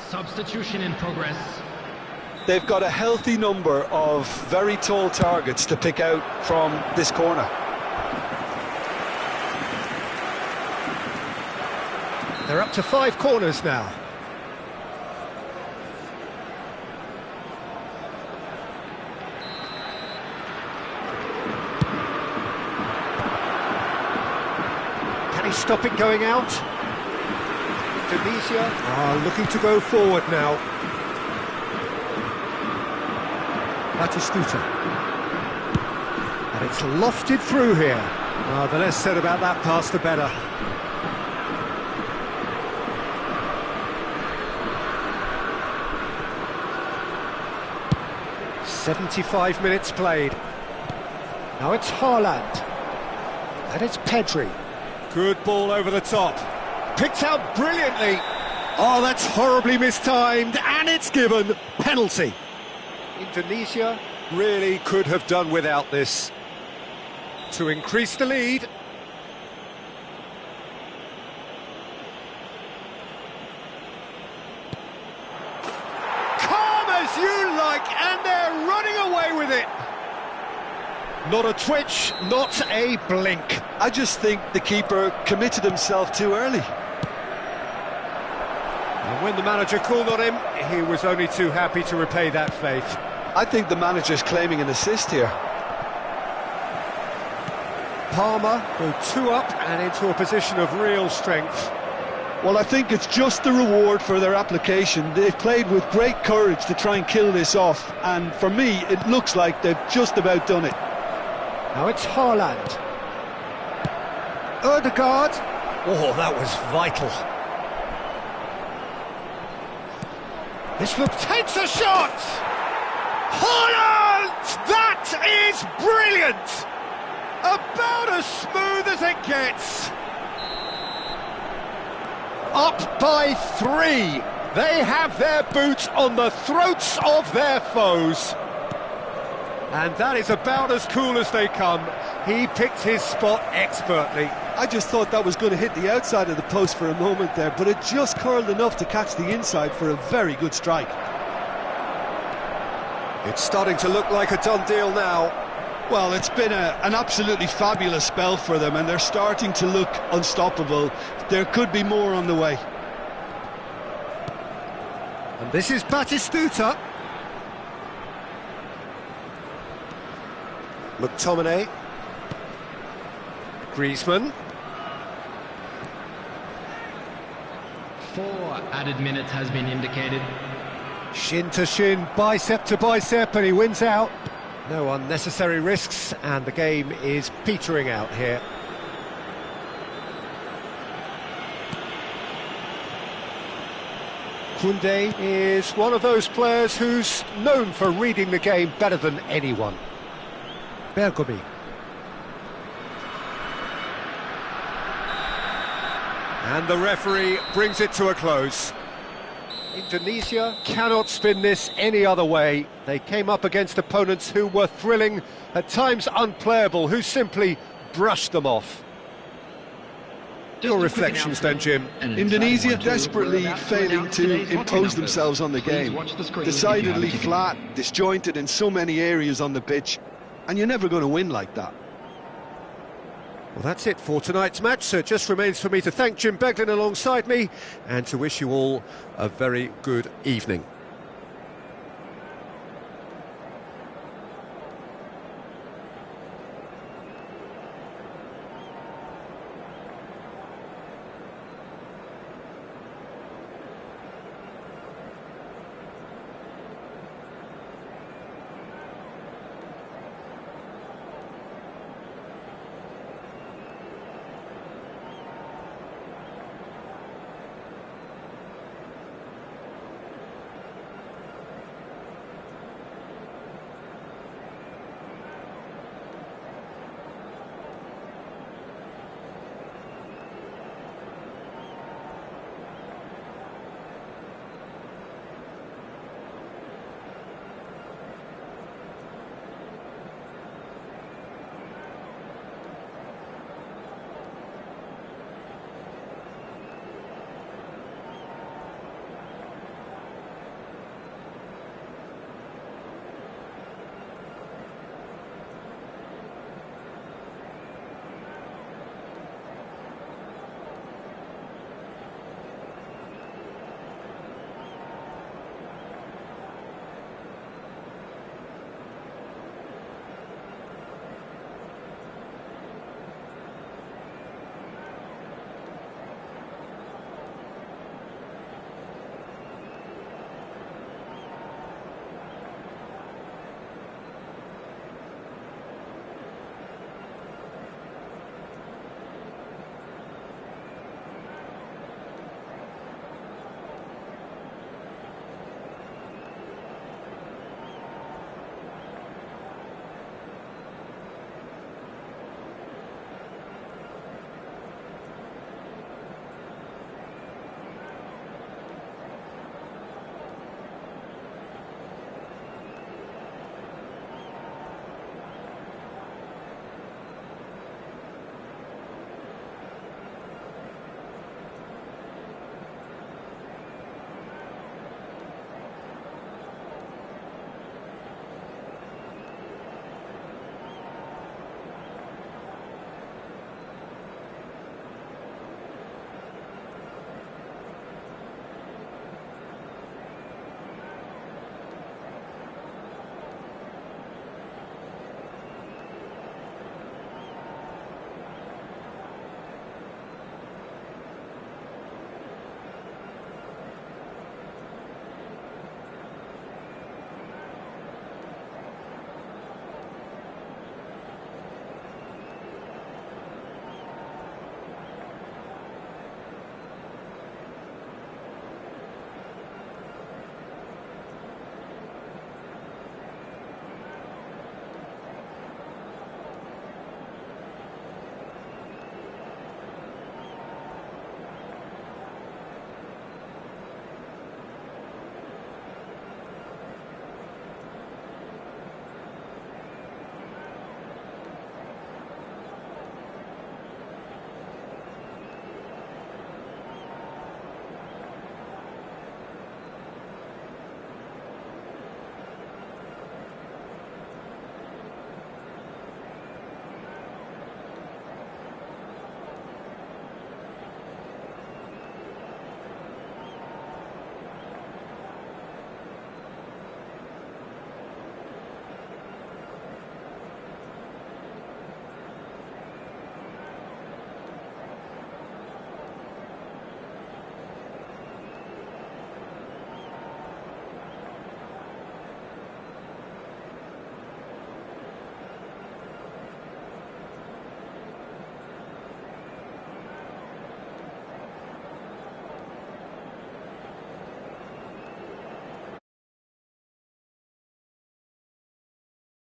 Substitution in progress. They've got a healthy number of very tall targets to pick out from this corner. They're up to 5 corners now. Can he stop it going out? Tunisia are looking to go forward now. Batistuta. And it's lofted through here. The less said about that pass, the better. "75 minutes played. Now it's Haaland. And it's Pedri. Good ball over the top. Picked out brilliantly. Oh, that's horribly mistimed, and it's given. Penalty. Indonesia really could have done without this to increase the lead. Calm as you like, and they're running away with it. Not a twitch, not a blink. I just think the keeper committed himself too early. And when the manager called on him, he was only too happy to repay that faith. I think the manager's claiming an assist here. Palmer go 2 up and into a position of real strength. Well, I think it's just the reward for their application. They've played with great courage to try and kill this off, and for me, it looks like they've just about done it. Now it's Haaland. Ødegaard. Oh, that was vital. This look takes a shot! Haaland! That is brilliant! About as smooth as it gets. Up by 3. They have their boot on the throats of their foes. And that is about as cool as they come. He picked his spot expertly. I just thought that was going to hit the outside of the post for a moment there, but it just curled enough to catch the inside for a very good strike. It's starting to look like a done deal now. Well, it's been an absolutely fabulous spell for them, and they're starting to look unstoppable. There could be more on the way. And this is Batistuta. McTominay. Griezmann. 4 added minutes has been indicated. Shin to shin, bicep to bicep, and he wins out. No unnecessary risks, and the game is petering out here. Koundé is one of those players who's known for reading the game better than anyone. Bergomi. And the referee brings it to a close. Indonesia cannot spin this any other way. They came up against opponents who were thrilling, at times unplayable, who simply brushed them off. Your reflections then, Jim. Indonesia desperately failing to impose themselves on the game. Decidedly flat, disjointed in so many areas on the pitch, and you're never going to win like that. Well, that's it for tonight's match, so it just remains for me to thank Jim Beglin alongside me and to wish you all a very good evening.